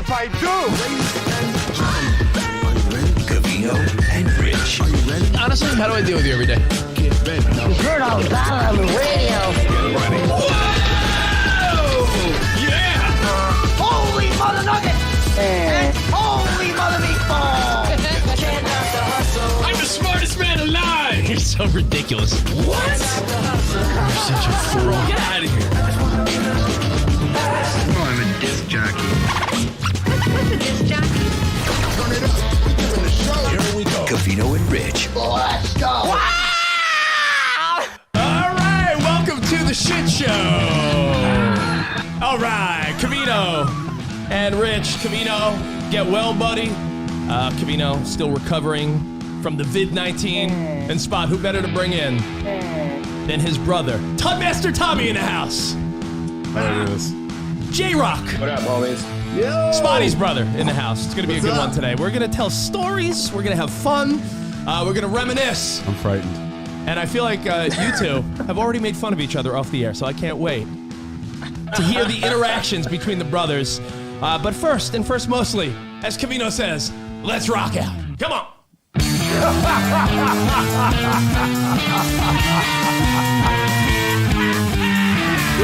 if I do. Covino and Rich. Are you ready? Honestly, how do I deal with you every day? Get ready. You heard all about it on the radio. Whoa! Yeah! Holy mother nugget! And holy mother meatball! I'm the smartest man alive! You're so ridiculous. What? You're such a fool. Get out of here. Oh, I'm a disc jockey. What's a disc jockey? Turn it up. We're doing the show. Here we go. Covino and Rich. Let's go! All right, welcome to the shit show. All right, Covino and Rich. Covino, get well, buddy. Covino still recovering from the vid-19. And Spot, who better to bring in than his brother, Tudmaster Tommy in the house. There it is. J-Rock. What up, homies? Yo! Spotty's brother in the house. It's going to be a good What's one up? today. We're going to tell stories. We're going to have fun. We're going to reminisce. I'm frightened. And I feel like you two have already made fun of each other off the air, so I can't wait to hear the interactions between the brothers. But first mostly, as Covino says, let's rock out. Come on.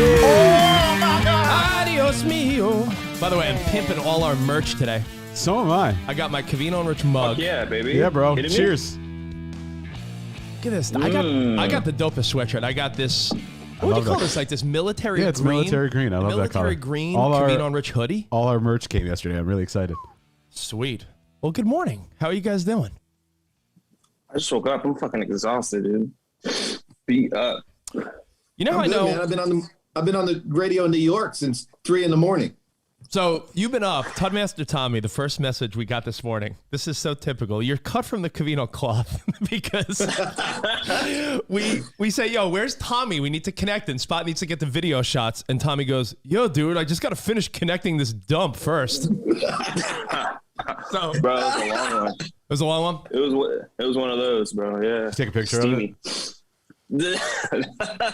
Oh my God. Adios mio. By the way, I'm pimping all our merch today. So am I. I got my Covino and Rich mug. Yeah, baby. Yeah, bro. Kidding me? Cheers. Look at this. I got the dopest sweatshirt. I got this. What would love you call that. this? Like this military Yeah, it's green? military green. I love that color. Military green All our- Covino and Rich hoodie. All our merch came yesterday. I'm really excited. Sweet. Well, good morning. How are you guys doing? I just woke up. I'm fucking exhausted, dude. Beat up. You know how I Good, know. man. I've been on the radio in New York since 3 a.m. So you've been up. Tudmaster Tommy, the first message we got this morning. This is so typical. You're cut from the Covino cloth because we say, yo, where's Tommy? We need to connect and Spot needs to get the video shots. And Tommy goes, yo, dude, I just got to finish connecting this dump first. So, Bro, it was a long one. it was a long one? It was one of those, bro. Yeah. Take a picture Steamy. of it.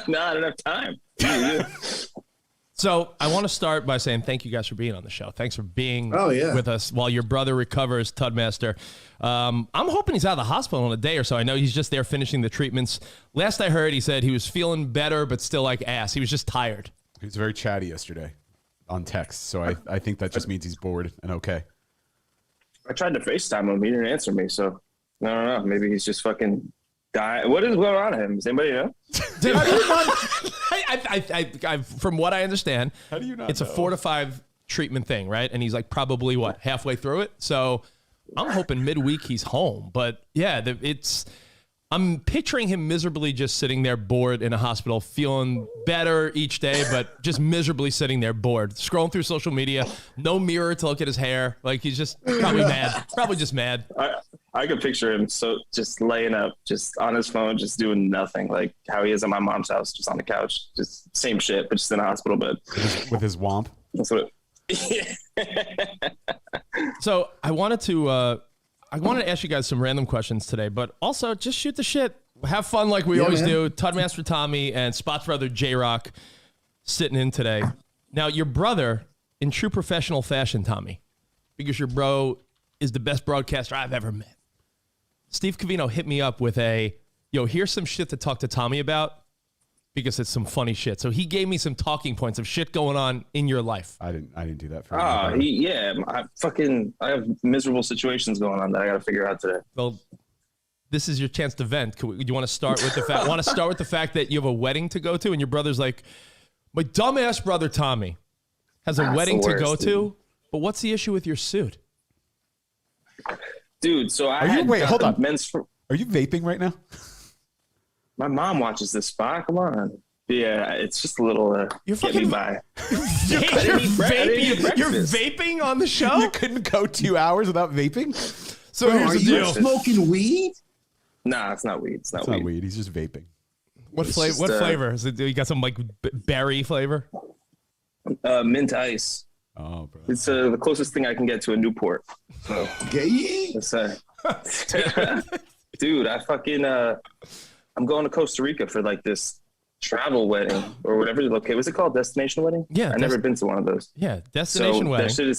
No, I don't have time. Yeah. So I want to start by saying thank you guys for being on the show. Thanks for being with us while your brother recovers, Tudmaster. I'm hoping he's out of the hospital in a day or so. I know he's just there finishing the treatments. Last I heard, he said he was feeling better, but still like ass. He was just tired. He was very chatty yesterday on text, so I think that just means he's bored and okay. I tried to FaceTime him. He didn't answer me, so I don't know. Maybe he's just fucking dying. What is going on to him? Does anybody know? I from what I understand, How do you not it's a know? 4 to 5 treatment thing, right? And he's like probably what, halfway through it. So I'm hoping midweek he's home. But yeah, I'm picturing him miserably just sitting there bored in a hospital, feeling better each day, but just miserably sitting there bored, scrolling through social media, no mirror to look at his hair. Like he's just probably mad, probably just mad. I could picture him so just laying up, just on his phone, just doing nothing, like how he is at my mom's house, just on the couch, just same shit, but just in a hospital bed. With his womp. That's what. So I wanted to ask you guys some random questions today, but also just shoot the shit. Have fun like we always do. Tudmaster Tommy and Spot's brother J-Rock sitting in today. Now, your brother, in true professional fashion, Tommy, because your bro is the best broadcaster I've ever met. Steve Covino hit me up with here's some shit to talk to Tommy about because it's some funny shit. So he gave me some talking points of shit going on in your life. I didn't do that for Yeah. I have miserable situations going on that I got to figure out today. Well, this is your chance to vent. Do you want to start with the fact? Want to start with the fact that you have a wedding to go to, and your brother's like, my dumbass brother Tommy has a wedding to go to, but what's the issue with your suit? Dude, so hold on. Are you vaping right now? My mom watches this spot. Come on. Yeah, it's just a little You're get me fucking- by. You're vaping on the show? You couldn't go 2 hours without vaping? So here's Are the you deal. smoking weed? Nah, it's not weed. It's not It's weed. not weed. He's just vaping. What It's flavor? just, What flavor? Is it? You got some like berry flavor? Mint ice. Oh, bro. It's the closest thing I can get to a Newport. So Gay? it's, dude, I'm going to Costa Rica for like this travel wedding or whatever. Okay, was it called destination wedding? Yeah, I never been to one of those. Yeah, destination wedding.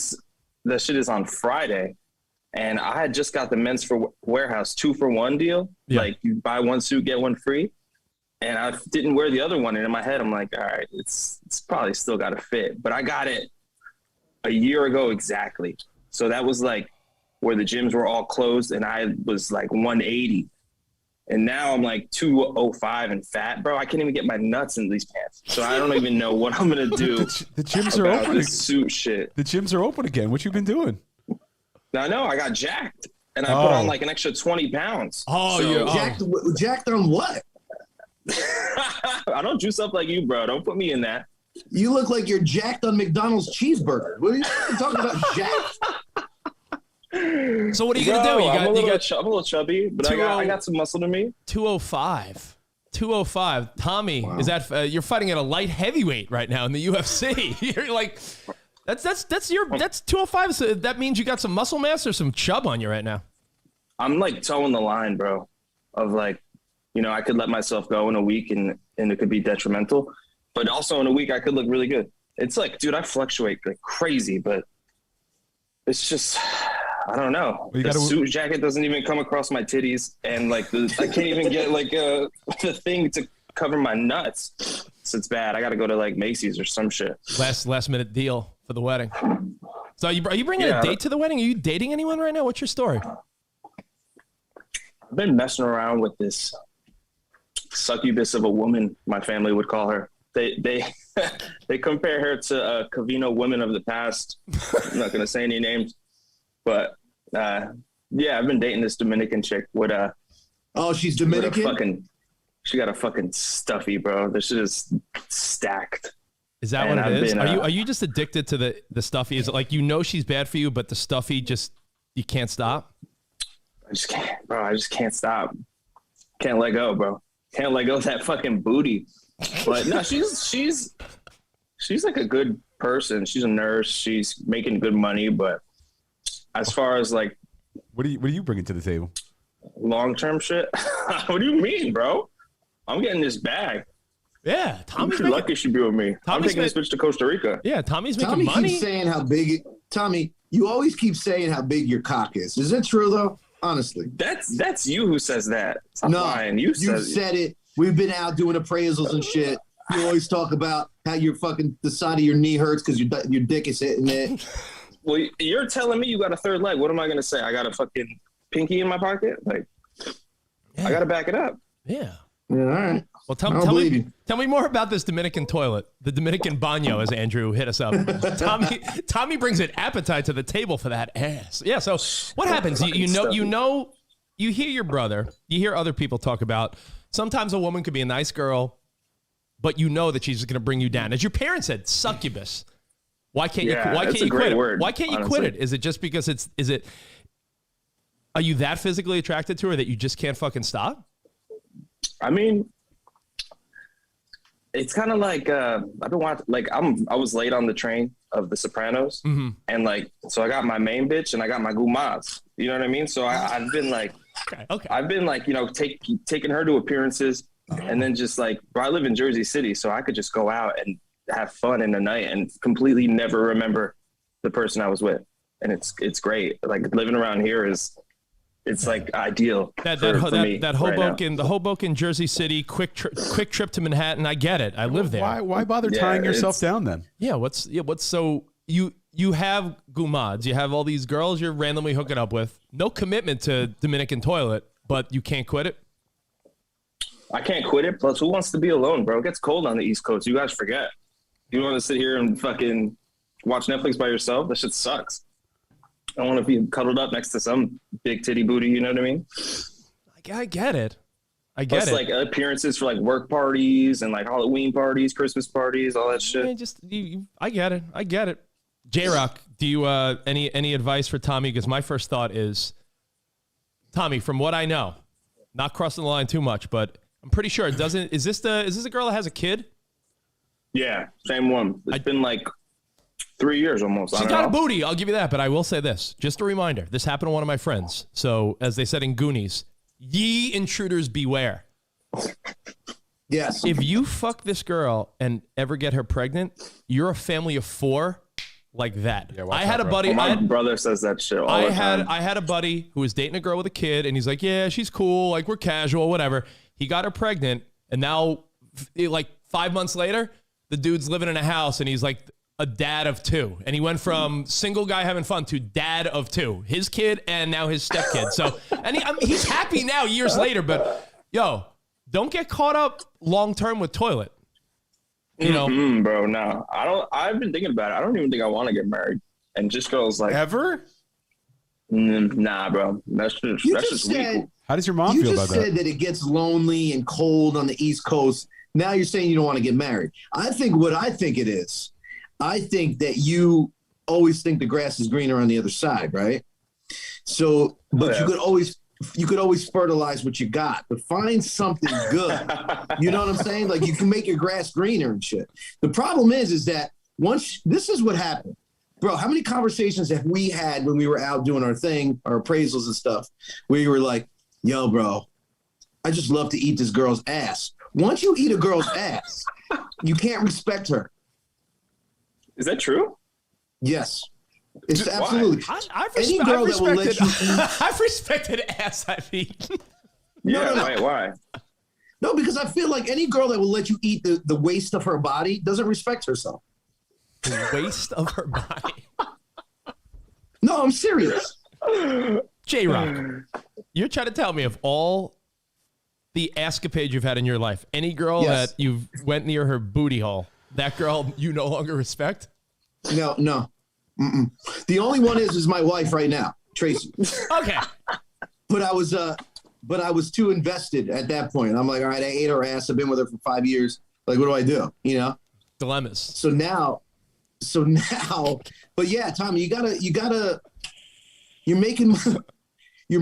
that shit is on Friday. And I had just got the Men's for Warehouse 2-for-1 deal. Yeah. Like you buy one suit, get one free. And I didn't wear the other one. And in my head, I'm like, all right, it's probably still got to fit. But I got it a year ago exactly. So that was like where the gyms were all closed and I was like 180. And now I'm like 205 and fat, bro. I can't even get my nuts in these pants. So I don't even know what I'm going to do. The gyms are about open. this suit shit. The gyms are open again. What you been doing? Now, I know I got jacked and I put on like an extra 20 pounds. Oh, So- yeah. Jacked on what? I don't juice up like you, bro. Don't put me in that. You look like you're jacked on McDonald's cheeseburger. What are you talking about, jacked? So what are you gonna Bro, do? I'm a little, got I'm a little chubby, but I got some muscle to me. 205. 205. Tommy, is that you're fighting at a light heavyweight right now in the UFC? You're like, that's 205. So that means you got some muscle mass or some chub on you right now. I'm like towing the line, bro, of like, you know, I could let myself go in a week and it could be detrimental, but also in a week I could look really good. It's like, dude, I fluctuate like crazy, but it's just, I don't know. Well, the suit jacket doesn't even come across my titties, and like I can't even get like the thing to cover my nuts. So it's bad. I got to go to like Macy's or some shit. Last minute deal for the wedding. So are you bringing a Yeah. date to the wedding? Are you dating anyone right now? What's your story? I've been messing around with this succubus of a woman, my family would call her. They they compare her to Covino women of the past. I'm not gonna say any names, but yeah, I've been dating this Dominican chick with Oh, she's with Dominican? she got a fucking stuffy, bro. This shit is stacked. Is that And what it I've is? been, Are you just addicted to the stuffy? Is it like you know she's bad for you, but the stuffy just you can't stop? I just can't, bro. I just can't stop. Can't let go, bro. Can't let go of that fucking booty. But no, she's like a good person. She's a nurse. She's making good money. But as far as like What are you bringing to the table? long-term shit, what do you mean, bro? I'm getting this bag. Yeah, Tommy's You're lucky she'd be with me. I'm Tommy's taking this bitch to Costa Rica. Yeah, Tommy's making Tommy money. keeps saying how big Tommy, you always keep saying how big your cock is. Is it true though? Honestly. That's you who says that. Stop No, lying. you said said it. We've been out doing appraisals and shit. You always talk about how your fucking the side of your knee hurts because your dick is hitting it. Well, you're telling me you got a third leg. What am I gonna say? I got a fucking pinky in my pocket? Like, I gotta back it up. Yeah. Yeah, all right. Well, I don't believe you. tell me more about this Dominican toilet, the Dominican baño, as Andrew hit us up. Tommy brings an appetite to the table for that ass. Yeah. So what happens? You hear your brother, you hear other people talk about. Sometimes a woman could be a nice girl, but you know that she's going to bring you down. As your parents said, succubus. Why can't Yeah, you? Why that's can't a you great quit it? word, Why can't you quit honestly. it? Is it just because is it? Are you that physically attracted to her that you just can't fucking stop? I mean, it's kind of like I've been watching. Like I was late on the train of The Sopranos, and like so I got my main bitch and I got my gumas. You know what I mean? So I've been like, Okay. I've been like, you know, taking her to appearances, and then just like, bro, I live in Jersey City, so I could just go out and have fun in the night and completely never remember the person I was with, and it's great. Like living around here it's like ideal. That for me that right now. Hoboken, the Hoboken, Jersey City, quick trip to Manhattan. I get it. I live there. Why bother Yeah, tying yourself it's- down then? Yeah. What's so you have gumads. You have all these girls you're randomly hooking up with. No commitment to Dominican toilet, but you can't quit it. I can't quit it. Plus, who wants to be alone, bro? It gets cold on the East Coast. You guys forget. You want to sit here and fucking watch Netflix by yourself? That shit sucks. I want to be cuddled up next to some big titty booty. You know what I mean? I get it. I get Plus, it. like appearances for like work parties and like Halloween parties, Christmas parties, all that shit. Yeah, just I get it. I get it. J-Rock, do you any advice for Tommy? Because my first thought is, Tommy, from what I know, not crossing the line too much, but I'm pretty sure it doesn't. Is this a girl that has a kid? Yeah, same one. It's been like 3 years almost. She's got a booty. I'll give you that. But I will say this, just a reminder. This happened to one of my friends. So as they said in Goonies, ye intruders beware. Yes. If you fuck this girl and ever get her pregnant, you're a family of 4 like that. Yeah, watch I had out, a bro. buddy. My brother says that shit all the time. I had a buddy who was dating a girl with a kid, and he's like, yeah, she's cool. Like, we're casual, whatever. He got her pregnant, and now, like 5 months later, the dude's living in a house, and he's like a dad of 2. And he went from single guy having fun to dad of 2. His kid and now his stepkid. So, and he's happy now years later, but yo, don't get caught up long-term with toilet. You know, bro, no, I don't. I've been thinking about it. I don't even think I want to get married. And just girls like Ever? Nah, bro. That's just weak. How does your mom You feel just about said that? that it gets lonely and cold on the East Coast. Now you're saying you don't want to get married. I think what I think it is, I think that you always think the grass is greener on the other side, right? So, but Yeah. you could always fertilize what you got, but find something good. You know what I'm saying? Like you can make your grass greener and shit. The problem is that this is what happened. Bro, how many conversations have we had when we were out doing our thing, our appraisals and stuff, where you were like, yo, bro, I just love to eat this girl's ass. Once you eat a girl's ass, you can't respect her. Is that true? Yes. It's absolutely. I've Any girl that will let respected, you eat. I've respected ass I've eaten. Yeah. no. Why? No, because I feel like any girl that will let you eat the waste of her body doesn't respect herself. The waste of her body. No, I'm serious. J-Rock, you're trying to tell me of all the escapades you've had in your life, any girl Yes. that you've went near her booty hole, that girl you no longer respect? No. Mm-mm. The only one is my wife right now, Tracy. Okay. But I was too invested at that point. I'm like, all right, I ate her ass. I've been with her for 5 years. Like, what do I do? You know? Dilemmas. So now, but yeah, Tommy, you're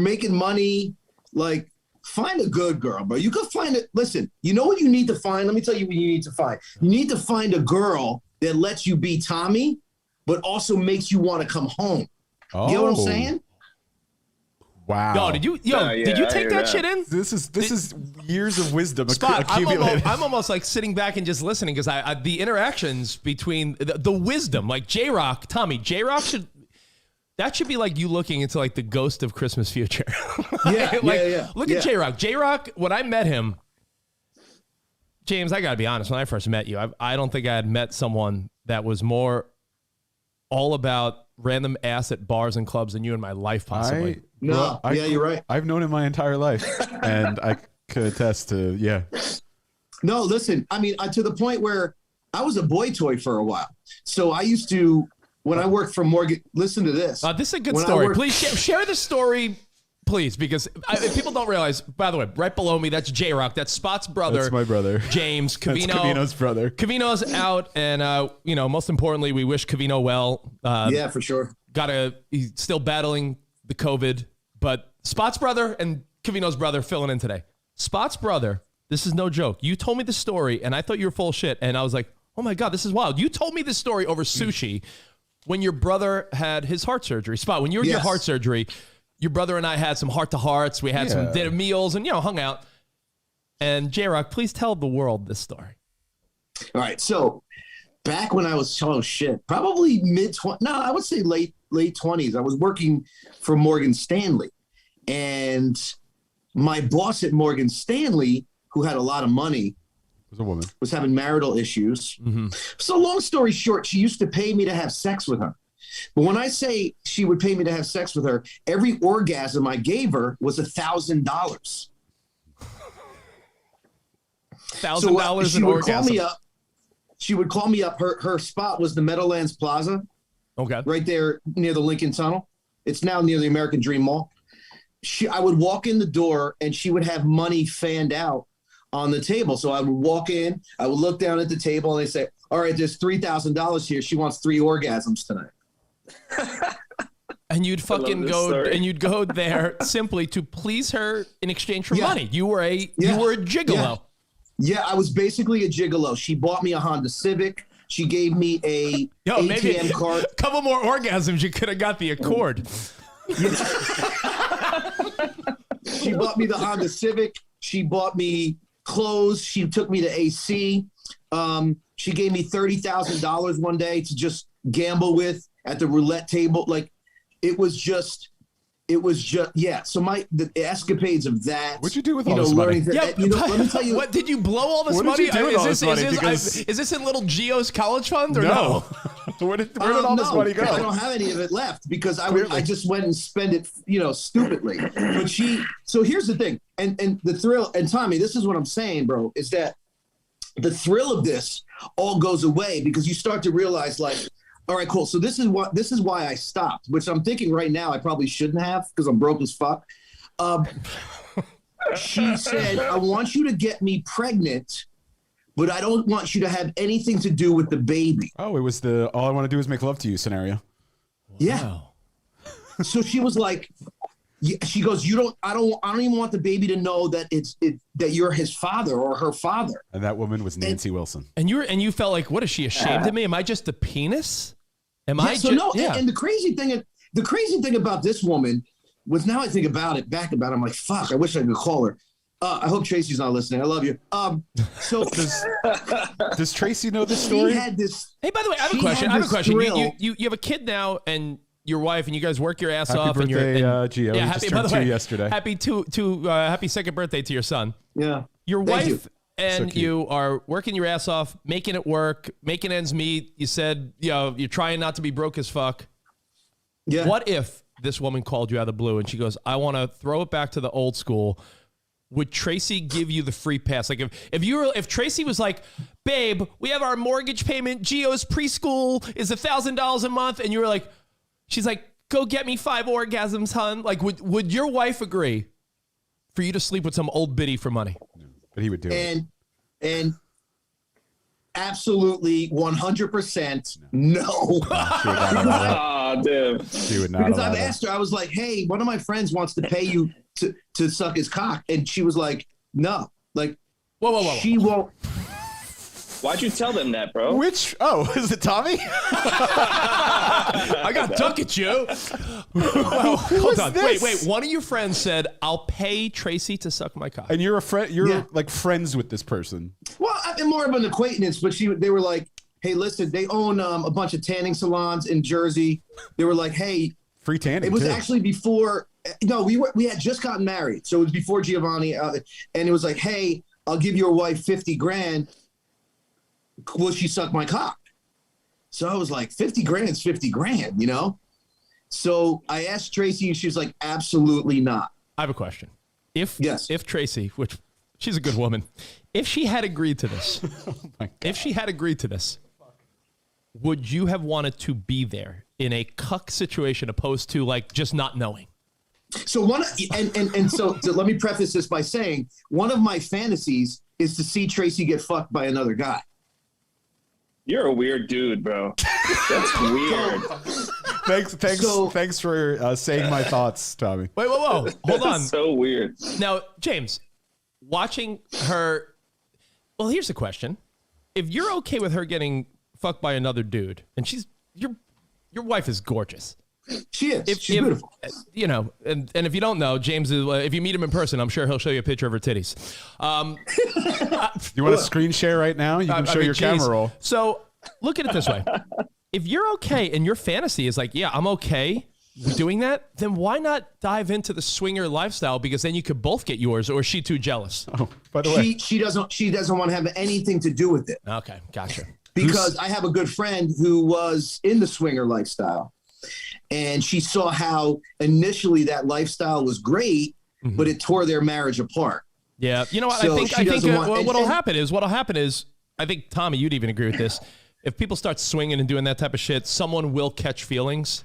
making money. Like, find a good girl, bro. You can find it. Listen, you know what you need to find? Let me tell you what you need to find. You need to find a girl that lets you be Tommy, but also makes you want to come home. Oh, You know what I'm saying? Wow. Did you Yeah, did you I take hear that that. shit in? This is years of wisdom Spot. accumulated. I'm almost like sitting back and just listening because I the interactions between the wisdom, like J-Rock, Tommy, J-Rock should be like you looking into like the ghost of Christmas future. Yeah, yeah. Look at J-Rock. J-Rock, when I met him, James, I gotta be honest, when I first met you, I don't think I had met someone that was more all about random ass at bars and clubs than you in my life, possibly. No, you're right. I've known him my entire life, and I could attest to, yeah. No, listen, I mean, to the point where I was a boy toy for a while. So I used to, when I worked for Morgan, listen to this. This is a good When I story. worked- Please share the story, please, because if people don't realize, by the way, right below me, that's J-Rock. That's Spot's brother. That's my brother. James. That's Covino's brother. Covino's out, and, most importantly, we wish Covino well. Yeah, for sure. He's still battling the COVID, but Spot's brother and Covino's brother filling in today. Spot's brother, this is no joke. You told me the story, and I thought you were full of shit, and I was like, oh my God, this is wild. You told me this story over sushi when your brother had his heart surgery. Spot, when you were in your Yes. heart surgery, your brother and I had some heart-to-hearts. We had some dinner meals and, hung out. And J-Rock, please tell the world this story. All right. So back when I was, probably mid-20s, no, I would say late 20s, I was working for Morgan Stanley. And my boss at Morgan Stanley, who had a lot of money, Was a woman. was having marital issues. Mm-hmm. So long story short, she used to pay me to have sex with her. But when I say she would pay me to have sex with her, every orgasm I gave her was $1,000. $1,000 she an would orgasm. call me up. She would call me up. Her spot was the Meadowlands Plaza, Okay. right there near the Lincoln Tunnel. It's now near the American Dream Mall. I would walk in the door and she would have money fanned out on the table. So I would walk in, I would look down at the table and they say, all right, there's $3,000 here. She wants 3 orgasms tonight. And you'd fucking this go story. and you'd go there simply to please her in exchange for Yeah. money. You were a Yeah. gigolo. Yeah, I was basically a gigolo. She bought me a Honda Civic. She gave me a Yo, ATM maybe card. a couple more orgasms, you could have got the Accord. She bought me the Honda Civic. She bought me clothes. She took me to AC. She gave me $30,000 one day to just gamble with at the roulette table. Like it was just yeah. So the escapades of that. What'd you do with all this money? Let me tell you. What did you blow all this What money? did you do with all this money? Is this in little Gio's college fund or no? Where did all this money go? I don't have any of it left because I just went and spent it, stupidly. But so here's the thing, and the thrill, and Tommy, this is what I'm saying, bro, is that the thrill of this all goes away because you start to realize, like, all right, cool. So this is why I stopped, which I'm thinking right now I probably shouldn't have because I'm broke as fuck. She said, I want you to get me pregnant, but I don't want you to have anything to do with the baby. Oh, it was the all I want to do is make love to you scenario. Yeah. Wow. So she was like, she goes, I don't even want the baby to know that that you're his father or her father. And that woman was Nancy Wilson. And you felt like, what is she ashamed of me? Am I just a penis? And the crazy thing about this woman was, now I think about it, I'm like, fuck, I wish I could call her. I hope Tracy's not listening. I love you. So does Tracy know this story? She had this. Hey, by the way, I have a question. You have a kid now and your wife, and you guys work your ass off. Happy birthday, Gio. Yeah, just turned 2 yesterday. Happy second birthday to your son. Yeah. Your Thank wife you. and So you are working your ass off, making it work, making ends meet. You said, you're trying not to be broke as fuck. Yeah. What if this woman called you out of the blue and she goes, I want to throw it back to the old school? Would Tracy give you the free pass? Like if Tracy was like, babe, we have our mortgage payment, Gio's preschool is $1,000 a month, and you were like, she's like, go get me 5 orgasms, hun. Like, would your wife agree for you to sleep with some old biddy for money? But he would do it. And absolutely 100% no. Oh, dude. She would not. Because I've asked her, I was like, hey, one of my friends wants to pay you to suck his cock. And she was like, no. Like, Whoa. She won't. Why'd you tell them that, bro? Is it Tommy? I got duck at you. Well, hold on. this? Wait. One of your friends said, I'll pay Tracy to suck my cock. And you're a friend. You're Yeah. like friends with this person. Well, I'm more of an acquaintance, but they were like, hey, listen, they own a bunch of tanning salons in Jersey. They were like, hey, Free tanning. it was too. actually before. No, we had just gotten married, so it was before Giovanni, and it was like, hey, I'll give your wife $50,000. Will she suck my cock? So I was like, 50 grand is 50 grand, So I asked Tracy, and she was like, absolutely not. I have a question. If Tracy, which she's a good woman, if she had agreed to this, would you have wanted to be there in a cuck situation opposed to like just not knowing? So so let me preface this by saying one of my fantasies is to see Tracy get fucked by another guy. You're a weird dude, bro. That's weird. Thanks for saying my thoughts, Tommy. Wait, whoa. Hold on. So weird. Now, James, watching her. Well, here's the question: if you're okay with her getting fucked by another dude, and your wife is gorgeous. She is. She's beautiful. And if you don't know, James is. If you meet him in person, I'm sure he'll show you a picture of her titties. You want to screen share right now? You can show your camera roll. So look at it this way: if you're okay, and your fantasy is like, yeah, I'm okay with doing that, then why not dive into the swinger lifestyle? Because then you could both get yours, or is she too jealous? Oh, by the way, she doesn't want to have anything to do with it. Okay, gotcha. Because I have a good friend who was in the swinger lifestyle. And she saw how initially that lifestyle was great, but it tore their marriage apart. Yeah, you know what? So I think what'll happen is, I think, Tommy, you'd even agree with this. If people start swinging and doing that type of shit, someone will catch feelings.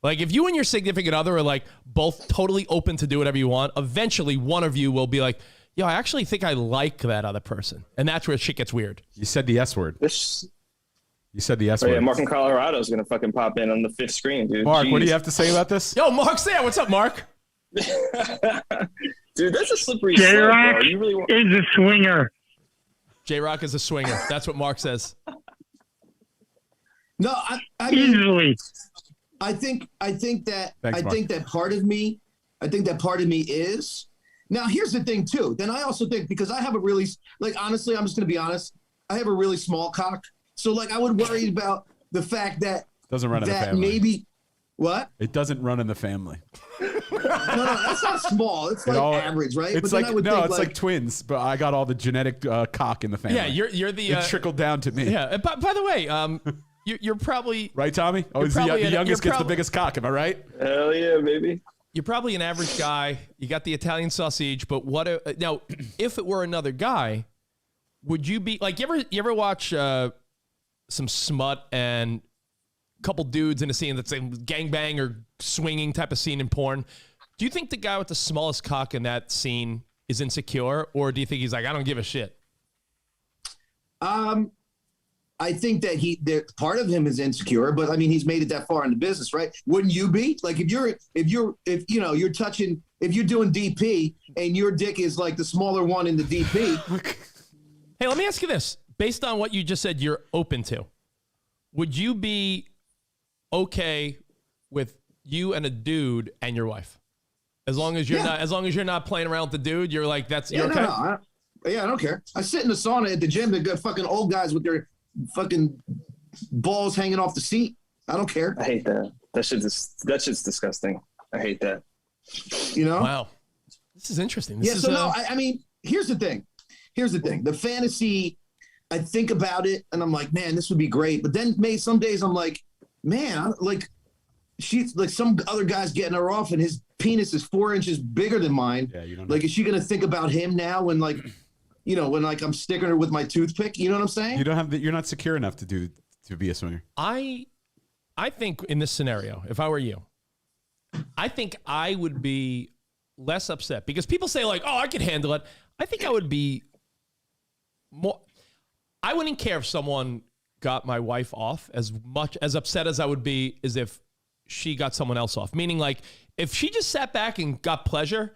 Like if you and your significant other are like both totally open to do whatever you want, eventually one of you will be like, yo, I actually think I like that other person. And that's where shit gets weird. you said the S word. You said the S Oh, word. yeah, Mark in Colorado is gonna fucking pop in on the 5th screen, dude. Mark, Jeez. what do you have to say about this? Yo, Mark's there. What's up, Mark? Dude, that's a slippery slope, bro. You really want... is a swinger. J-Rock is a swinger. That's what Mark says. No, I mean, Easily. I think that Thanks, Mark. think that part of me is. Now here's the thing too. Then I also think, because I have a really, like, honestly, I'm just gonna be honest, I have a really small cock. So like I would worry about the fact that Doesn't run in the family. maybe what? It doesn't run in the family. No, that's not small. It's like average, right? It's but like it's like twins, but I got all the genetic cock in the family. Yeah, you're the it trickled down to me. Yeah. By the way, you're probably right, Tommy. Oh, the youngest gets the biggest cock. Am I right? Hell yeah, baby. You're probably an average guy. You got the Italian sausage, but now if it were another guy, would you be like you ever watch some smut and a couple dudes in a scene that's a gangbang or swinging type of scene in porn? Do you think the guy with the smallest cock in that scene is insecure, or do you think he's like, I don't give a shit? I think that part of him is insecure, but I mean, he's made it that far in the business, right? Wouldn't you be? Like if you're doing DP and your dick is like the smaller one in the DP. Hey, let me ask you this. Based on what you just said, you're open to. Would you be okay with you and a dude and your wife? As long as you're not playing around with the dude, you're like, you're okay? I don't care. I sit in the sauna at the gym. They've got fucking old guys with their fucking balls hanging off the seat. I don't care. I hate that. That shit's disgusting. I hate that. You know? Wow. This is interesting. I mean, here's the thing. The fantasy, I think about it and I'm like, man, this would be great. But then some days I'm like, man, she's like some other guy's getting her off and his penis is 4 inches bigger than mine. Yeah, you don't like, know. is she going to think about him now when when I'm sticking her with my toothpick? You know what I'm saying? You're not secure enough to be a swinger. I think in this scenario, if I were you, I think I would be less upset because people say like, oh, I could handle it. I think I would be more, I wouldn't care if someone got my wife off as much as upset as I would be as if she got someone else off. Meaning like if she just sat back and got pleasure,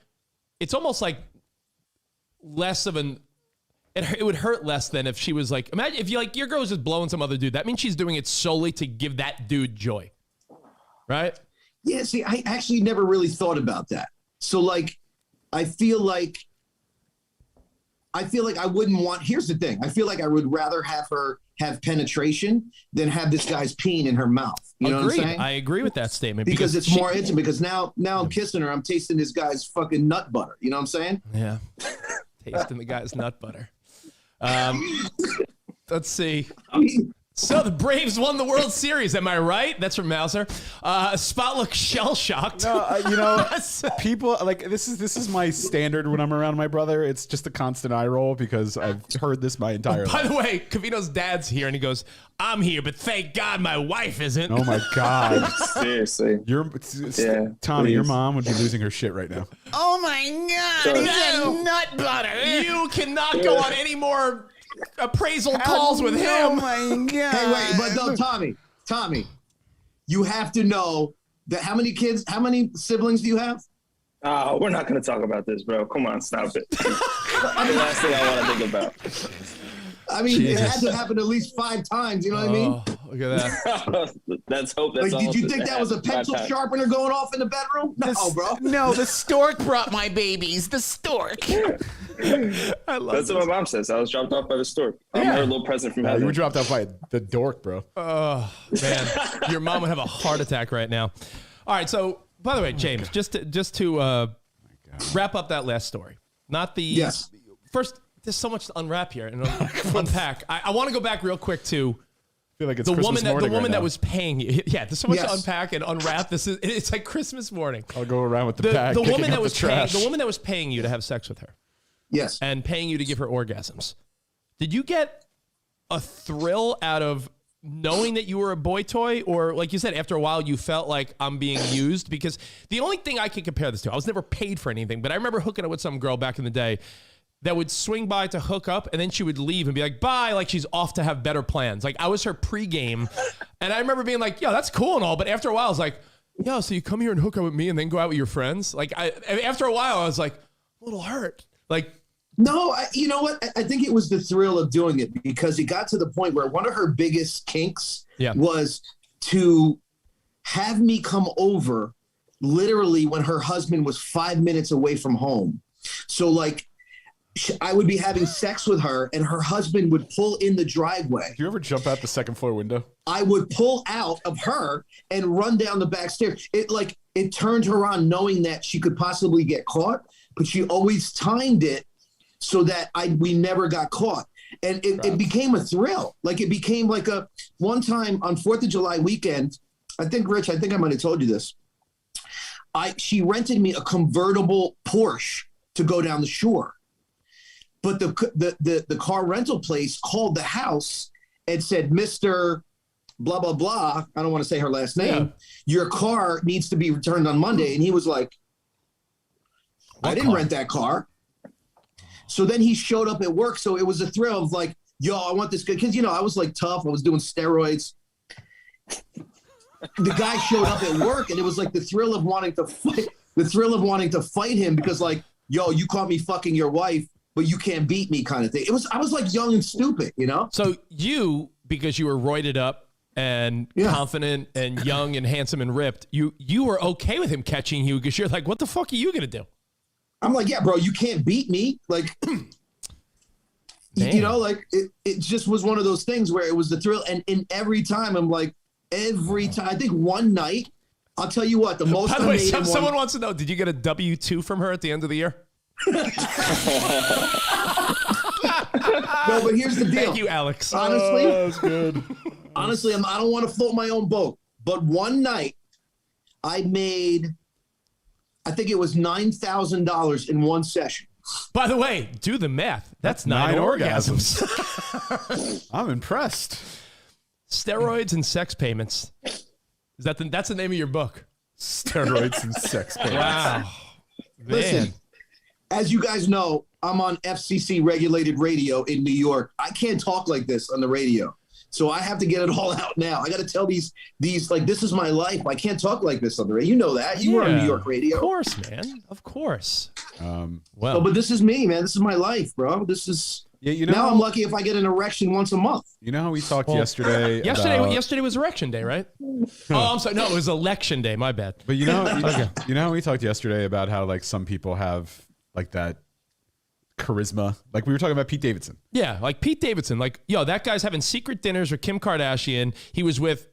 it's almost like less of it would hurt less than if she was like, imagine if your girl was just blowing some other dude. That means she's doing it solely to give that dude joy. Right? Yeah, see, I actually never really thought about that. So like, I feel like I wouldn't want, here's the thing. I feel like I would rather have her have penetration than have this guy's peen in her mouth. You know what I'm saying? I agree with that statement. Because it's more intimate, because now I'm kissing her, I'm tasting this guy's fucking nut butter. You know what I'm saying? Yeah. Tasting the guy's nut butter. Let's see. So the Braves won the World Series. Am I right? That's from Mauser. Spot looks shell-shocked. No, people like this is my standard when I'm around my brother. It's just a constant eye roll because I've heard this my entire life. By the way, Covino's dad's here, and he goes, I'm here, but thank God my wife isn't. Oh, my God. Seriously. Tommy, your mom would be losing her shit right now. Oh my God, he's a nut butter. You cannot go on any more appraisal calls with him. Oh my God. Hey, wait, but no, Tommy, you have to know that how many siblings do you have? Oh, we're not going to talk about this, bro. Come on, stop it. The last thing I want to think about. I mean, it had to happen at least 5 times. You know what I mean? Look at that. Let's hope that's Like, did you think that was a pencil sharpener going off in the bedroom? No, bro. No, the stork brought my babies. The stork. I love That's what my mom says. I was dropped off by the stork. I'm her little present from You heaven. were dropped off by the dork, bro. Oh, man. Your mom would have a heart attack right now. All right, so, by the way, James, just to wrap up that last story. Not the... Yes. First, there's so much to unwrap here and unpack. I want to go back real quick to... I feel like it's the Christmas woman morning that right was paying you. Yeah, there's so much to Yes. unpack and unwrap. It's like Christmas morning. now. I'll go around with the bag, the kicking woman up that was the trash. the woman that was paying you to have sex with her Yes. and paying you to give her orgasms. Did you get a thrill out of knowing that you were a boy toy, or like you said, after a while you felt like I'm being used? Because the only thing I can compare this to, I was never paid for anything, but I remember hooking up with some girl back in the day that would swing by to hook up, and then she would leave and be like, bye, like she's off to have better plans. Like I was her pregame, and I remember being like, yo, that's cool and all, but after a while I was like, yo, so you come here and hook up with me and then go out with your friends? Like after a while I was like, a little hurt. Like, No, you know what? I think it was the thrill of doing it, because it got to the point where one of her biggest kinks was to have me come over literally when her husband was 5 minutes away from home. So like, I would be having sex with her, and her husband would pull in the driveway. Do you ever jump out the second floor window? I would pull out of her and run down the back stairs. It turned her on, knowing that she could possibly get caught, but she always timed it so that we never got caught. And it became a thrill. Like, it became like one time on 4th of July weekend, Rich, I think I might have told you this. She rented me a convertible Porsche to go down the shore. But the car rental place called the house and said, Mr. blah, blah, blah, I don't want to say her last name, your car needs to be returned on Monday. And he was like, I didn't rent that car. So then he showed up at work. So it was a thrill of like, yo, I want this guy. Because, I was like tough. I was doing steroids. The guy showed up at work, and it was like the thrill of wanting to fight him because, like, yo, you caught me fucking your wife, but you can't beat me kind of thing. I was like young and stupid, So you, because you were roided up and confident and young and handsome and ripped, you were okay with him catching you because you're like, what the fuck are you going to do? I'm like, yeah, bro, you can't beat me. Like, like it just was one of those things where it was the thrill. And every time I'm like, I think one night, I'll tell you what, the most. By the way, someone wants to know, did you get a W-2 from her at the end of the year? No, but here's the deal. Thank you, Alex. Honestly, that was good. Honestly, I don't want to float my own boat. But one night, I made, I think it was $9,000 in one session. By the way, do the math. That's 9 orgasms. I'm impressed. Steroids and sex payments. That's the name of your book? Steroids and sex payments. Wow. Listen, as you guys know, I'm on FCC regulated radio in New York. I can't talk like this on the radio. So I have to get it all out now. I got to tell these like, this is my life. I can't talk like this on the radio. You know that. You were on New York radio. Of course, man. Of course. Well, but this is me, man. This is my life, bro. This is now I'm lucky if I get an erection once a month. You know how we talked yesterday? Yesterday was erection day, right? Oh, I'm sorry. No, it was election day. My bad. But you know how we talked yesterday about how like some people have like that charisma. Like we were talking about Pete Davidson. Yeah, like Pete Davidson. Like, yo, that guy's having secret dinners with Kim Kardashian. He was with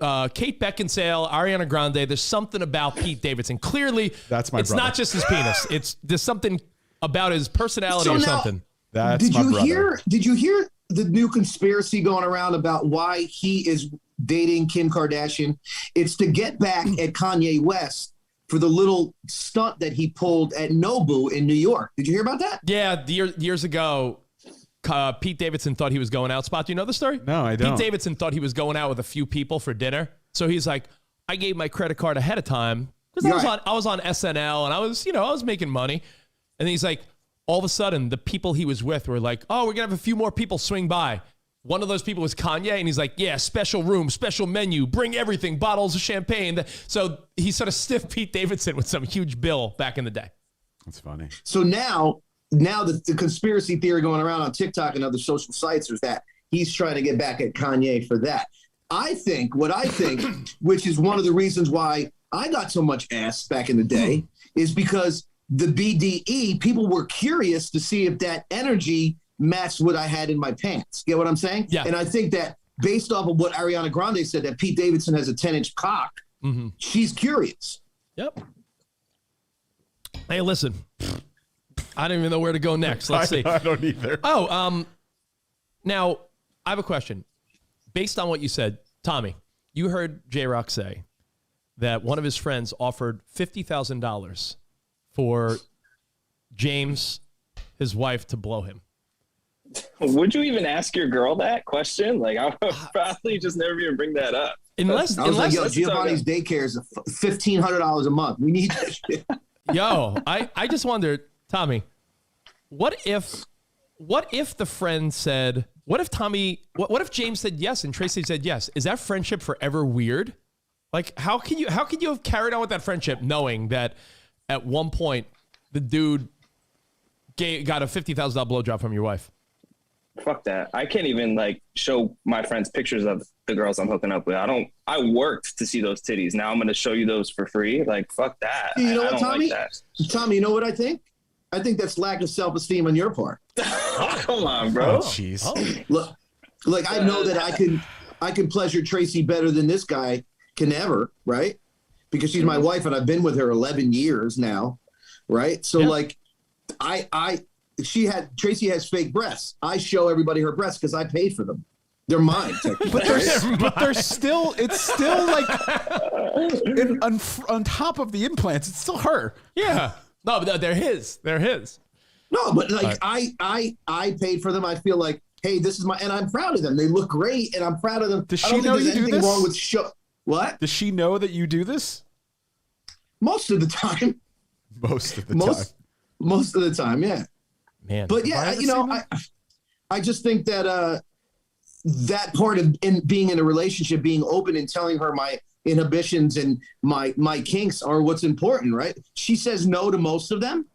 Kate Beckinsale, Ariana Grande. There's something about Pete Davidson. Clearly, that's my it's brother. Not just his penis. There's something about his personality or something. That's did my you brother. Did you hear the new conspiracy going around about why he is dating Kim Kardashian? It's to get back at Kanye West for the little stunt that he pulled at Nobu in New York. Did you hear about that? Yeah, years ago, Pete Davidson thought he was going out. Spot, do you know the story? No, I don't. Pete Davidson thought he was going out with a few people for dinner. So he's like, I gave my credit card ahead of time because I was on SNL and I was making money. And he's like, all of a sudden, the people he was with were like, oh, we're going to have a few more people swing by. One of those people was Kanye, and he's like, yeah, special room, special menu, bring everything, bottles of champagne. So he sort of stiffed Pete Davidson with some huge bill back in the day. That's funny. So now the conspiracy theory going around on TikTok and other social sites is that he's trying to get back at Kanye for that. I think, which is one of the reasons why I got so much ass back in the day, is because the BDE, people were curious to see if that energy matched what I had in my pants. Get what I'm saying? Yeah. And I think that based off of what Ariana Grande said, that Pete Davidson has a 10-inch cock, she's curious. Yep. Hey, listen. I don't even know where to go next. Let's see. I don't either. Oh, now I have a question. Based on what you said, Tommy, you heard J-Rock say that one of his friends offered $50,000 for James, his wife, to blow him. Would you even ask your girl that question? Like, I would probably just never even bring that up. Unless yo, Giovanni's daycare is $1,500 a month. We need that shit. Yo, I just wondered, Tommy, what if the friend said, what if James said yes and Tracy said yes? Is that friendship forever weird? Like, how can you have carried on with that friendship knowing that at one point the dude got a $50,000 blowjob from your wife? Fuck that. I can't even like show my friends pictures of the girls I'm hooking up with. I worked to see those titties. Now I'm going to show you those for free. Like, fuck that. You know what, I don't Tommy? like that. Tommy, you know what I think? I think that's lack of self-esteem on your part. Come on, bro. Oh, jeez. Look, I know that I can pleasure Tracy better than this guy can ever, right? Because she's my wife and I've been with her 11 years now, right? So like, Tracy has fake breasts. I show everybody her breasts because I paid for them. They're mine, But they're still, it's still like on top of the implants, it's still her. Yeah. No, but they're his. They're his. No, but like I paid for them. I feel like, hey, this is and I'm proud of them. They look great, and I'm proud of them. Does she know you do this? Wrong with what? Does she know that you do this? Most of the time. Most of the time, yeah. Man. But yeah, I just think that that part of being in a relationship, being open and telling her my inhibitions and my kinks are what's important, right? She says no to most of them.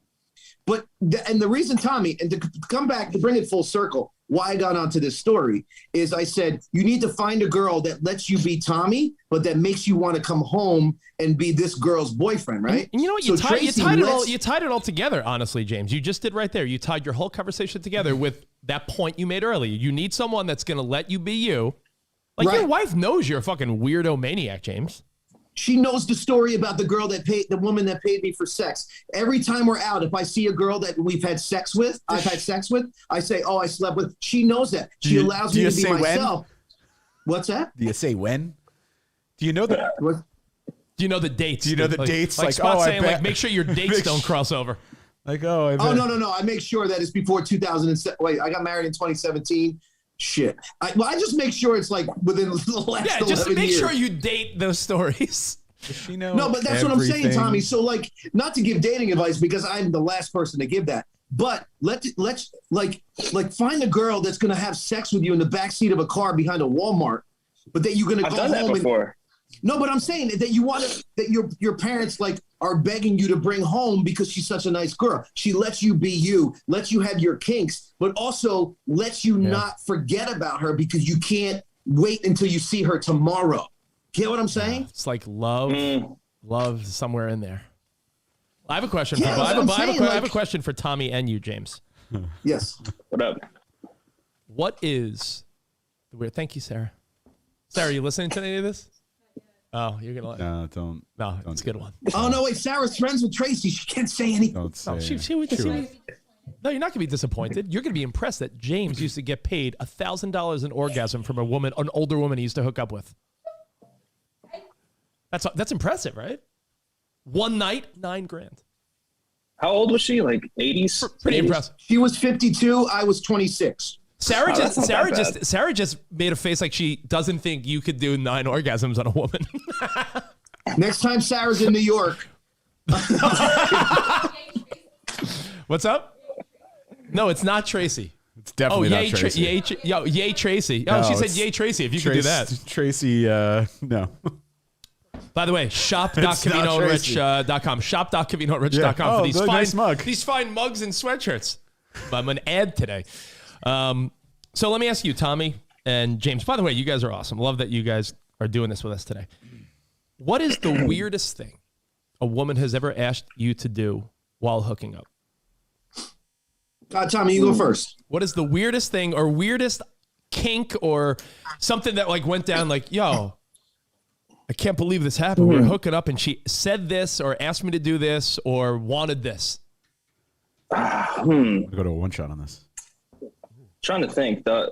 But the reason, Tommy, and to come back to bring it full circle, why I got onto this story is I said, you need to find a girl that lets you be Tommy, but that makes you want to come home and be this girl's boyfriend, right? And you know what? You tied it all together, honestly, James. You just did right there. You tied your whole conversation together with that point you made earlier. You need someone that's going to let you be you. Like, your wife knows you're a fucking weirdo maniac, James. She knows the story about the woman that paid me for sex. Every time we're out, if I see a girl that I've had sex with, I say, oh, I slept with. She knows that. She allows me to be myself. What's that? Do you say when? Do you know the Do you know the dates? Do you know the dates? Like Spot saying, like, make sure your dates don't cross over. Like, no. I make sure that it's before 2007. Wait, I got married in 2017. Shit. I just make sure it's like within the last 11 years. Just make sure you date those stories. Does she know? No, but that's what I'm saying, Tommy. So like, not to give dating advice because I'm the last person to give that. But let's find a girl that's gonna have sex with you in the backseat of a car behind a Walmart, but that you're gonna go home that before. No, but I'm saying that you want to, that your parents like are begging you to bring home because she's such a nice girl. She lets you be you, lets you have your kinks, but also lets you not forget about her because you can't wait until you see her tomorrow. Get what I'm saying? It's like love somewhere in there. I have a question. Yeah, I have a question for Tommy and you, James. Yes. What up? What is the weird? Thank you, Sarah. Sarah, you listening to any of this? Oh, you're gonna. No, don't. No, it's a good one. Oh no, wait. Sarah's friends with Tracy. She can't say anything. Don't say. No, you're not gonna be disappointed. You're gonna be impressed that James used to get paid $1,000 an orgasm from an older woman he used to hook up with. That's impressive, right? One night, $9,000. How old was she? Like 80s? Pretty impressive. She was 52. I was 26. Sarah just made a face like she doesn't think you could do 9 orgasms on a woman. Next time Sarah's in New York. What's up? No, it's not Tracy. It's definitely not Tracy. Yay Tracy. Oh, she said yay Tracy. If you could do that. Tracy, no. By the way, shop.covinorich.com. Shop.covinorich.com for these fine mugs and sweatshirts. I'm an ad today. So let me ask you, Tommy and James. By the way, you guys are awesome. Love that you guys are doing this with us today. What is the weirdest thing a woman has ever asked you to do while hooking up? Tommy, you go first. What is the weirdest thing or weirdest kink or something that like went down like, yo, I can't believe this happened. We're hooking up and she said this or asked me to do this or wanted this. I'm going to go to a one shot on this. Trying to think. The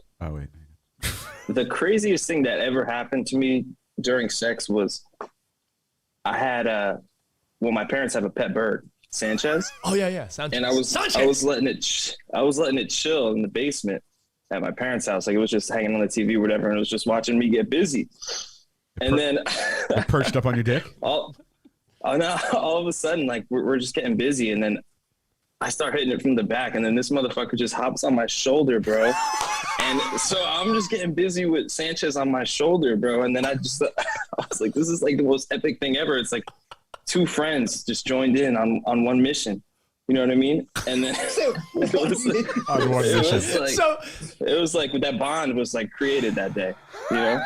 craziest thing that ever happened to me during sex was I had my parents have a pet bird, Sanchez. Oh yeah. Sanchez. And I was letting it chill in the basement at my parents' house. Like it was just hanging on the TV or whatever, and it was just watching me get busy. And then it perched up on your dick. All of a sudden, like we're just getting busy, and then I start hitting it from the back, and then this motherfucker just hops on my shoulder, bro. And so I'm just getting busy with Sanchez on my shoulder, bro. And then I was like, this is like the most epic thing ever. It's like 2 friends just joined in on one mission. You know what I mean? And then it was like that bond was like created that day. You know,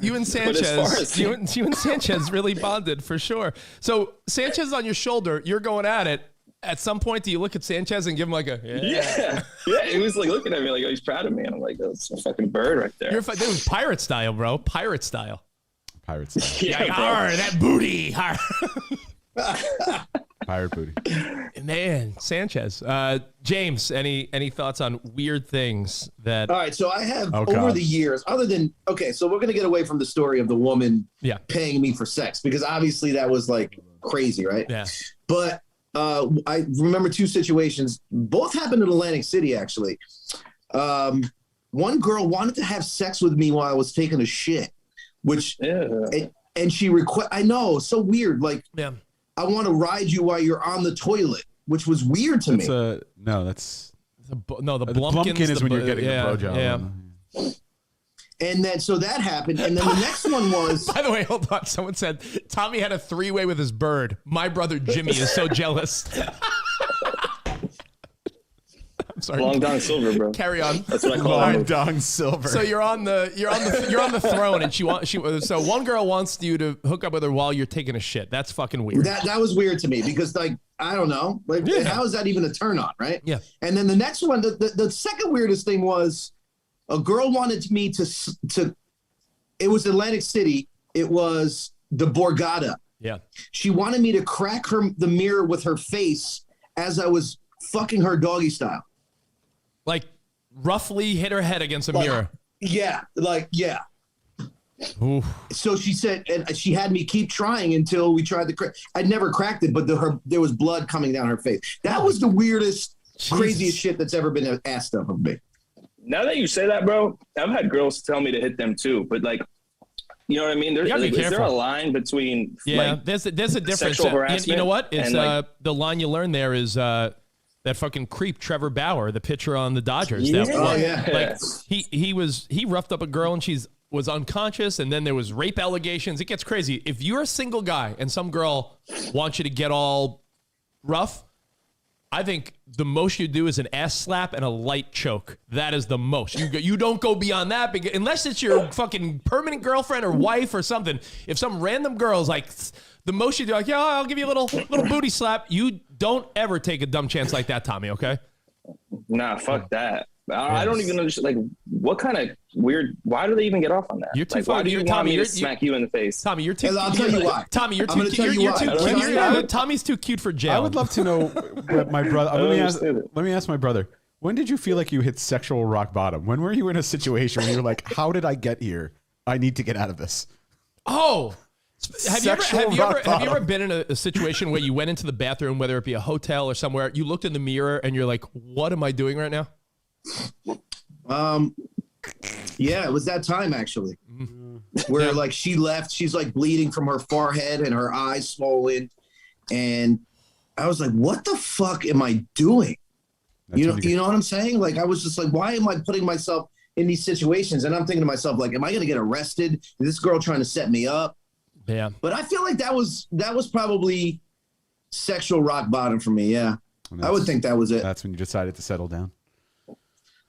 you and Sanchez, you and Sanchez really bonded for sure. So Sanchez on your shoulder, you're going at it. At some point, do you look at Sanchez and give him like a Yeah. He was like looking at me like, oh, he's proud of me. And I'm like, that's a fucking bird right there. That was pirate style, bro. Pirate style. Pirates. Yeah, Like, bro. "Arr, that booty. Arr." Pirate booty. Man, Sanchez. James, any thoughts on weird things that? All right, so I have Oh, over God. the years, other than so we're gonna get away from the story of the woman Yeah. paying me for sex because obviously that was like crazy, right? Yeah. But I remember two situations. Both happened in Atlantic City, actually. One girl wanted to have sex with me while I was taking a shit, which and she I know, so weird. Like, Yeah. I want to ride you while you're on the toilet, which was weird to me. That's The the Blumpkin is when you're getting the blowjob. Yeah. And then so that happened, and then the next one was. By the way, hold on. Someone said Tommy had a 3-way with his bird. My brother Jimmy is so jealous. I'm sorry. Long Dong Silver, bro. Carry on. That's what I call Long him. Dong Silver. So you're on the throne, and so one girl wants you to hook up with her while you're taking a shit. That's fucking weird. That was weird to me because, like, I don't know, like, how is that even a turn on, right? Yeah. And then the next one, the second weirdest thing was a girl wanted me to. It was Atlantic City. It was the Borgata. Yeah. She wanted me to crack the mirror with her face as I was fucking her doggy style. Like roughly hit her head against a mirror. Yeah, Oof. So she said, and she had me keep trying until we tried to crack. I'd never cracked it, but there was blood coming down her face. That was the weirdest, craziest shit that's ever been asked of me. Now that you say that, bro, I've had girls tell me to hit them too, but like, you know what I mean? There's gotta be like, is there a careful. line between Yeah, there's a difference. sexual harassment You know what? It's and, like- the line you learn there is that fucking creep Trevor Bauer, the pitcher on the Dodgers. Yeah. Like he roughed up a girl and was unconscious, and then there was rape allegations. It gets crazy. If you're a single guy and some girl wants you to get all rough, I think the most you do is an ass slap and a light choke. That is the most. You don't go beyond that because, unless it's your fucking permanent girlfriend or wife or something. If some random girl's like, the most you do, like, yeah, I'll give you a little booty slap. You don't ever take a dumb chance like that, Tommy. Okay? Nah, fuck that. I don't even understand. Like, what kind of weird? Why do they even get off on that? You're too like, why fun. do you You're- want Tommy, me to you're- smack you in the face? Tommy, you're too. I'll tell you why. Tommy, you're I'm too. gonna tell you You're why. too I don't cute. understand. Tommy's too cute for jail. I would love to know what my brother. don't understand it. Let me ask my brother. When did you feel like you hit sexual rock bottom? When were you in a situation where you're like, "How did I get here? I need to get out of this." Oh. Have you Sexual rock ever bottom. been in a situation where you went into the bathroom, whether it be a hotel or somewhere, you looked in the mirror and you're like, what am I doing right now? Yeah, it was that time actually, where like she left. She's like bleeding from her forehead and her eyes swollen, and I was like, "What the fuck am I doing?" You know what I'm saying? Like, I was just like, "Why am I putting myself in these situations?" And I'm thinking to myself, like, "Am I going to get arrested? Is this girl trying to set me up?" Yeah. But I feel like that was probably sexual rock bottom for me. Yeah, I would think that was it. That's when you decided to settle down.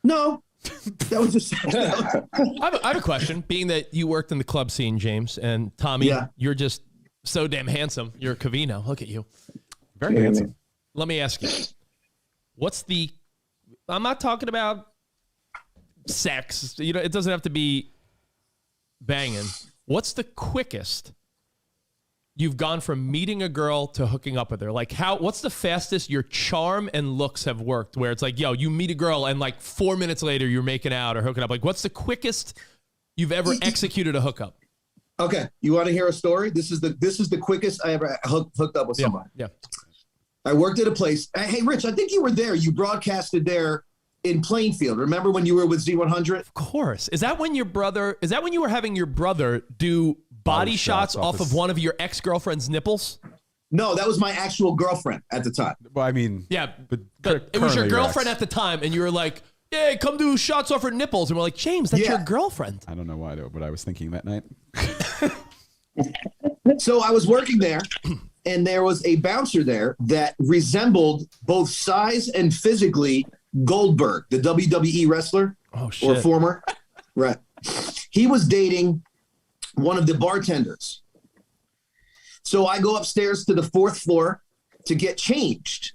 No, that was just. I have a question. Being that you worked in the club scene, James, and Tommy, Yeah. you're just so damn handsome. You're a Covino. Look at you. Very handsome. Let me ask you, I'm not talking about sex. You know, it doesn't have to be banging. What's the quickest you've gone from meeting a girl to hooking up with her? Like, what's the fastest your charm and looks have worked where it's like, yo, you meet a girl and like 4 minutes later you're making out or hooking up? Like, what's the quickest you've ever executed a hookup? Okay, you want to hear a story? This is the quickest I ever hooked up with somebody. Yeah. I worked at a place. Hey, Rich, I think you were there. You broadcasted there in Plainfield. Remember when you were with Z100? Of course. Is that when you were having your brother do body shots off of one of your ex-girlfriend's nipples? No, that was my actual girlfriend at the time. Well, I mean, Yeah, but but it was your currently girlfriend ex. at the time, and you were like, "Yeah, come do shots off her nipples," and we're like, "James, that's Yeah. your girlfriend." I don't know why, but I was thinking that night. So I was working there, and there was a bouncer there that resembled both size and physically Goldberg, the WWE wrestler Oh shit! or former. Right. He was dating one of the bartenders. So I go upstairs to the 4th floor to get changed.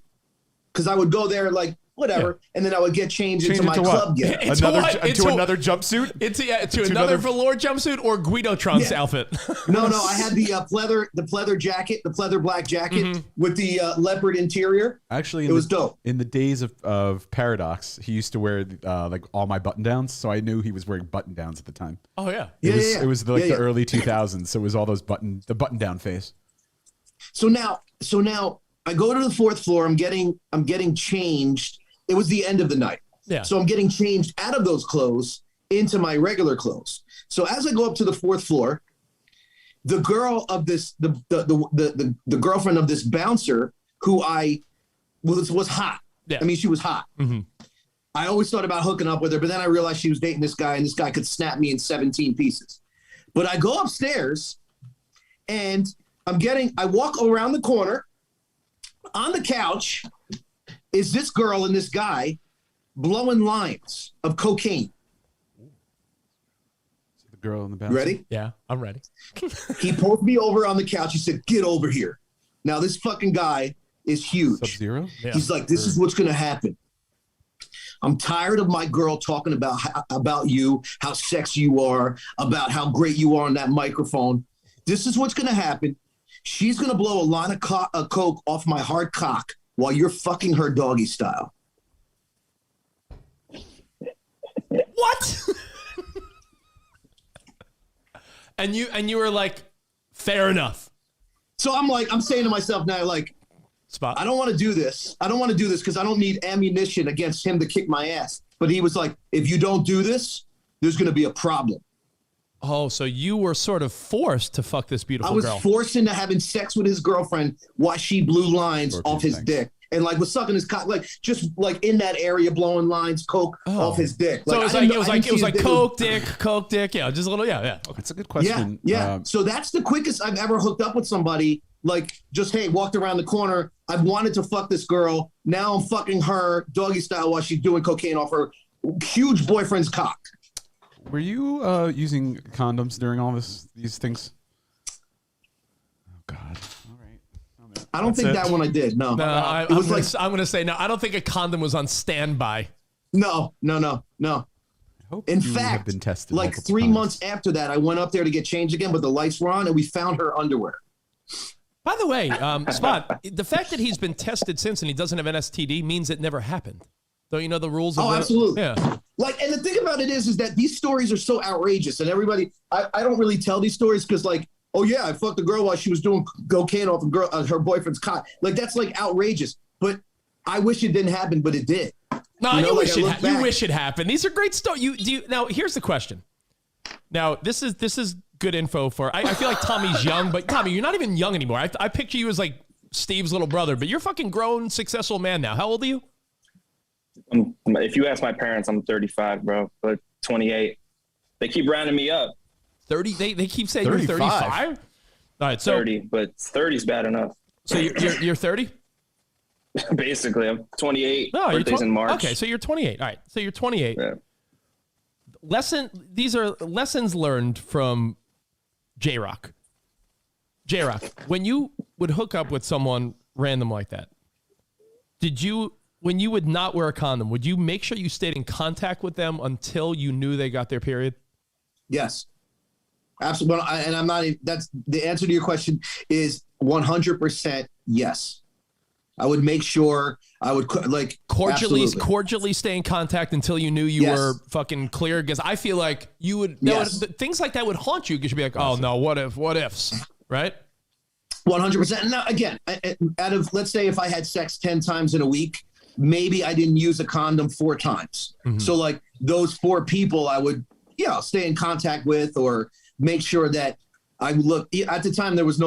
because I would go there like whatever, and then I would get changed into my into what? club gear. Another jumpsuit? To another velour jumpsuit or Guido Tron's outfit. No, I had the pleather jacket, the pleather black jacket with the leopard interior. Actually, it was dope. In the days of Paradox, he used to wear like all my button downs, so I knew he was wearing button downs at the time. Oh yeah, It was like the early 2000s, so it was all those button down phase. So now I go to the fourth floor. I'm getting changed. It was the end of the night. Yeah. So I'm getting changed out of those clothes into my regular clothes. So as I go up to the fourth floor, the girl of this, the girlfriend of this bouncer who I was hot. Yeah. I mean, she was hot. Mm-hmm. I always thought about hooking up with her, but then I realized she was dating this guy and this guy could snap me in 17 pieces. But I go upstairs and I walk around the corner. On the couch is this girl and this guy blowing lines of cocaine. The girl in the bouncer. Ready? Yeah, I'm ready. He pulled me over on the couch. He said, "Get over here." Now this fucking guy is huge. Sub-Zero? Yeah. He's like, "This is what's going to happen. I'm tired of my girl talking about you, how sexy you are, about how great you are on that microphone. This is what's going to happen. She's going to blow a line of coke off my hard cock while you're fucking her doggy style." What? and you were like, fair enough. So I'm saying to myself now, like, Spot. I don't want to do this. I don't want to do this because I don't need ammunition against him to kick my ass. But he was like, if you don't do this, there's going to be a problem. Oh, so you were sort of forced to fuck this beautiful girl. I was forced into having sex with his girlfriend while she blew lines off his dick. And like was sucking his cock, like just like in that area, blowing lines, coke off his dick. So it was like coke dick, yeah, just a little, yeah. Okay. That's a good question. Yeah. So that's the quickest I've ever hooked up with somebody. Like just hey, walked around the corner. I wanted to fuck this girl. Now I'm fucking her doggy style while she's doing cocaine off her huge boyfriend's cock. Were you using condoms during all these things? Oh God. All right. I don't think that one I did. No. I'm going to say no. I don't think a condom was on standby. No. In you fact, have been tested like multiple 3 times. months after that, I went up there to get changed again, but the lights were on and we found her underwear. By the way, Spot, the fact that he's been tested since and he doesn't have an STD means it never happened. Don't you know the rules of absolutely. Yeah. Like, and the thing about it is that these stories are so outrageous and everybody, I don't really tell these stories because like, oh yeah, I fucked a girl while she was doing cocaine off her boyfriend's cock. Like that's like outrageous, but I wish it didn't happen, but it did. No, you wish it happened. These are great stories. Now here's the question. Now this is good info for. I feel like Tommy's young, but Tommy, you're not even young anymore. I picture you as like Steve's little brother, but you're a fucking grown, successful man now. How old are you? If you ask my parents, I'm 35, bro, but 28. They keep rounding me up. 30. They keep saying you're 35. All right, so 30, but 30's bad enough. So you're 30. Basically, I'm 28. No, birthday's in March. Okay, so you're 28. All right, so you're 28. Yeah. These are lessons learned from J-Rock. J-Rock, when you would hook up with someone random like that, when you would not wear a condom, would you make sure you stayed in contact with them until you knew they got their period? Yes. Absolutely. And I'm not, that's the answer to your question is 100% yes. I would make sure I would like cordially stay in contact until you knew you were fucking clear. Because I feel like you would, things like that would haunt you because you'd be like, oh no, what ifs, right? 100%. Now again, out of, let's say if I had sex 10 times in a week, maybe I didn't use a condom 4 times. Mm-hmm. So like those 4 people I would, stay in contact with or make sure that I look. At the time, there was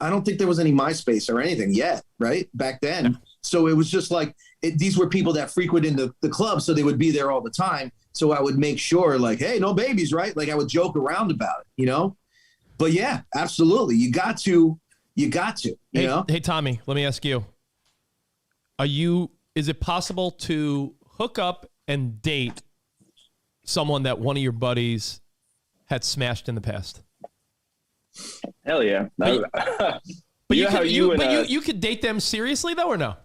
I don't think there was any MySpace or anything yet, right? Back then. Yeah. So it was just like, these were people that frequented the club, so they would be there all the time. So I would make sure like, hey, no babies, right? Like I would joke around about it, But yeah, absolutely. You got to, you know? Hey, Tommy, let me ask you. Is it possible to hook up and date someone that one of your buddies had smashed in the past? Hell yeah. But you could date them seriously though, or no?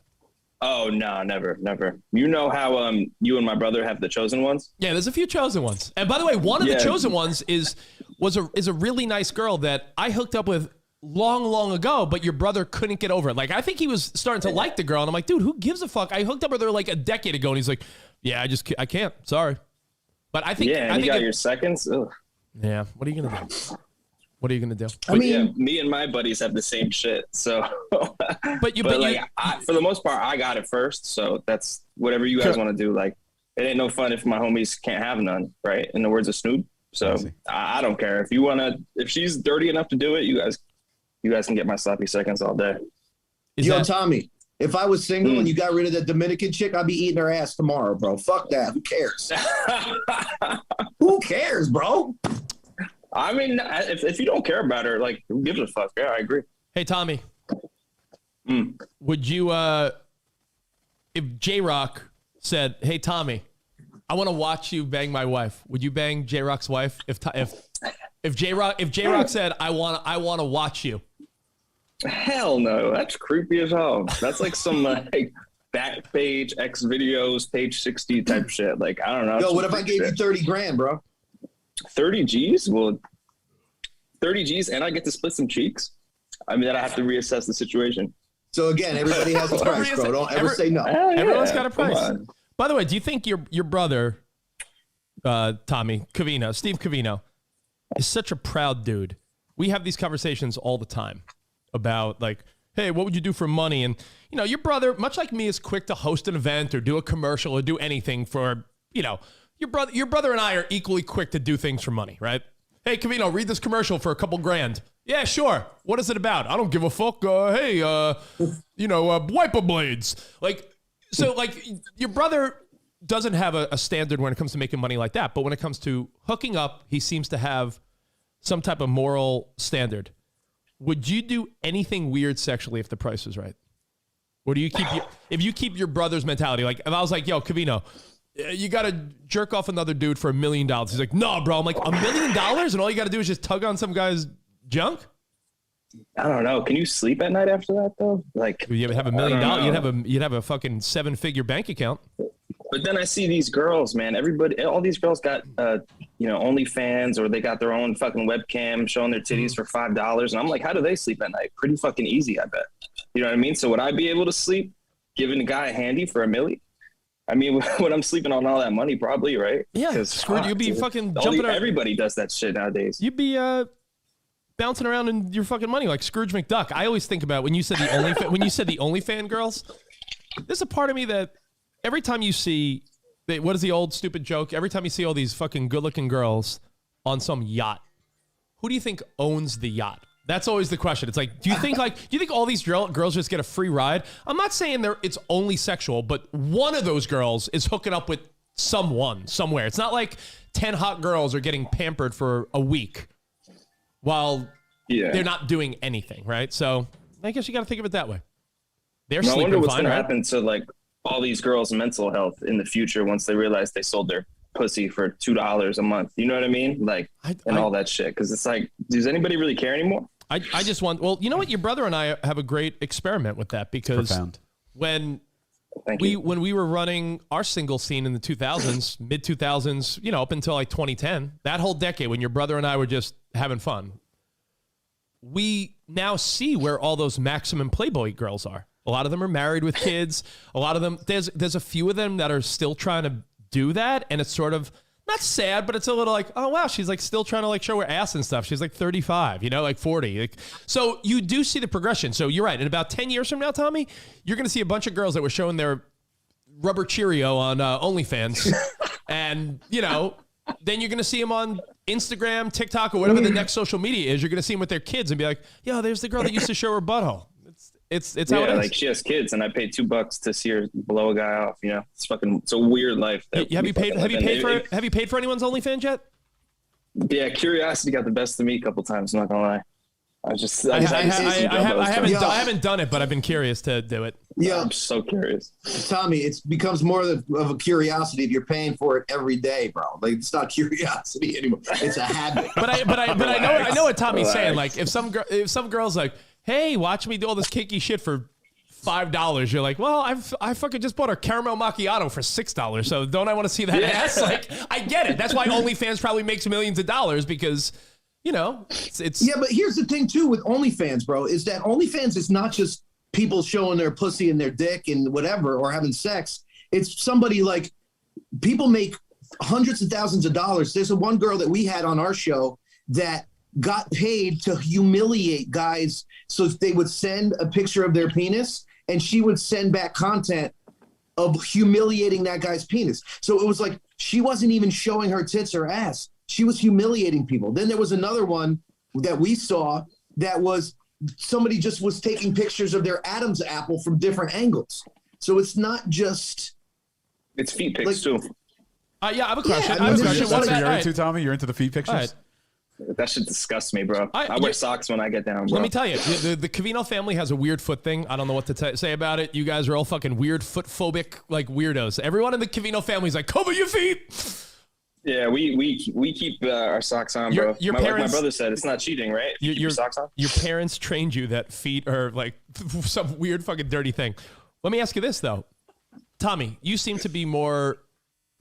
Oh no, never. You know how you and my brother have the chosen ones? Yeah, there's a few chosen ones. And by the way, one of the Yeah. chosen ones is a really nice girl that I hooked up with long ago, but your brother couldn't get over it. Like, I think he was starting to like the girl, and I'm like, dude, who gives a fuck? I hooked up with her like a decade ago, and he's like, yeah, I can't. Sorry. But I think Yeah, and I you think got your seconds. Ugh. yeah. What are you gonna do? What are you gonna do? But yeah, me and my buddies have the same shit. So, but for the most part, I got it first. So that's whatever you guys want to do. Like, it ain't no fun if my homies can't have none, right? In the words of Snoop. So I don't care if she's dirty enough to do it. You guys can get my sloppy seconds all day. Tommy, if I was single and you got rid of that Dominican chick, I'd be eating her ass tomorrow, bro. Fuck that. Who cares? Who cares, bro? I mean, if you don't care about her, like, who gives a fuck? Yeah, I agree. Hey, Tommy, would you, if J-Rock said, hey, Tommy, I want to watch you bang my wife, would you bang J-Rock's wife? If J-Rock said, I want to watch you. Hell no. That's creepy as hell. That's like some like back page, X videos, page 60 type shit. Like, I don't know. Yo, what if I gave you 30 grand, bro? 30 G's? Well, 30 G's and I get to split some cheeks? I mean, then I have to reassess the situation. So again, everybody has a price, bro. Don't ever say no. Everyone's got a price. By the way, do you think your brother, Tommy Covino, Steve Covino, is such a proud dude? We have these conversations all the time about, like, hey, what would you do for money? And, you know, your brother, much like me, is quick to host an event or do a commercial or do anything for, you know, your brother and I are equally quick to do things for money, right? Hey, Covino, read this commercial for a couple grand. Yeah, sure. What is it about? I don't give a fuck. Hey, wiper blades. Like, so, like, your brother doesn't have a standard when it comes to making money like that. But when it comes to hooking up, he seems to have some type of moral standard. Would you do anything weird sexually if the price is right? Or do you if you keep your brother's mentality? Like, if I was like, yo, Covino, you got to jerk off another dude for $1 million. He's like, no, bro. I'm like, $1 million? And all you got to do is just tug on some guy's junk? I don't know. Can you sleep at night after that though? Like, you have $1 million. You'd have a fucking 7-figure bank account. But then I see these girls, man. All these girls got, OnlyFans, or they got their own fucking webcam showing their titties for $5. And I'm like, how do they sleep at night? Pretty fucking easy, I bet. You know what I mean? So would I be able to sleep giving a guy a handy for $1 million? I mean, when I'm sleeping on all that money, probably, right? Yeah, screwed. You'd be fucking jumping around. Everybody does that shit nowadays. You'd be bouncing around in your fucking money like Scrooge McDuck. I always think about when you said the OnlyFan girls. There's a part of me that every time you see, what is the old stupid joke? Every time you see all these fucking good-looking girls on some yacht, who do you think owns the yacht? That's always the question. It's like, do you think all these girls just get a free ride? I'm not saying it's only sexual, but one of those girls is hooking up with someone somewhere. It's not like 10 hot girls are getting pampered for a week while they're not doing anything, right? So I guess you got to think of it that way. They're sleeping fine, I wonder what's going to right? happen to like all these girls' mental health in the future once they realize they sold their pussy for $2 a month. You know what I mean? Like, all that shit. Because it's like, does anybody really care anymore? I just want, well, you know what? Your brother and I have a great experiment with that because when we were running our single scene in the 2000s, mid 2000s, up until like 2010, that whole decade when your brother and I were just having fun, we now see where all those Maximum Playboy girls are. A lot of them are married with kids. A lot of them, there's a few of them that are still trying to do that. And it's sort of, not sad, but it's a little like, oh, wow, she's like still trying to like show her ass and stuff. She's like 35, like 40. Like, so you do see the progression. So you're right. In about 10 years from now, Tommy, you're going to see a bunch of girls that were showing their rubber Cheerio on OnlyFans. And, then you're going to see them on Instagram, TikTok, or whatever the next social media is. You're going to see them with their kids and be like, yo, there's the girl that used to show her butthole. It's how it is. Like she has kids and I paid $2 to see her blow a guy off. It's a weird life. Have you paid for anyone's OnlyFans yet? Yeah, curiosity got the best of me a couple times. I'm not gonna lie. I haven't done it, but I've been curious to do it. Yeah, I'm so curious. Tommy, it becomes more of a curiosity if you're paying for it every day, bro. Like, it's not curiosity anymore; it's a habit. But I know what Tommy's saying. Like, if some girl's like, hey, watch me do all this kinky shit for $5, you're like, well, I fucking just bought a caramel macchiato for $6, so don't I want to see that ass? Like, I get it. That's why OnlyFans probably makes millions of dollars because, you know, it's Yeah, but here's the thing too with OnlyFans, bro, is that OnlyFans is not just people showing their pussy and their dick and whatever or having sex. It's somebody like people make hundreds of thousands of dollars. There's one girl that we had on our show that got paid to humiliate guys. So they would send a picture of their penis and she would send back content of humiliating that guy's penis. So it was like she wasn't even showing her tits or ass. She was humiliating people. Then there was another one that we saw that was somebody just was taking pictures of their Adam's apple from different angles. So it's not just... It's feet pics too. Yeah, I have a question. Yeah, I have a that's question. That's What what about, you're into, Tommy? You're into the feet pictures? all right, That shit disgusts me, bro. I you- wear socks when I get down, bro. let me tell you, the Covino family has a weird foot thing. I don't know what to say about it. You guys are all fucking weird foot phobic, like weirdos. Everyone in the Covino family is like, cover your feet. Yeah, we keep our socks on, bro. Your like parents- my brother said, it's not cheating, right? If you keep your socks on. Your parents trained you that feet are like some weird fucking dirty thing. Let me ask you this though, Tommy. You seem to be more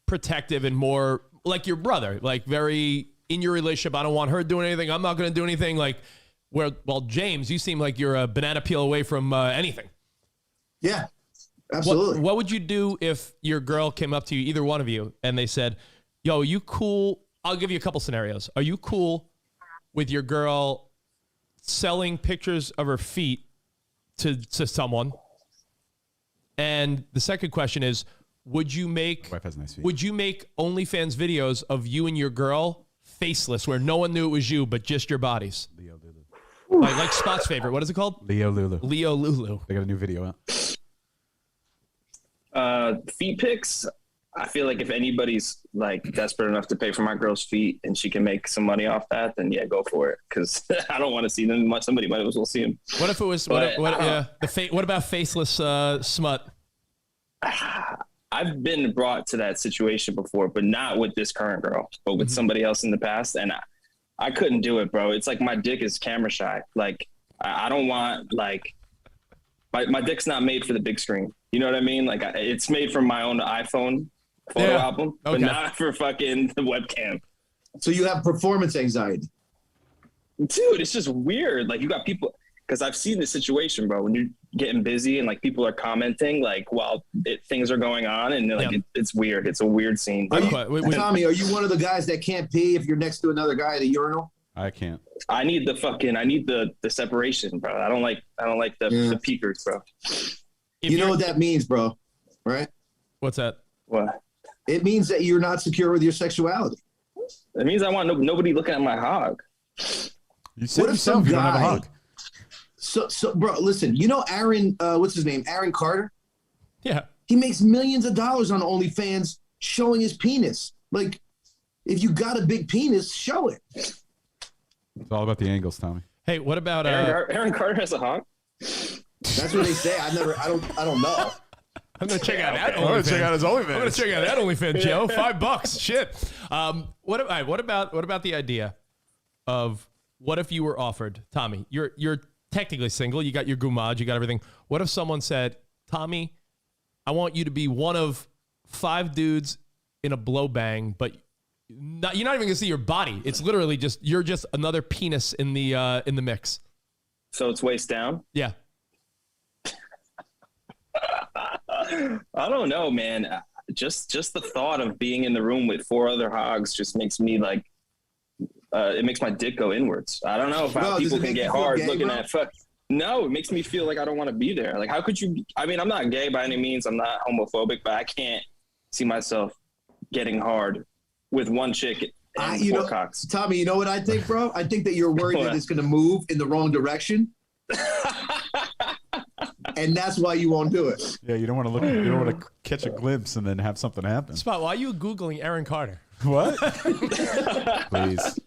protective and more like your brother, like very in your relationship. I don't want her doing anything. I'm not going to do anything. Like, well, James, you seem like you're a banana peel away from anything. Yeah, absolutely. What would you do if your girl came up to you, either one of you, and they said, yo, you cool? I'll give you a couple scenarios. Are you cool with your girl selling pictures of her feet to someone? And the second question is, would you make Wife has nice feet. would you make OnlyFans videos of you and your girl faceless, where no one knew it was you, but just your bodies? Leo Lulu. Like Spot's favorite. What is it called? Leo Lulu. Leo Lulu. They got a new video out. Feet pics. I feel like if anybody's like desperate enough to pay for my girl's feet and she can make some money off that, then yeah, go for it. Because I don't want to see them. Somebody might as well see them. What if it was? But, What about faceless smut? I've been brought to that situation before, but not with this current girl, but with somebody else in the past, and I couldn't do it, bro. It's like my dick is camera shy. Like I don't want like my dick's not made for the big screen. You know what I mean? Like it's made from my own iPhone photo album, but not for fucking the webcam. So you have performance anxiety. Dude, it's just weird. Like you got people, because I've seen this situation, bro, when you're getting busy and like people are commenting like while things are going on, and like it's weird. It's a weird scene. Tommy, are you one of the guys that can't pee if you're next to another guy at a urinal? I can't. I need the separation, bro. I don't like the peekers, bro. You know what that means, bro, right? What's that? What? It means that you're not secure with your sexuality. It means I want nobody looking at my hog. You said What if some yourself you don't have a guy- hug. So, bro, listen, you know Aaron, what's his name? Aaron Carter? Yeah. He makes millions of dollars on OnlyFans showing his penis. Like, if you got a big penis, show it. It's all about the angles, Tommy. Hey, what about Aaron Carter has a hog? That's what they say. I don't know. I'm gonna check out that. I'm gonna check out his OnlyFans. I'm gonna check out that OnlyFans, Joe. $5. Shit. What about the idea of what if you were offered, Tommy? You're technically single. You got your gumage. You got everything. What if someone said, Tommy, I want you to be one of 5 dudes in a blow bang, but you're not even gonna see your body. It's literally you're just another penis in the mix. So it's waist down? Yeah. I don't know, man. Just the thought of being in the room with 4 other hogs just makes me like, it makes my dick go inwards. I don't know if how people can get hard looking at fuck. No, it makes me feel like I don't want to be there. Like, how could you? I mean, I'm not gay by any means. I'm not homophobic, but I can't see myself getting hard with one chick and 4 cocks. Tommy, you know what I think, bro? I think that you're worried that it's going to move in the wrong direction. And that's why you won't do it. Yeah, you don't want to look. You don't want to catch a glimpse and then have something happen. Spot, why are you Googling Aaron Carter? What? Please.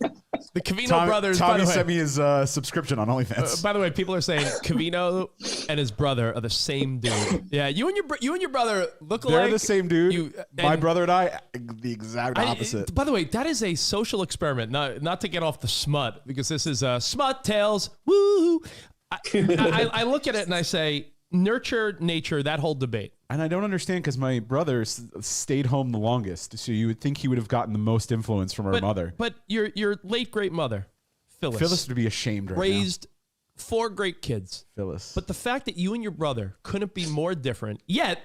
The Covino brothers. Tommy sent me his subscription on OnlyFans. By the way, people are saying Covino and his brother are the same dude. Yeah, you and your brother look alike. They're the same dude. My brother and I, the exact opposite. By the way, that is a social experiment. Not to get off the smut, because this is Smut Tales. Woo! I look at it and I say, nurture, nature, that whole debate. And I don't understand because my brother stayed home the longest, so you would think he would have gotten the most influence from her mother. But your late great mother, Phyllis would be ashamed right raised 4 great kids. Phyllis. But the fact that you and your brother couldn't be more different, yet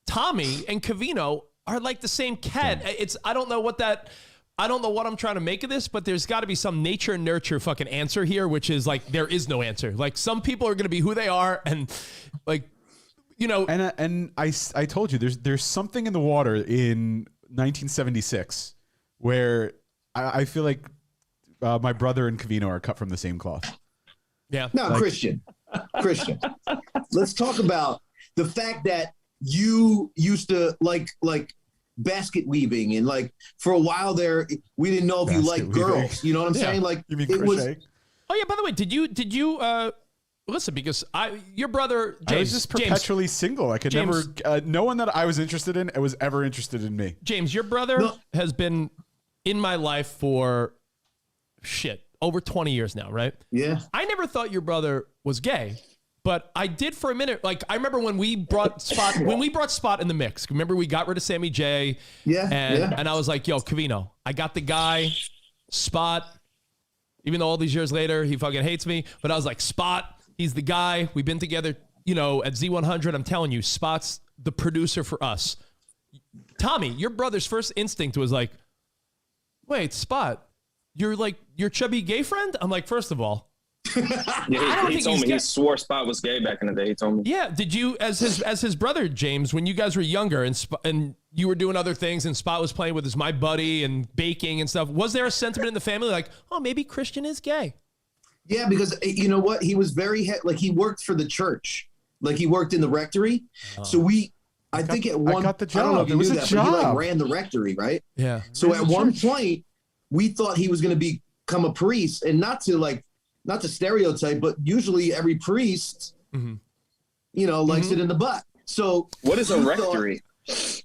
Tommy and Covino are like the same cat. I don't know what I'm trying to make of this, but there's got to be some nature and nurture fucking answer here, which is like there is no answer. Like some people are going to be who they are, and like And I told you there's something in the water in 1976 where I feel like my brother and Covino are cut from the same cloth. Yeah. Now, Christian, let's talk about the fact that you used to like basket weaving, and like for a while there, we didn't know if you liked girls. You know what I'm saying? Like you mean it crochet? was. Oh yeah. By the way, did you listen? Because your brother James I was just perpetually single. I could James, never. No one that I was interested in was ever interested in me. James, your brother has been in my life for over 20 years now, right? Yeah. I never thought your brother was gay, but I did for a minute. Like I remember when we brought Spot in the mix. Remember we got rid of Sammy J. Yeah. And I was like, yo, Covino, I got the guy, Spot. Even though all these years later he fucking hates me, but I was like, Spot, he's the guy. We've been together, at Z100. I'm telling you, Spot's the producer for us. Tommy, your brother's first instinct was like, wait, Spot, you're like your chubby gay friend? I'm like, first of all, Yeah, he told me he swore Spot was gay back in the day. He told me. Yeah, did you, as his brother James, when you guys were younger and you were doing other things and Spot was playing with his My Buddy and baking and stuff, was there a sentiment in the family like, oh, maybe Christian is gay? Yeah, because you know what, he was very he worked for the church, like he worked in the rectory. So I think at one, I got the job. I don't know if you It was knew a that, but he job. ran the rectory, right? Yeah. So at one point, we thought he was going to become a priest, and not to stereotype, but usually every priest, likes it in the butt. So what is a rectory?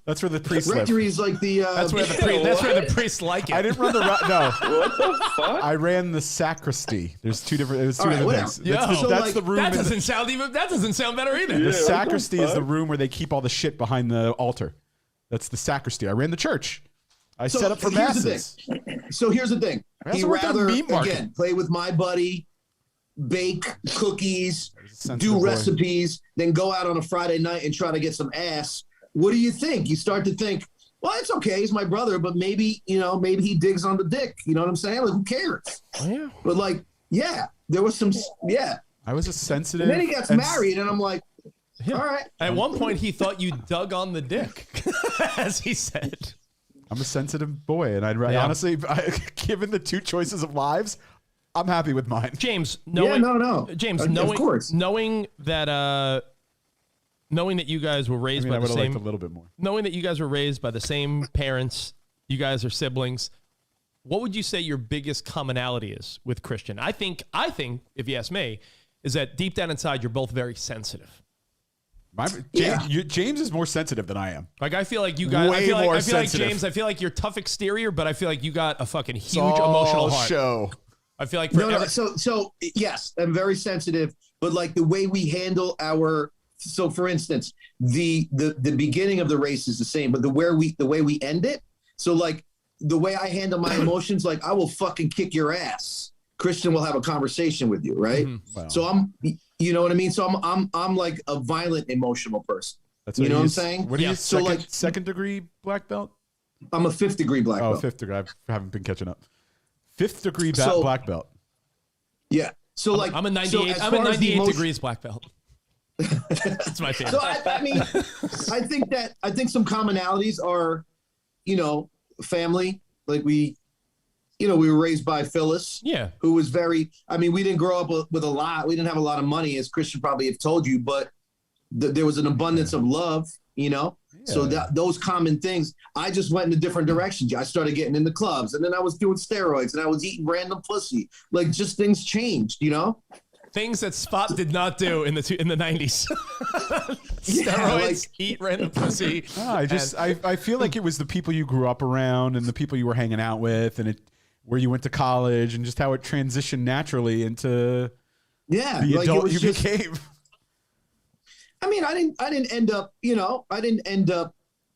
That's where the priests live. Rectory is like the. That's where the priests like it. I didn't run the no. What the fuck? I ran the sacristy. There's two different. It was two All right, different whatever. things. Yeah. That's the room. That doesn't sound better either. The sacristy is the room where they keep all the shit behind the altar. That's the sacristy. I ran the church. I set up for masses. So here's the thing. I also He worked at a rather meat market. again play with My Buddy, bake cookies, sensitive do boy. recipes, then go out on a Friday night and try to get some ass. What do you think? You start to think, well, it's okay. He's my brother, but maybe he digs on the dick. You know what I'm saying? Like, who cares? Oh, yeah. But there was some, I was a sensitive. And then he gets married, and I'm like, all right. At one point, he thought you dug on the dick, as he said. I'm a sensitive boy, and honestly, given the two choices of lives, I'm happy with mine. James, James, of course. knowing that you guys were raised by I the would have same, liked a little bit more. knowing that you guys were raised by the same parents, you guys are siblings. What would you say your biggest commonality is with Christian? I think, if you ask me, is that deep down inside you're both very sensitive. James is more sensitive than I am. Like I feel like you guys, Way I feel more like sensitive. James, I feel like you're tough exterior, but I feel like you got a fucking huge emotional heart. Show. I feel like So yes, I'm very sensitive, but like the way we handle so for instance, the beginning of the race is the same, but the way we end it. So like the way I handle my emotions, like I will fucking kick your ass. Christian will have a conversation with you, right? Wow. So you know what I mean? So I'm like a violent emotional person. That's you know what I'm saying? What are you? So second degree black belt? I'm a 5th degree black belt. 5th degree. I haven't been catching up. 5th degree black belt. Yeah. So like I'm a 98. So I'm a 98 degrees black belt. That's my favorite. So I mean, I think some commonalities are, family. Like we were raised by Phyllis. Yeah. Who was we didn't grow up with a lot. We didn't have a lot of money, as Christian probably have told you, but there was an abundance of love, Yeah. So those common things, I just went in a different direction. I started getting into clubs, and then I was doing steroids, and I was eating random pussy. Like just things changed, Things that Spot did not do in the 90s. Steroids, eat random pussy. I feel like it was the people you grew up around and the people you were hanging out with, and where you went to college, and just how it transitioned naturally into the adult you became. I mean, I didn't end up, I didn't end up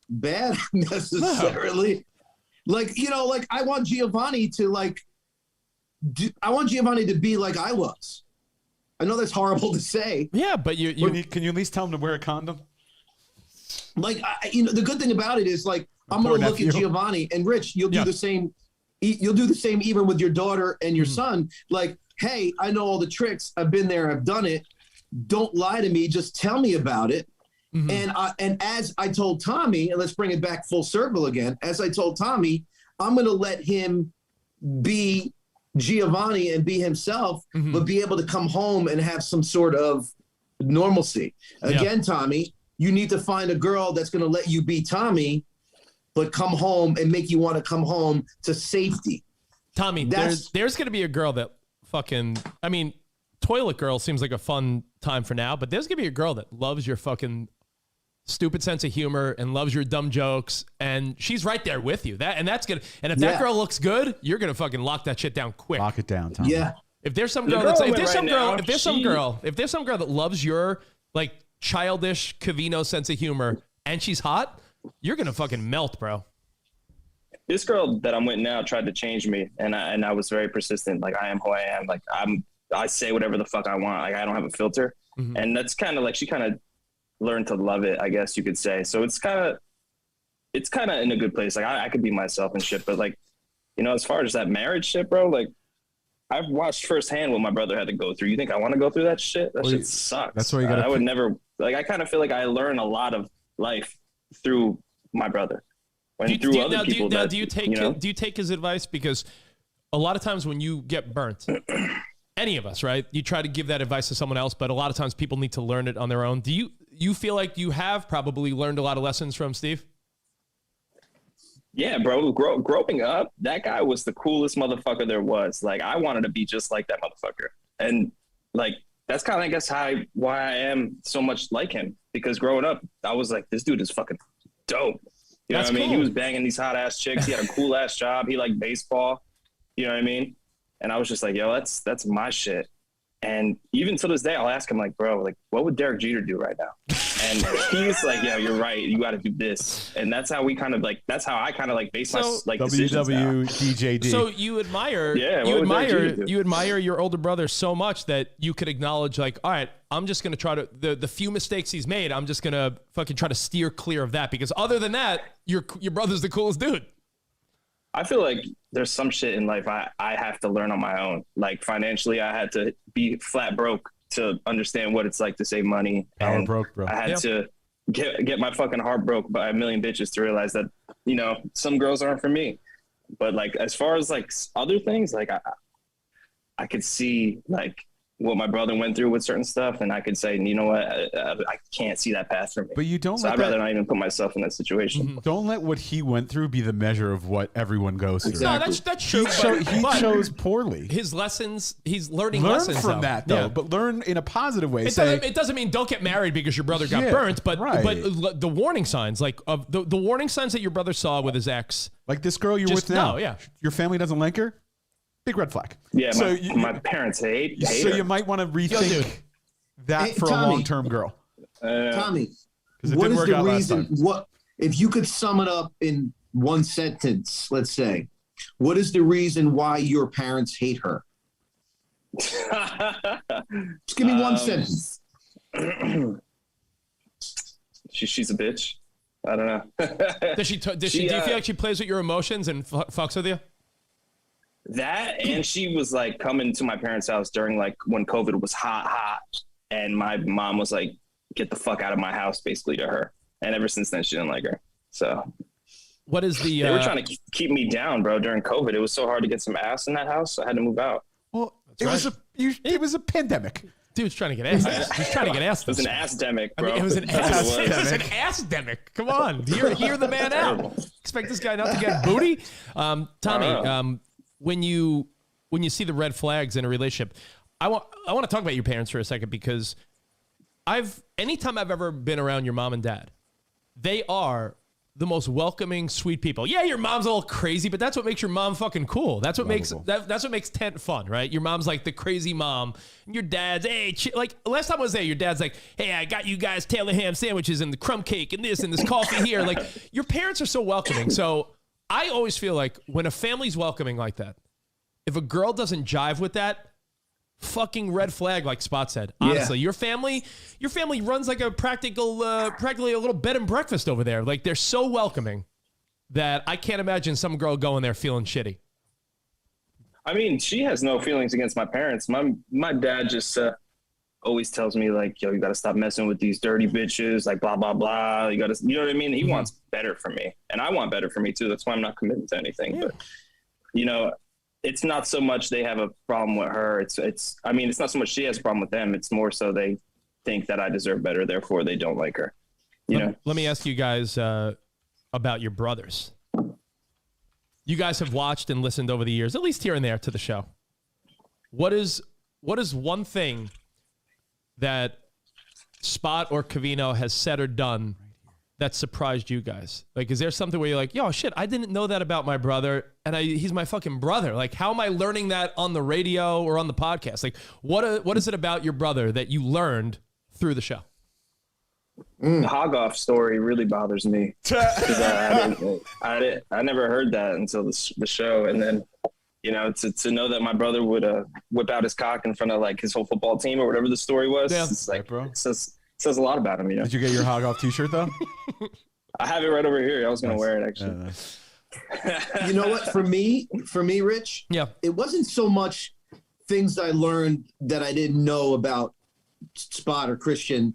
bad necessarily. No. Like, like I want Giovanni to be like I was. I know that's horrible to say. Yeah, but can you at least tell him to wear a condom? Like, the good thing about it is like, I'm going to look at Giovanni and Rich, you'll do the same. You'll do the same even with your daughter and your son. Like, hey, I know all the tricks. I've been there. I've done it. Don't lie to me. Just tell me about it. And as I told Tommy, and let's bring it back full circle again. As I told Tommy, I'm going to let him be Giovanni and be himself, but be able to come home and have some sort of normalcy. Again, Tommy, you need to find a girl that's going to let you be Tommy, but come home and make you want to come home to safety. Tommy, there's going to be a girl that Toilet Girl seems like a fun time for now, but there's going to be a girl that loves your fucking stupid sense of humor and loves your dumb jokes, and she's right there with you. That's good. And if that girl looks good, you're going to fucking lock that shit down quick. Lock it down, Tommy. Yeah. If there's some girl if there's some girl that loves your like childish Covino sense of humor and she's hot, you're going to fucking melt, bro. This girl that I'm with now tried to change me, and I was very persistent. Like, I am who I am. Like, I say whatever the fuck I want. Like, I don't have a filter. And that's kind of like, she kind of learned to love it, I guess you could say. So it's kind of in a good place. Like, I could be myself and shit, but like, as far as that marriage shit, bro, like, I've watched firsthand what my brother had to go through. You think I want to go through that shit? That shit sucks. That's why you got. I would never. Like, I kind of feel like I learn a lot of life through my brother. Do you take his advice? Because a lot of times when you get burnt, any of us, right? You try to give that advice to someone else, but a lot of times people need to learn it on their own. Do you feel like you have probably learned a lot of lessons from Steve? Yeah, bro. Growing up, that guy was the coolest motherfucker there was. Like, I wanted to be just like that motherfucker. And like, that's kind of, I guess, why I am so much like him. Because growing up, I was like, this dude is fucking dope. You know what I mean? Cool. He was banging these hot ass chicks. He had a cool ass job. He liked baseball. You know what I mean? And I was just like, yo, that's my shit. And even to this day, I'll ask him, like, bro, like, what would Derek Jeter do right now? And he's like, yeah, you're right. You got to do this. And that's how we kind of like, that's how I kind of like base my like decisions now. WWDJD. So you admire, you admire your older brother so much that you could acknowledge, like, all right, I'm just going to try to, the few mistakes he's made, I'm just going to fucking try to steer clear of that. Because other than that, your brother's the coolest dude. I feel like there's some shit in life I have to learn on my own. Like, financially, I had to be flat broke to understand what it's like to save money. And broke, bro. I had to get my fucking heart broke by a million bitches to realize that, some girls aren't for me. But like, as far as like other things, like I could see like what my brother went through with certain stuff, and I could say, you know what, I can't see that path for me. But you don't. So I'd rather not even put myself in that situation. Don't let what he went through be the measure of what everyone goes through. Exactly. No, that's true. He chose poorly. His lessons, he's learning learn lessons from though. that though, but learn in a positive way. It doesn't mean don't get married because your brother got burnt, but the warning signs, like of the warning signs that your brother saw with his ex, like this girl you're with now. Your family doesn't like her. Big red flag. Yeah, my parents hate so her. you might want to rethink that for Tommy, a long-term girl. Tommy, what is the reason? What if you could sum it up in one sentence? Let's say, what is the reason why your parents hate her? Just give me one sentence. She's a bitch. I don't know. Do you feel like she plays with your emotions and fucks with you? That, and she was like coming to my parents' house during like when COVID was hot, and my mom was like, "Get the fuck out of my house," basically to her. And ever since then, she didn't like her. So, what is the? They were trying to keep me down, bro. During COVID, it was so hard to get some ass in that house. I had to move out. Well, it was a pandemic. Dude's trying to get ass. He's trying to get ass. It was an ass-demic, bro. I mean, it was an ass-demic. Come on, hear the man out. Expect this guy not to get booty. Tommy, when you see the red flags in a relationship, I want to talk about your parents for a second, because anytime I've ever been around your mom and dad, they are the most welcoming, sweet people. Yeah, your mom's a little crazy, but that's what makes your mom fucking cool. That's what makes that's what makes tent fun, right? Your mom's like the crazy mom, and your dad's like last time I was there, your dad's like, hey, I got you guys Taylor ham sandwiches and the crumb cake and this coffee here. Like your parents are so welcoming. So I always feel like when a family's welcoming like that, if a girl doesn't jive with that, fucking red flag, like Spot said. Honestly, your family runs like a practically a little bed and breakfast over there. Like they're so welcoming that I can't imagine some girl going there feeling shitty. I mean, she has no feelings against my parents. My dad just always tells me like, yo, you got to stop messing with these dirty bitches, like blah blah blah. You got to, you know what I mean? He wants better for me, and I want better for me too. That's why I'm not committed to anything. But you know, it's not so much they have a problem with her. I mean, it's not so much she has a problem with them. It's more so they think that I deserve better, therefore they don't like her. You know? Let me ask you guys about your brothers. You guys have watched and listened over the years, at least here and there, to the show. What is one thing that Spot or Covino has said or done that surprised you guys? Like, is there something where you're like, yo, shit, I didn't know that about my brother, and he's my fucking brother. Like, how am I learning that on the radio or on the podcast? Like, what is it about your brother that you learned through the show? The hog-off story really bothers me. I never heard that until the show, and then, you know, to know that my brother would whip out his cock in front of like his whole football team or whatever the story was. Yeah. It's like, bro. It says a lot about him, you know. Did you get your hog off t-shirt though? I have it right over here. I was gonna wear it actually. You know what? For me, Rich, it wasn't so much things I learned that I didn't know about Spot or Christian,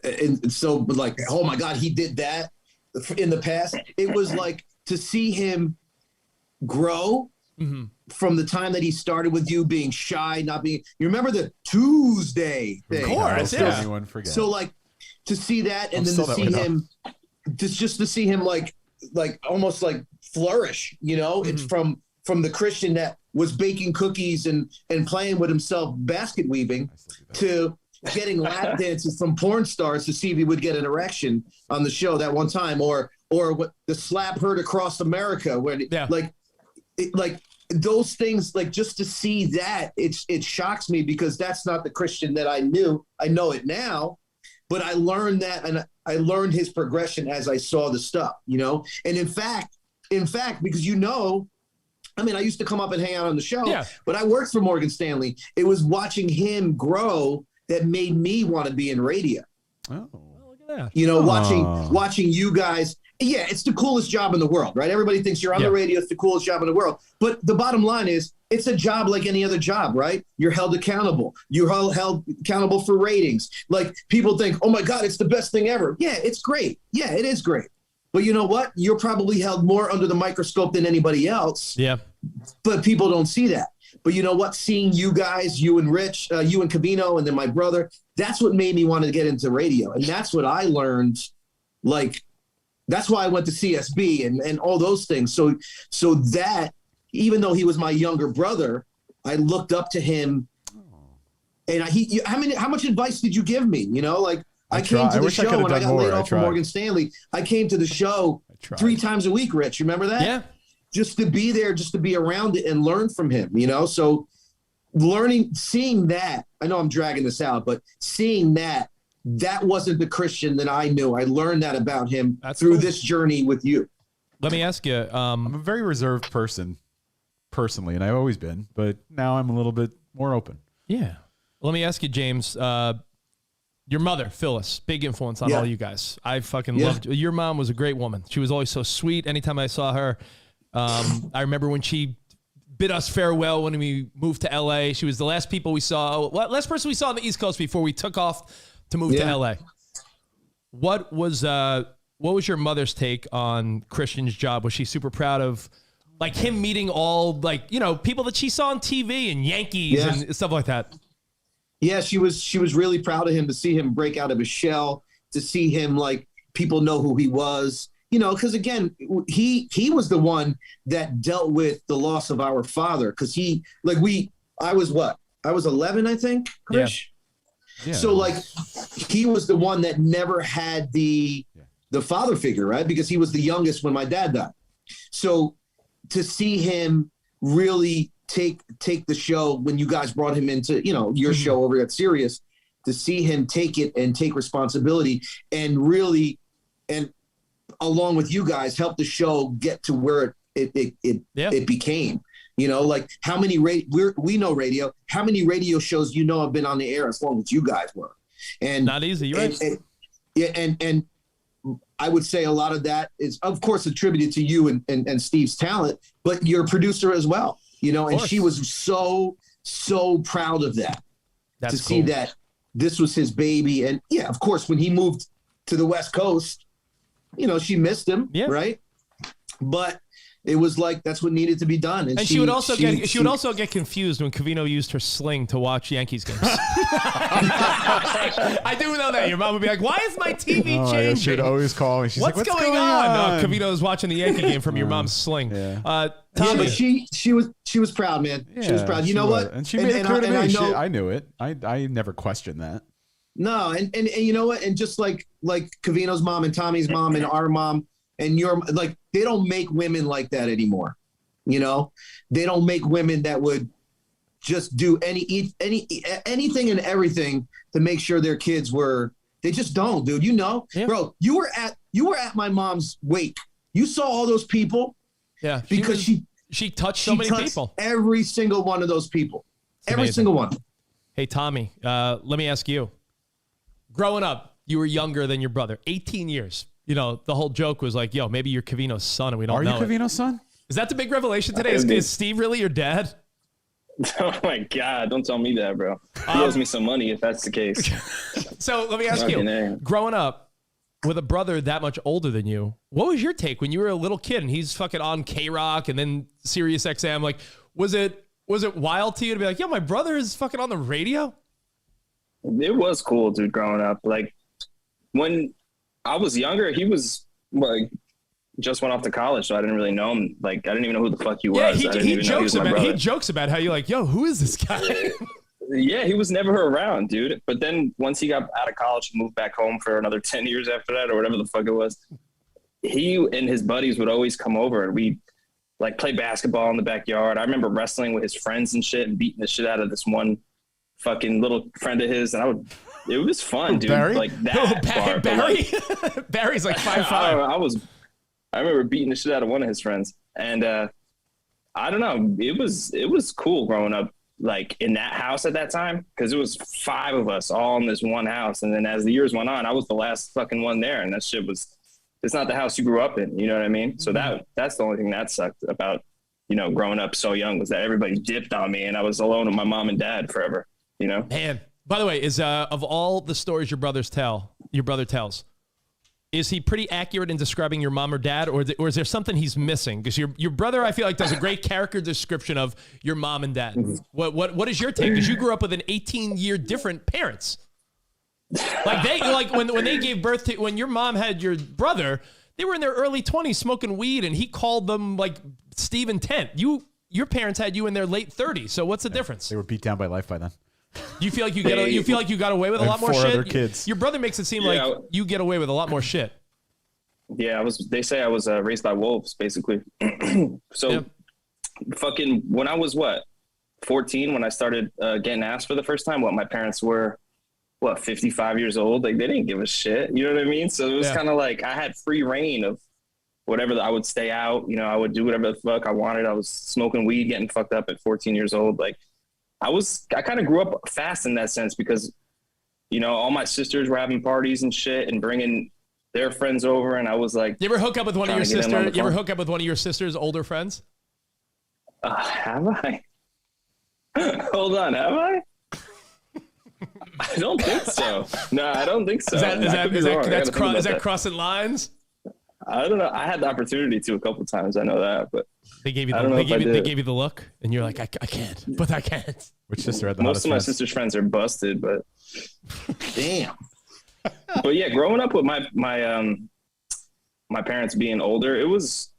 and so like, oh my God, he did that in the past. It was like to see him grow. Mm-hmm. From the time that he started with you, being shy, not being, you remember the Tuesday thing? Of course, yeah. Anyone forget. So like to see that, and then to see him, just to see him like almost like flourish, you know. Mm-hmm. It's from the Christian that was baking cookies and playing with himself, basket weaving, to getting lap dances from porn stars to see if he would get an erection on the show that one time, or what the slap heard across America, where like those things, like just to see that, it shocks me because that's not the Christian that I knew. I know it now, but I learned that, and I learned his progression as I saw the stuff, you know. And in fact, because, you know, I mean, I used to come up and hang out on the show, but I worked for Morgan Stanley. It was watching him grow that made me want to be in radio. Oh, look at that. You know, watching you guys. Yeah, it's the coolest job in the world, right? Everybody thinks you're on the radio. It's the coolest job in the world. But the bottom line is, it's a job like any other job, right? You're held accountable. You're held accountable for ratings. Like, people think, oh my God, it's the best thing ever. Yeah, it's great. Yeah, it is great. But you know what? You're probably held more under the microscope than anybody else. Yeah. But people don't see that. But you know what? Seeing you guys, you and Rich, you and Covino, and then my brother, that's what made me want to get into radio. And that's what I learned, like, that's why I went to CSB and all those things. So that, even though he was my younger brother, I looked up to him. And how much advice did you give me? You know, like, I came to the show when I got laid off from Morgan Stanley. I came to the show 3 times a week, Rich. Remember that? Yeah. Just to be there, just to be around it and learn from him, you know? So seeing that, I know I'm dragging this out, but seeing that wasn't the Christian that I knew. I learned that about him through this journey with you. Let me ask you. I'm a very reserved person, personally, and I've always been, but now I'm a little bit more open. Yeah. Let me ask you, James. Your mother, Phyllis, big influence on all you guys. I fucking loved. Your mom was a great woman. She was always so sweet. Anytime I saw her, I remember when she bid us farewell when we moved to LA. She was the last people we saw. Last person we saw on the East Coast before we took off to move to LA. What was your mother's take on Christian's job? Was she super proud of, like, him meeting all, like, you know, people that she saw on TV and Yankees and stuff like that? Yeah, she was really proud of him, to see him break out of his shell, to see him, like, people know who he was, you know, because again, he was the one that dealt with the loss of our father, because I was 11, I think, Chris. Yeah. So, like, he was the one that never had the the father figure, right? Because he was the youngest when my dad died. So to see him really take the show when you guys brought him into, your show over at Sirius, to see him take it and take responsibility and really, and along with you guys, help the show get to where it became. Like how many we know radio, how many radio shows have been on the air as long as you guys were. And not easy, you're right. And I would say a lot of that is, of course, attributed to you and Steve's talent, but you're a producer as well, and she was so proud of that. That's to see that this was his baby. And yeah, of course, when he moved to the West Coast, she missed him, right? But it was like that's what needed to be done. And she would also get confused when Covino used her sling to watch Yankees games. I do know that. Your mom would be like, "Why is my TV changing?" She'd always call me. She's What's like, going on? No, Covino's watching the Yankee game from your mom's sling. Yeah. Tommy, but she was proud, man. She was proud. You know what? And she made it clear to me. I knew it. I never questioned that. No, and you know what? And just like Covino's mom and Tommy's mom and our mom and your, like, they don't make women like that anymore. They don't make women that would just do anything and everything to make sure their kids were. They just don't, dude. Bro, you were at my mom's wake. You saw all those people. Yeah, because she touched so many people. Every single one of those people. Every single one. Hey, Tommy, let me ask you. Growing up, you were younger than your brother, 18 years. The whole joke was like, yo, maybe you're Covino's son and we don't know. Are you Covino's son? Is that the big revelation today? Is Steve really your dad? Oh my God, don't tell me that, bro. He owes me some money if that's the case. So let me ask you, growing up with a brother that much older than you, what was your take when you were a little kid and he's fucking on K-Rock and then Sirius XM? Like, was it wild to you to be like, yo, my brother is fucking on the radio? It was cool, dude, growing up. Like, when I was younger, he was like just went off to college, so I didn't really know him. Like, I didn't even know who the fuck he was. Yeah, he jokes about how you're like, yo, who is this guy? Yeah, he was never around, dude. But then once he got out of college and moved back home for another 10 years after that, or whatever the fuck it was, he and his buddies would always come over and we'd like play basketball in the backyard. I remember wrestling with his friends and shit and beating the shit out of this one fucking little friend of his, and it was fun, dude. Barry? Like that. Barry? Like, Barry's like 5'5". I remember beating the shit out of one of his friends, and I don't know. It was cool growing up, like in that house at that time, because it was 5 of us all in this one house, and then as the years went on, I was the last fucking one there, and that shit was. It's not the house you grew up in, you know what I mean? So that's the only thing that sucked about, growing up so young, was that everybody dipped on me, and I was alone with my mom and dad forever. Man, by the way, is of all the stories your brother tells, is he pretty accurate in describing your mom or dad, or is there something he's missing? Because your brother, I feel like, does a great character description of your mom and dad. What is your take? Because you grew up with an 18-year different parents. Like when they gave birth to, when your mom had your brother, they were in their early 20s smoking weed, and he called them like Steve and Tent. Your parents had you in their late 30s. So what's the difference? They were beat down by life by then. You feel like you got away with a lot more shit? Other kids. Your brother makes it seem like you get away with a lot more shit. Yeah, they say I was raised by wolves, basically. So fucking when I was 14, when I started getting asked for the first time, my parents were 55 years old. Like, they didn't give a shit. You know what I mean? So it was kind of like I had free reign of whatever. I would stay out, I would do whatever the fuck I wanted. I was smoking weed, getting fucked up at 14 years old. Like, I kind of grew up fast in that sense because, all my sisters were having parties and shit and bringing their friends over. And I was like, you ever hook up with one of your sisters? You ever hook up with one of your sister's older friends? Have I? Hold on. Have I? I don't think so. No, I don't think so. Is that crossing lines? I don't know. I had the opportunity to a couple of times. I know that, but they gave you the look, and you're like, I can't, but I can't. Which sister had the most of my sister's friends are busted, but damn. But yeah, growing up with my parents being older, it was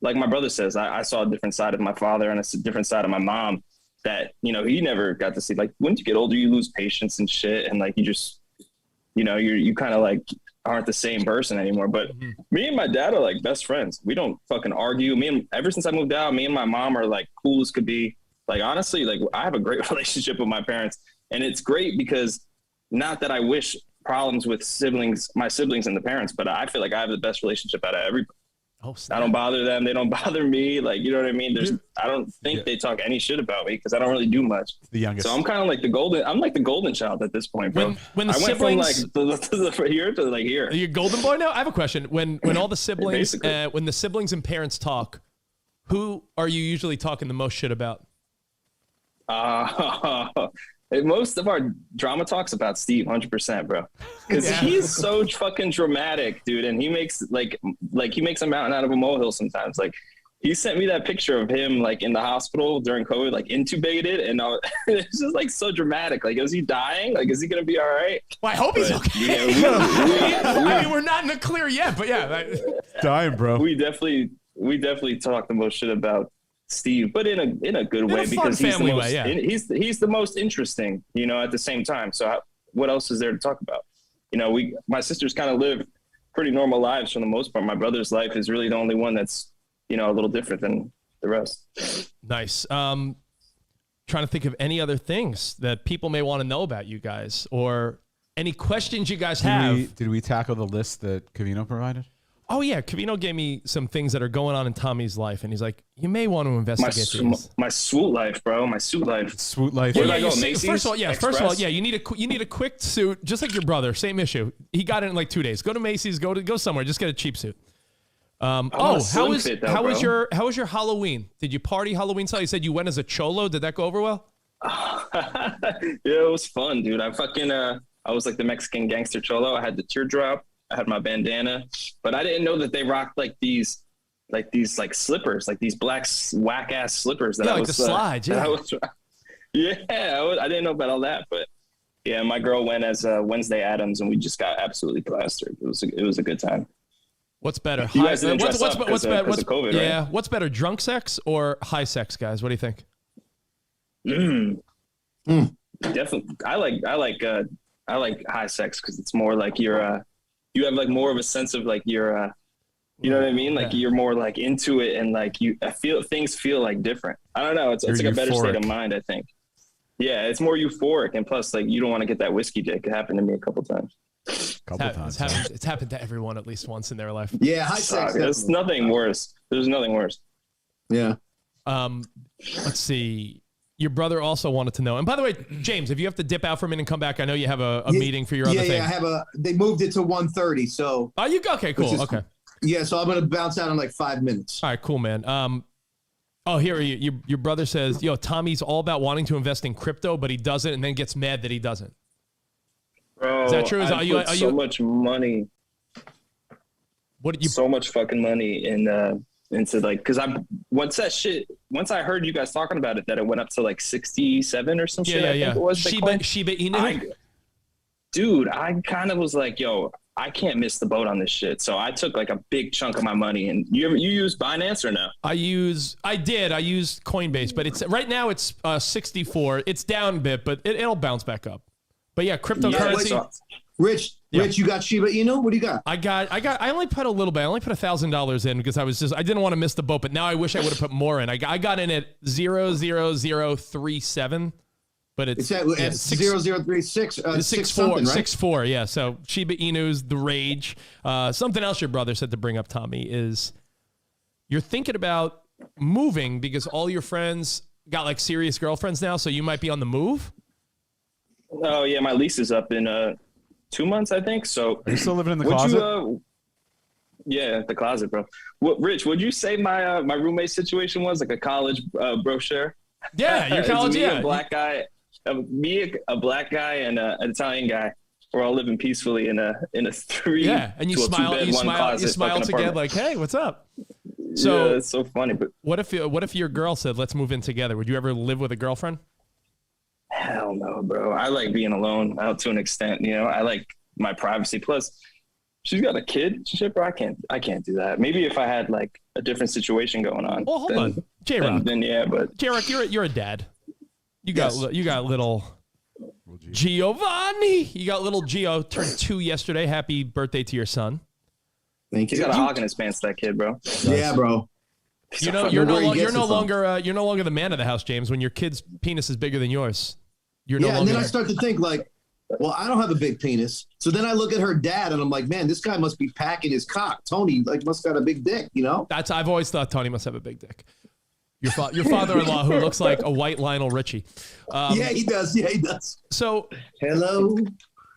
like my brother says. I saw a different side of my father and a different side of my mom that he never got to see. Like, once you get older, you lose patience and shit, and like you just you kind of like. aren't the same person anymore. But me and my dad are like best friends. We don't fucking argue. Ever since I moved out, me and my mom are like cool as could be. Like, honestly, like I have a great relationship with my parents, and it's great because not that I wish problems with my siblings and the parents, but I feel like I have the best relationship out of everybody. Oh, I don't bother them. They don't bother me. Like, you know what I mean? I don't think they talk any shit about me because I don't really do much. The youngest. So I'm kind of like I'm like the golden child at this point, bro. When the I siblings, went from like here to like here. Are you a golden boy now? I have a question. When all the siblings, Basically. when the siblings and parents talk, who are you usually talking the most shit about? Most of our drama talks about Steve, 100%, bro. Because he's so fucking dramatic, dude, and he makes he makes a mountain out of a molehill sometimes. Like, he sent me that picture of him like in the hospital during COVID, like intubated, and it's just like so dramatic. Like, is he dying? Like, is he gonna be all right? Well, I hope he's okay. Yeah, I mean, we're not in the clear yet, but yeah, dying, bro. we definitely talk the most shit about Steve, but in a good way, a fun because he's the family most, way, yeah. he's the most interesting, you know, at the same time. So what else is there to talk about? You know, my sisters kind of live pretty normal lives for the most part. My brother's life is really the only one that's, you know, a little different than the rest. Nice. Trying to think of any other things that people may want to know about you guys, or any questions you guys have. Did we tackle the list that Covino provided? Oh yeah, Covino gave me some things that are going on in Tommy's life, and he's like, "You may want to investigate these." My swoot life, bro. My suit life. Swoot life. Where did I go? Macy's? First of all, Express? you need a quick suit, just like your brother. Same issue. He got it in like 2 days. Go to Macy's. Go somewhere. Just get a cheap suit. How was your Halloween? Did you party Halloween style? You said you went as a cholo. Did that go over well? Yeah, it was fun, dude. I was like the Mexican gangster cholo. I had the teardrop. I had my bandana, but I didn't know that they rocked like these slippers, like these black whack ass slippers. That Yeah, I like was, the slides. I didn't know about all that, but yeah, my girl went as Wednesday Addams, and we just got absolutely plastered. It was a good time. What's better? You guys didn't dress up because of COVID, yeah. right? What's better, drunk sex or high sex, guys? What do you think? Definitely, I like high sex because it's more like you have like more of a sense of like you know what I mean? Like you're more like into it, and like things feel like different. I don't know. It's like a better state of mind, I think. Yeah, it's more euphoric, and plus like you don't want to get that whiskey dick. It happened to me a couple times. It's happened to everyone at least once in their life. Yeah, high sex. There's nothing worse. There's nothing worse. Yeah. Let's see. Your brother also wanted to know. And by the way, James, if you have to dip out for a minute and come back, I know you have a meeting for your other thing. Yeah, they moved it to 1:30. So. Oh, okay, cool. Okay. Yeah, so I'm gonna bounce out in like 5 minutes. All right, cool, man. Here your brother says, Tommy's all about wanting to invest in crypto, but he doesn't, and then gets mad that he doesn't. Bro, is that true? I put so much money. So much fucking money into like, because once I heard you guys talking about it, that it went up to like 67 or some shit. I think it was Shiba Inu. Dude, I kind of was like, yo, I can't miss the boat on this shit. So I took like a big chunk of my money. And you use Binance or no? I used Coinbase, but right now it's 64. It's down a bit, but it'll bounce back up. But yeah, cryptocurrency. Yeah, Rich, you got Shiba Inu? What do you got? I only put a little bit. I only put $1,000 in because I didn't want to miss the boat, but now I wish I would have put more in. I got in at 0.0037, but it's 0036, 64, yeah. So Shiba Inu's the rage. Something else your brother said to bring up, Tommy, is you're thinking about moving because all your friends got like serious girlfriends now, so you might be on the move. Oh yeah, my lease is up in 2 months, I think. So are you still living in the closet? Yeah, the closet, bro. Rich, would you say my roommate situation was like a college brochure? Yeah, your college. A black guy, a black guy, and an Italian guy. We're all living peacefully in a 3. Yeah, and you smile together like, hey, what's up? So yeah, it's so funny. But what if your girl said, let's move in together? Would you ever live with a girlfriend? Hell no, bro. I like being alone out to an extent. You know, I like my privacy. Plus, she's got a kid. Shit, bro, I can't do that. Maybe if I had like a different situation going on. Well, hold on, J-Rock. Then yeah, but J-Rock, you're a dad. You got little Giovanni. You got little Gio, turned 2 yesterday. Happy birthday to your son. Thank you. He's got a hawk in his pants, that kid, bro. Yeah, bro. You know, you're no longer the man of the house, James. When your kid's penis is bigger than yours, you're no longer. And then I start to think like, well, I don't have a big penis. So then I look at her dad and I'm like, man, this guy must be packing his cock. Tony like must got a big dick, you know? I've always thought Tony must have a big dick. Your father-in-law who looks like a white Lionel Richie. Yeah, he does. Yeah, he does. So, hello,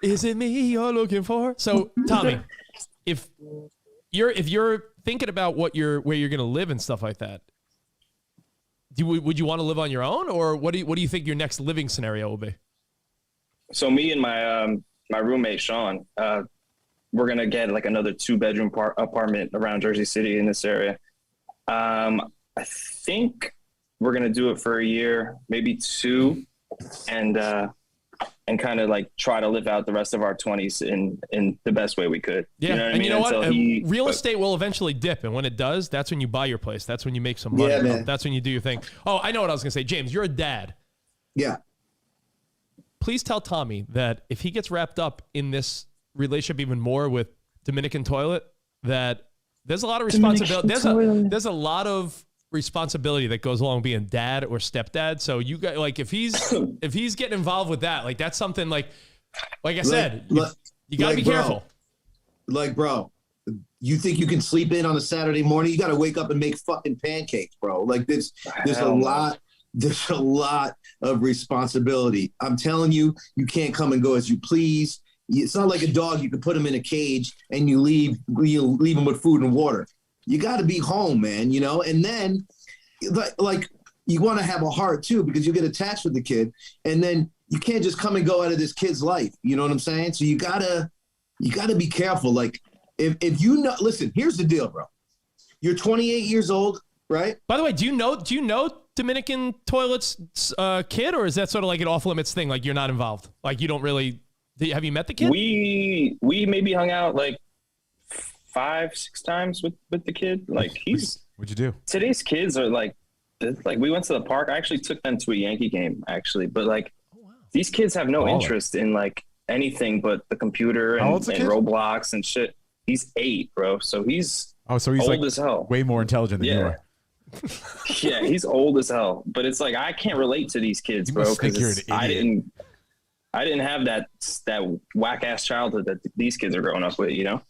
is it me you're looking for? So, Tommy, if you're thinking about where you're going to live and stuff like that, would you want to live on your own, or what do you think your next living scenario will be? So me and my roommate Sean, we're gonna get like another 2-bedroom apartment around Jersey City in this area. I think we're gonna do it for a year, maybe 2, and kind of like try to live out the rest of our 20s in the best way we could. Yeah, you know what and I you mean? know what? Real estate will eventually dip, and when it does, that's when you buy your place. That's when you make some money. Yeah, man. That's when you do your thing. Oh, I know what I was gonna say, James. You're a dad. Yeah. Please tell Tommy that if he gets wrapped up in this relationship even more with Dominican Toilet, that there's a lot of responsibility. There's a lot of responsibility that goes along being dad or stepdad. So you got like if he's getting involved with that, like that's something like I said, you gotta be careful. Like, bro, you think you can sleep in on a Saturday morning? You got to wake up and make fucking pancakes, bro. Like there's a lot. There's a lot of responsibility. I'm telling you, you can't come and go as you please. It's not like a dog. You can put him in a cage and you leave him with food and water. You got to be home, man, you know? And then like you want to have a heart too, because you get attached with the kid, and then you can't just come and go out of this kid's life. You know what I'm saying? So you gotta be careful. Like if you know, listen, here's the deal, bro. You're 28 years old, right? By the way, do you know Dominican Toilet's kid, or is that sort of like an off limits thing? Like you're not involved. Like you don't really. Have you met the kid? We maybe hung out like 5-6 times with the kid. Like What'd you do? Today's kids are like we went to the park. I actually took them to a Yankee game actually, but like these kids have no interest in like anything but the computer and Roblox and shit. He's 8, bro. So he's he's old like as hell. Way more intelligent than you are. Yeah, he's old as hell. But it's like I can't relate to these kids, bro, because I didn't have that whack ass childhood that these kids are growing up with, you know?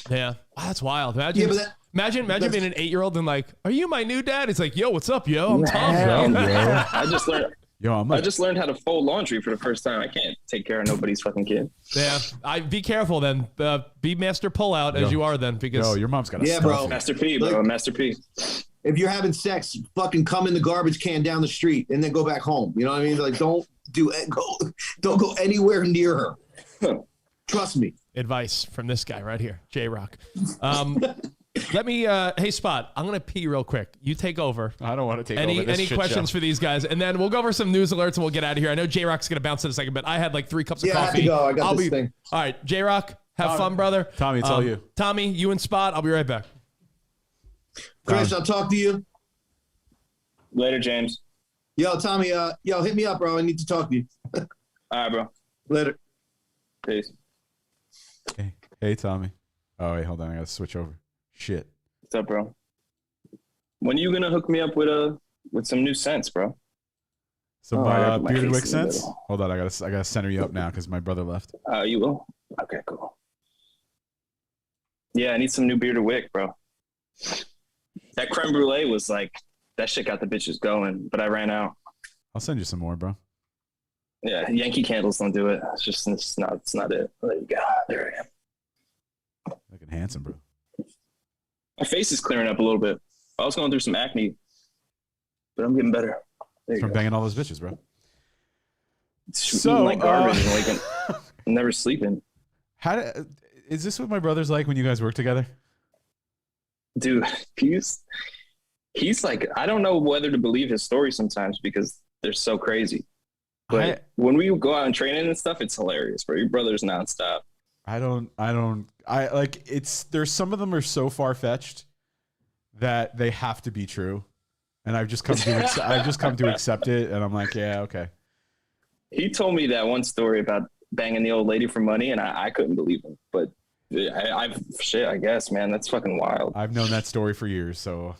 Yeah. Wow, that's wild. Imagine being an 8-year-old and like, are you my new dad? It's like, yo, what's up, yo? I'm Tom, bro. I just learned. I just learned how to fold laundry for the first time. I can't take care of nobody's fucking kid. Yeah, be careful then. Be Master Pullout as you are then, because your mom's got a bro. Master P, bro. Master P. If you're having sex, fucking come in the garbage can down the street and then go back home. You know what I mean? Like, don't go anywhere near her. Trust me. Advice from this guy right here, J-Rock. Let me, hey Spot, I'm going to pee real quick. You take over. I don't want to take over this Any questions for these guys? And then we'll go over some news alerts and we'll get out of here. I know J-Rock's going to bounce in a second, but I had like 3 cups of coffee. I have to go. I got this thing. All right, J-Rock, have fun, brother. Tommy, it's all you. Tommy, you and Spot, I'll be right back. Chris, I'll talk to you. Later, James. Yo, Tommy, hit me up, bro. I need to talk to you. All right, bro. Later. Peace. Hey, Tommy. Oh, wait, hold on. I got to switch over. Shit. What's up, bro? When are you going to hook me up with some new scents, bro? Some bearded wick scents? Hold on. I gotta center you up now because my brother left. You will? Okay, cool. Yeah, I need some new bearded wick, bro. That creme brulee was like, that shit got the bitches going, but I ran out. I'll send you some more, bro. Yeah, Yankee candles don't do it. It's not it. There you go. There I am. Looking handsome, bro. My face is clearing up a little bit. I was going through some acne, but I'm getting better. From banging all those bitches, bro. Eating like garbage and waking, never sleeping. Is this what my brother's like when you guys work together? Dude, he's like, I don't know whether to believe his story sometimes because they're so crazy. But when we go out and training and stuff, it's hilarious, bro. Your brother's nonstop. There's some of them are so far fetched that they have to be true. And I've just come to accept it. And I'm like, yeah, okay. He told me that one story about banging the old lady for money, and I couldn't believe him. But I guess, man, that's fucking wild. I've known that story for years, so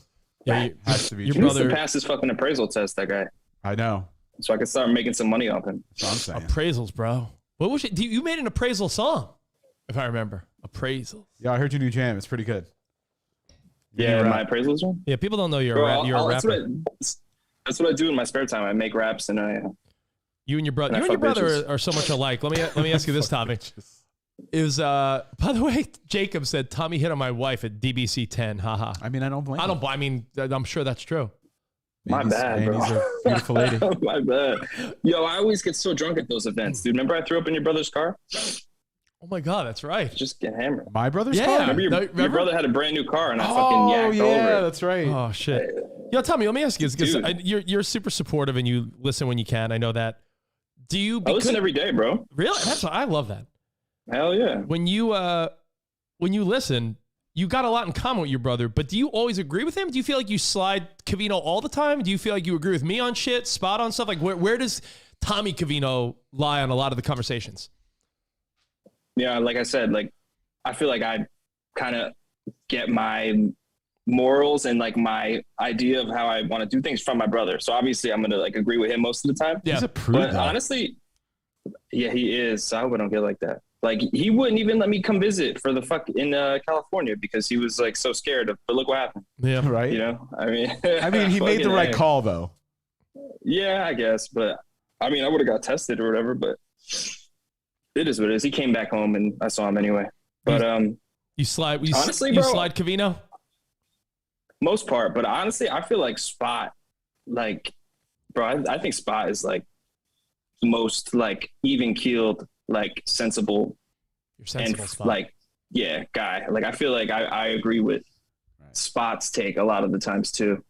Yeah, it has to be your true. He needs to brother- pass his fucking appraisal test, that guy, I know. so I can start making some money off him. That's what I'm saying. Appraisals, bro. What was it? You made an appraisal song, if I remember. Appraisals. Yeah, I heard your new jam. It's pretty good. Yeah, rap. my appraisals one. Yeah, people don't know you're Bro, a rapper. That's what I do in my spare time. I make raps and You and your brother. And I You and your fuck brother bitches. are so much alike. Let me ask you this, Tommy. Is by the way, Jacob said Tommy hit on my wife at DBC 10. Haha. I mean, I don't blame I him. don't. I mean, I'm sure that's true. my Andy's- bad, bro. Andy's a beautiful lady. My bad. Yo, I always get so drunk at those events, dude. Remember I threw up in your brother's car? Oh my God, that's right. Just get hammered. My brother's Yeah. car? Remember your, No, your remember? brother had a brand new car and I fucking Oh, yacked over yeah, it. that's right. Oh shit. Yo, Tommy, let me ask you this because Dude. you're super supportive and you listen when you can. I know that. Do you? I listen every day, bro. Really? I love that. Hell yeah. When you listen, you got a lot in common with your brother, but do you always agree with him? Do you feel like you slide Covino all the time? Do you feel like you agree with me on shit, Spot on stuff? Like where does Tommy Covino lie on a lot of the conversations? Yeah, like I said, like I feel like I kind of get my morals and like my idea of how I want to do things from my brother. So obviously I'm gonna like agree with him most of the time. Yeah. He's a prude, But though. honestly, yeah, he is. So I wouldn't get like that. Like he wouldn't even let me come visit for the fuck in California because he was like so scared of. But look what happened. Yeah. right? You know, I mean, I mean, he made the fucking right A. call, though. Yeah, I guess. But I mean, I would have got tested or whatever. But it is what it is. He came back home and I saw him anyway. But You slide. Honestly, you bro, slide Covino. most part. But honestly, I feel like Spot, like, bro, I think Spot is like the most like even keeled, like sensible You're sensible, and Spot. like yeah guy. Like I feel like I agree with Spot's take a lot of the times too.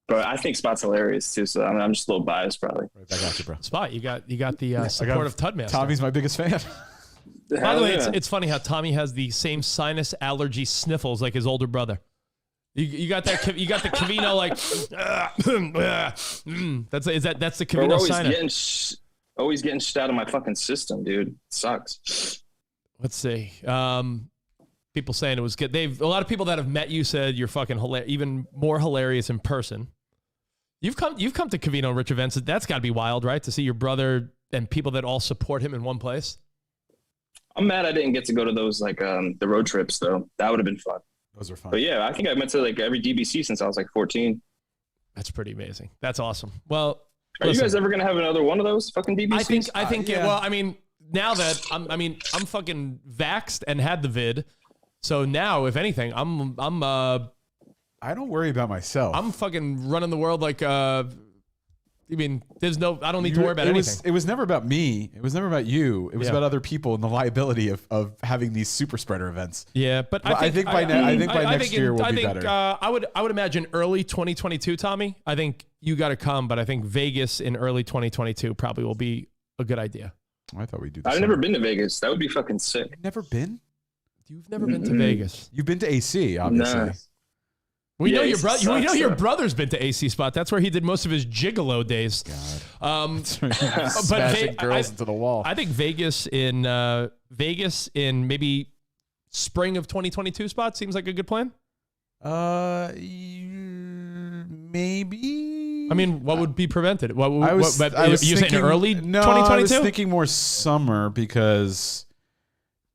But I think Spot's hilarious too. So I'm just a little biased probably. Right back at you, bro. Spot. You got the support of Tudmaster. Tommy's my biggest fan. By Hell the way, yeah. it's funny how Tommy has the same sinus allergy sniffles like his older brother. You got that? You got the Covino like. That's the Bro, we're Covino always sinus. always getting shit out of my fucking system, dude. It sucks. Let's see. People saying it was good. A lot of people that have met you said you're fucking even more hilarious in person. You've come to Covino Rich events. That's got to be wild, right? To see your brother and people that all support him in one place. I'm mad I didn't get to go to those like the road trips though. That would have been fun. Those are fun. But yeah, I think I went to like every DBC since I was like 14. That's pretty amazing. That's awesome. Well, Are listen, you guys ever gonna have another one of those fucking DBCs? I think. yeah. Well, I mean, now that I'm fucking vaxxed and had the vid, so now if anything, I'm I don't worry about myself. fucking running the world like I mean, I don't need to worry about anything. It was never about me. It was never about you. It was Yeah. about other people and the liability of having these super spreader events. Yeah, but I think by next year we'll be better. I would imagine early 2022, Tommy. I think you got to come, but I think Vegas in early 2022 probably will be a good idea. I thought we'd do the I've same. never been to Vegas. That would be fucking sick. You've never been? You've never been to Vegas. You've been to AC, obviously. Nah. We Yeah, know your AC brother. We know sucks, your though. brother's been to AC Spot. That's where he did most of his gigolo days. Smashing girls into the wall. I think Vegas in maybe spring of 2022 Spot seems like a good plan. Maybe. I mean, what would be prevented? I was you saying early No, 2022? I was thinking more summer because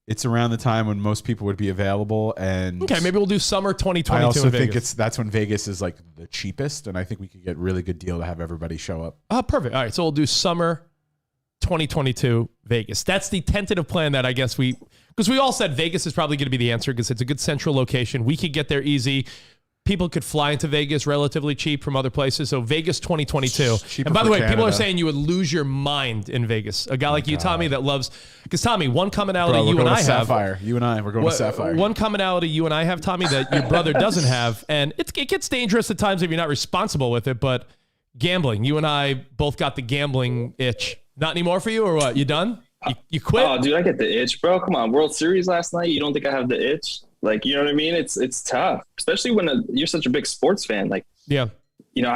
it's around the time when most people would be available, and Okay, maybe we'll do summer 2022 I also in think Vegas. that's when Vegas is like the cheapest, and I think we could get really good deal to have everybody show up. Oh, perfect. All right, so we'll do summer 2022 Vegas. That's the tentative plan that I guess because we all said Vegas is probably going to be the answer because it's a good central location. We could get there easy. People could fly into Vegas relatively cheap from other places. So Vegas 2022. Cheaper And by the for way, people are Canada. saying you would lose your mind in Vegas. A guy like you, Tommy, that loves, because Tommy, one commonality Bro, we're you and going I to have. Sapphire. You and I, we're going to Sapphire. One commonality you and I have, Tommy, that your brother doesn't have, and it gets dangerous at times if you're not responsible with it, but gambling. You and I both got the gambling itch. Not anymore for you, or what? You done? You quit? Oh, dude, I get the itch, bro. Come on, World Series last night. You don't think I have the itch? Like, you know what I mean? It's tough, especially when you're such a big sports fan. Like, Yeah. you know,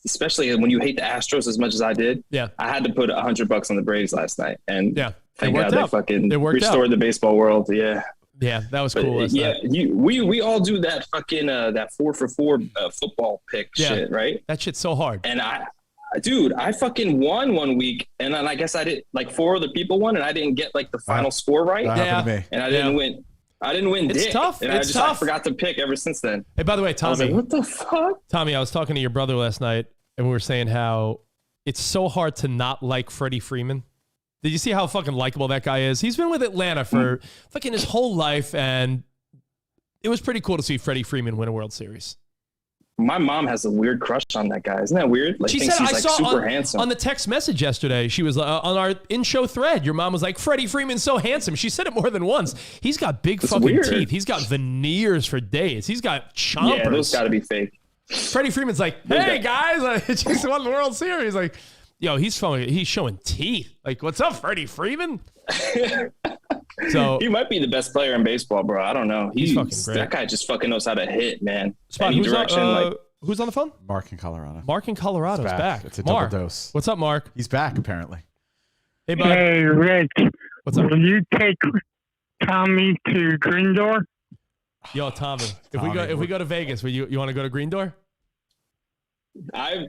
especially when you hate the Astros as much as I did. Yeah. I had to put $100 on the Braves last night, and Yeah. thank God they fucking restored the baseball world. Yeah. Yeah, that was cool. Yeah, we all do that fucking that 4-for-4 football pick shit, right? That shit's so hard. And I fucking won one week, and then I guess I did like 4 other people won, and I didn't get like the final score right. That happened to me. And I didn't win. I didn't win. It's tough. And It's I tough. forgot to pick ever since then. Hey, by the way, I was Tommy. like, what the fuck? Tommy, I was talking to your brother last night, and we were saying how it's so hard to not like Freddie Freeman. Did you see how fucking likable that guy is? He's been with Atlanta for fucking his whole life, and it was pretty cool to see Freddie Freeman win a World Series. My mom has a weird crush on that guy. Isn't that weird? Like, She thinks said, he's I like saw super handsome. on the text message yesterday, she was on our in-show thread, your mom was like, Freddie Freeman's so handsome. She said it more than once. He's got big fucking weird. teeth. He's got veneers for days. He's got chompers. Yeah, those got to be fake. Freddie Freeman's like, hey, guys, I just won the World Series. Like, yo, he's showing teeth. Like, what's up, Freddie Freeman? So He might be the best player in baseball, bro. I don't know. He's fucking great. That guy just fucking knows how to hit, man. Spot, Any who's, direction. who's on the phone? Mark in Colorado. Mark in Colorado's It's back. It's a Mark, double dose. what's up, Mark? He's back apparently. Hey, bud. Hey, Rich. What's up? Will you take Tommy to Green Door? Yo, Tommy. If Tommy, we go to Vegas, you want to go to Green Door? Hell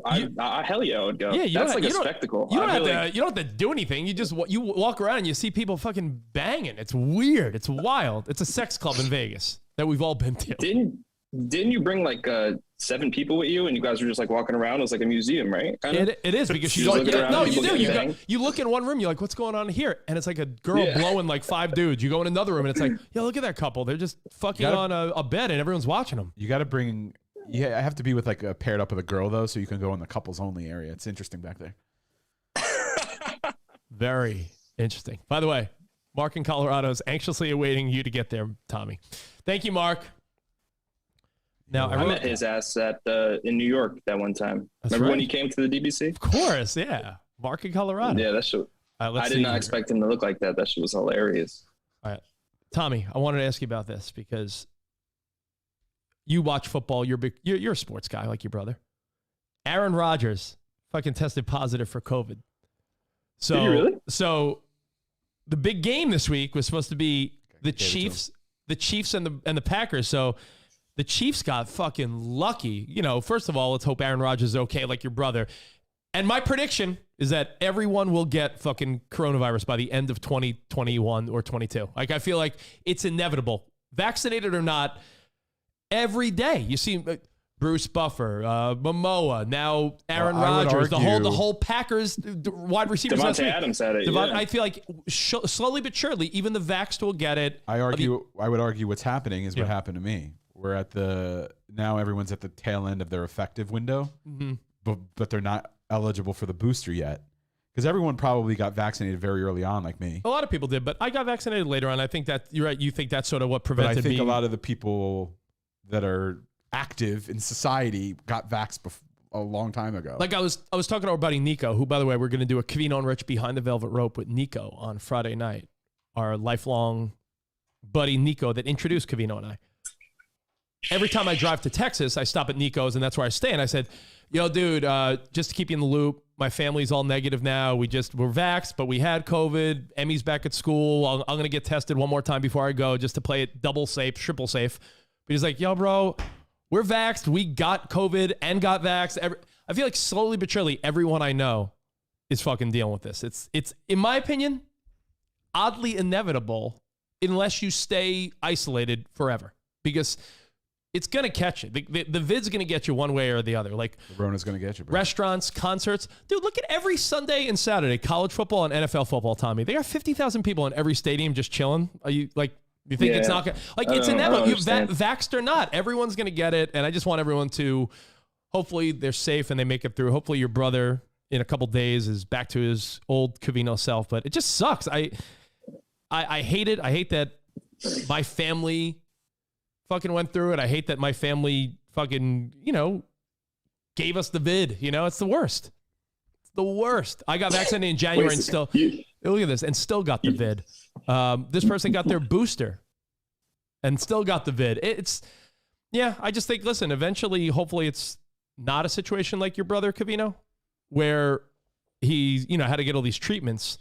yeah, I would go. Yeah, That's like a spectacle. You don't I have feel to. like- You don't have to do anything. You just you walk around and you see people fucking banging. It's weird. It's wild. It's a sex club in Vegas that we've all been to. Didn't you bring like 7 people with you, and you guys were just like walking around? It was like a museum, right? Kinda? It is because You she's just like, look around, no, you people do. getting You banged? you look in one room, you're like, what's going on here? And it's like a girl blowing like 5 dudes. You go in another room and it's like, yo, look at that couple. They're just fucking on a bed and everyone's watching them. You got to bring. Yeah, I have to be with like paired up with a girl though, so you can go in the couples only area. It's interesting back there. Very interesting. By the way, Mark in Colorado is anxiously awaiting you to get there, Tommy. Thank you, Mark. Now I met his ass at in New York that one time. Remember when he came to the DBC? Of course, yeah. Mark in Colorado. Yeah, that shit. I did not expect him to look like that. That shit was hilarious. All right. Tommy, I wanted to ask you about this because you watch football. You're a sports guy like your brother. Aaron Rodgers fucking tested positive for COVID. So, Did he really? So the big game this week was supposed to be the Chiefs and the Packers. So the Chiefs got fucking lucky. You know, first of all, let's hope Aaron Rodgers is okay like your brother. And my prediction is that everyone will get fucking coronavirus by the end of 2021 or 22. Like, I feel like it's inevitable. Vaccinated or not, every day you see Bruce Buffer, Momoa, now Aaron Rodgers, the whole Packers wide receivers. Devontae Adams had it. I feel like slowly but surely, even the vaxxed will get it. I would argue what's happening is what happened to me. We're at now everyone's at the tail end of their effective window, but they're not eligible for the booster yet. Because everyone probably got vaccinated very early on, like me. A lot of people did, but I got vaccinated later on. I think that you're right. You think that's sort of what prevented me. But I think a lot of the people that are active in society got vaxxed a long time ago. Like I was talking to our buddy Nico, who, by the way, we're going to do a Covino Rich Behind the Velvet Rope with Nico on Friday night. Our lifelong buddy Nico that introduced Covino and I. Every time I drive to Texas, I stop at Nico's, and that's where I stay. And I said, yo, dude, just to keep you in the loop, my family's all negative now. We're vaxxed, but we had COVID. Emmy's back at school. I'm going to get tested one more time before I go just to play it double safe, triple safe. But he's like, yo, bro, we're vaxxed. We got COVID and got vaxxed. I feel like slowly but surely, everyone I know is fucking dealing with this. It's in my opinion, oddly inevitable unless you stay isolated forever. Because it's going to catch you. The vid's going to get you one way or the other. Like the Rona's going to get you, bro. Restaurants, concerts. Dude, look at every Sunday and Saturday, college football and NFL football, Tommy. They got 50,000 people in every stadium just chilling. Are you like, you think it's not going to, like, it's inevitable. You vaxxed or not, everyone's going to get it. And I just want everyone to, hopefully they're safe and they make it through. Hopefully your brother in a couple days is back to his old Covino self, but it just sucks. I hate it. I hate that my family fucking went through it. I hate that my family fucking, gave us the vid. It's the worst. It's the worst. I got vaccinated in January and still, look at this, and still got the vid. This person got their booster and still got the vid. I just think, listen, eventually, hopefully it's not a situation like your brother Covino, where he, had to get all these treatments.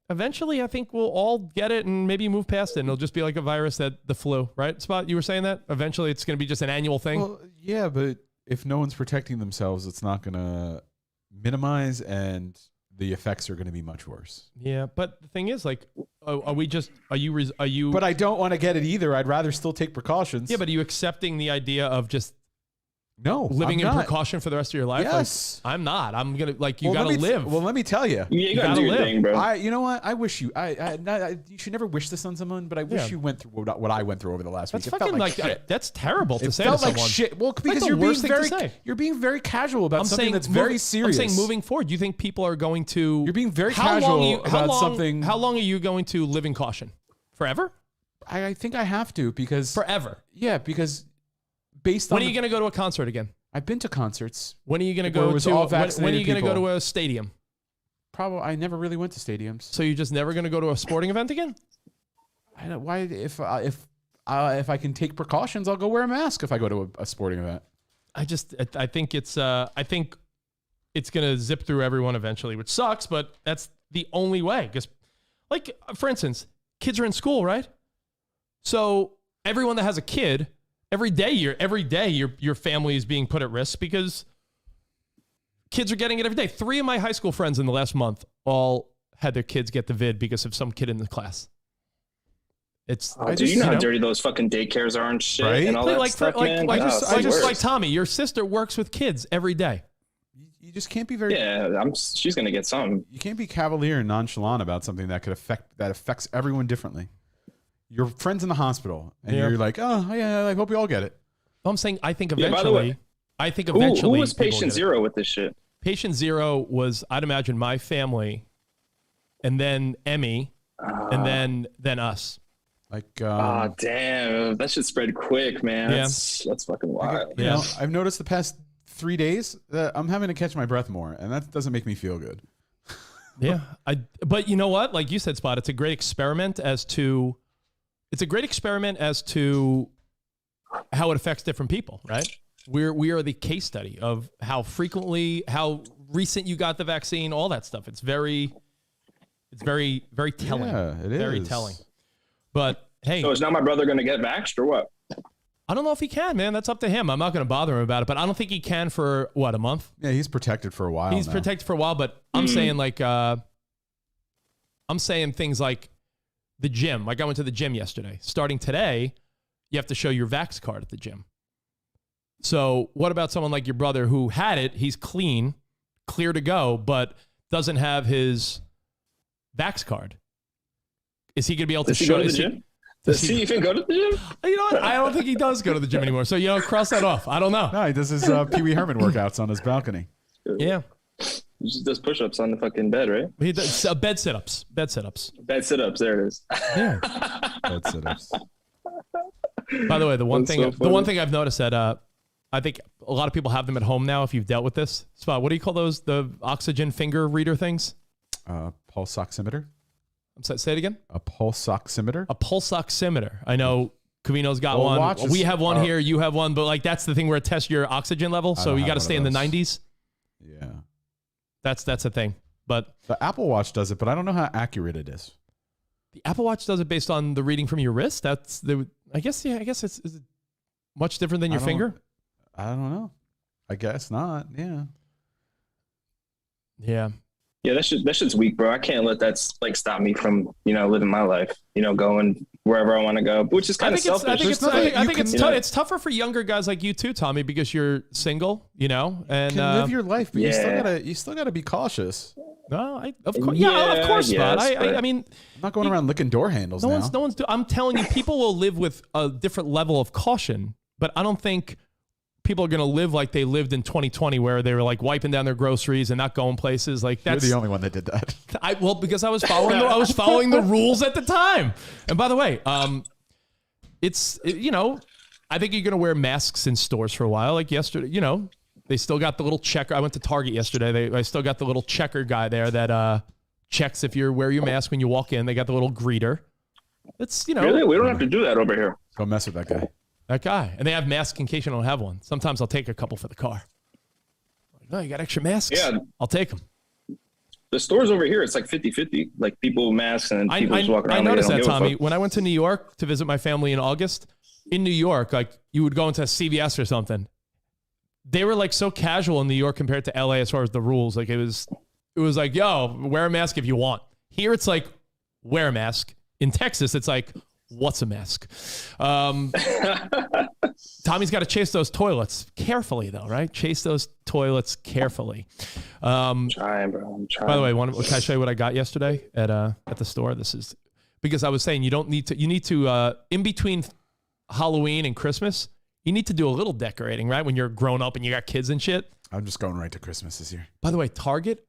Eventually, I think we'll all get it and maybe move past it. And it'll just be like a virus that the flu, right? Spot, you were saying that? Eventually, it's going to be just an annual thing? Well, yeah, but if no one's protecting themselves, it's not going to minimize, and the effects are going to be much worse. Yeah, but the thing is, like, are you... But I don't want to get it either. I'd rather still take precautions. Yeah, but are you accepting the idea of just... No, living I'm in not. precaution for the rest of your life? Yes. Like, I'm not. I'm going to, like, you Well, got to live. Well, let me tell you. Yeah, you gotta do your live. thing, bro. You know what? I wish you. You should never wish this on someone, but I wish you went through what I went through over the last That's week. It fucking felt like shit. that's terrible to It say felt to like someone. shit. Well, That's because the you're being worst thing to very say. you're being very casual about something that's very serious. I'm saying moving forward, do you think people are going to... You're being very how casual long are you, how about long, something. How long are you going to live in caution? Forever? I think I have to because Forever. Yeah, because based on When are you going to go to a concert again? I've been to concerts. When are you going to Where it go was to all when are vaccinated you going to go people. to a stadium? Probably I never really went to stadiums. So you're just never going to go to a sporting event again? I don't, why if I can take precautions, I'll go wear a mask if I go to a sporting event. I think it's going to zip through everyone eventually, which sucks, but that's the only way. Because, like, for instance, kids are in school, right? So everyone that has a kid, every day your family is being put at risk because kids are getting it every day. 3 of my high school friends in the last month all had their kids get the vid because of some kid in the class. It's Do you know how dirty those fucking daycares are and shit, Right? and all that like stuff, man? just like Tommy, your sister works with kids every day. You just can't be very. Yeah, she's gonna get some. You can't be cavalier and nonchalant about something that affects everyone differently. Your friend's in the hospital, and Yeah. you're like, oh yeah, I hope we all get it. I'm saying I think Yeah, by the eventually. way, I think Who eventually. was people patient get it. zero with this shit? Patient zero was, I'd imagine, my family, and then Emmy, and then us. Like, Damn, that should spread quick, man. Yeah. That's fucking wild. you know, I've noticed the past 3 days that I'm having to catch my breath more, and that doesn't make me feel good. Yeah, but you know what? Like you said, Spot, it's a great experiment as to how it affects different people, right? We are the case study of how recent you got the vaccine, all that stuff. It's very telling. Yeah, it is. Very telling. But hey, So is now my brother gonna get vaxxed or what? I don't know if he can, man. That's up to him. I'm not going to bother him about it, but I don't think he can for a month. Yeah, he's protected for a while. He's now. protected for a while, but I'm saying things like the gym. Like I went to the gym yesterday. Starting today, you have to show your vax card at the gym. So what about someone like your brother who had it? He's clear to go, but doesn't have his vax card. Is he going to be able to Does he show go to the gym? Does he even go to the gym? You know what? I don't think he does go to the gym anymore. So, cross that off. I don't know. No, he does his Pee Wee Herman workouts on his balcony. Yeah. He just does push-ups on the fucking bed, right? He does bed sit-ups. Bed sit-ups. Bed sit-ups. There it is. Yeah. That's sit-ups. By the way, the one That's thing so funny. I've noticed that I think a lot of people have them at home now. If you've dealt with this, Spot, what do you call those? The oxygen finger reader things? Pulse oximeter. Say it again. A pulse oximeter. A pulse oximeter. I know Covino's got Well, one. watches We have one are- here. You have one, but like that's the thing where it tests your oxygen level. I So don't you have got to one stay of in the those. 90s. Yeah. That's a thing. But The Apple Watch does it, but I don't know how accurate it is. the Apple Watch does it based on the reading from your wrist. I guess it's is it much different than your I don't- finger. I don't know. I guess not. Yeah. Yeah. Yeah, that shit's weak, bro. I can't let that stop me from living my life. Going wherever I want to go, which is kind of selfish. I think it's You can- it's tougher for younger guys like you too, Tommy, because you're single, and You can live your life, but yeah. you still gotta be cautious. no, of course, of course, yes, Spot. but- I mean, I'm not going around licking door handles no now. one's. I'm telling you, people will live with a different level of caution, but I don't think people are going to live like they lived in 2020, where they were like wiping down their groceries and not going places. Like You're that's the only one that did that. because I was following the rules at the time. And by the way, I think you're going to wear masks in stores for a while. Like yesterday, they still got the little checker. I went to Target yesterday. I still got the little checker guy there that checks if you wear your mask when you walk in. They got the little greeter. It's Really, we don't have to do that over here. Don't mess with that guy. that guy, and they have masks in case you don't have one. Sometimes I'll take a couple for the car. No, you got extra masks? Yeah. I'll take them. The stores over here, it's like 50-50. Like people with masks and people just walking around. I like noticed they that, don't give a Tommy. fuck. When I went to New York to visit my family in August, in New York, like you would go into CVS or something. They were like so casual in New York compared to LA as far as the rules. Like it was like, yo, wear a mask if you want. Here it's like, wear a mask. In Texas, it's like, what's a mask? Tommy's got to chase those toilets carefully, though, right? Chase those toilets carefully. I'm trying, bro. I'm trying. By the way, can I show you what I got yesterday at the store? This is because I was saying you need to in between Halloween and Christmas, you need to do a little decorating, right? When you're grown up and you got kids and shit. I'm just going right to Christmas this year. By the way, Target,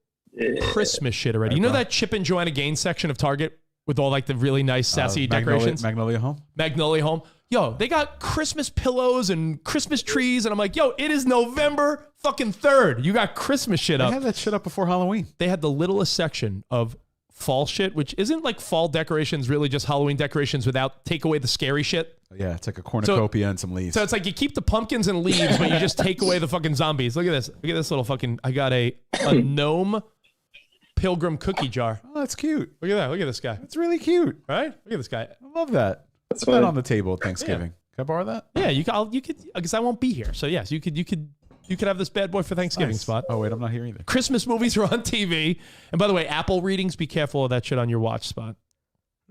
Christmas shit already. You know that Chip and Joanna Gaines section of Target with all like the really nice sassy decorations? Magnolia Home? Magnolia Home. Yo, they got Christmas pillows and Christmas trees. And I'm like, yo, it is November fucking 3rd. You got Christmas shit up. I had that shit up before Halloween. They had the littlest section of fall shit, which isn't like fall decorations, really just Halloween decorations without take away the scary shit. Yeah, it's like a cornucopia and some leaves. So it's like you keep the pumpkins and leaves, but you just take away the fucking zombies. Look at this. Look at this little fucking, I got a gnome pilgrim cookie jar. Oh, that's cute. Look at that. Look at this guy. It's really cute. Right? Look at this guy. I love that. That's Put that funny. on the table at Thanksgiving. Can I borrow that? Yeah, you could, because I won't be here. So yes, you could have this bad boy for Thanksgiving Nice. spot. Oh wait, I'm not here either. Christmas movies are on TV. And by the way, Apple readings, be careful of that shit on your watch spot.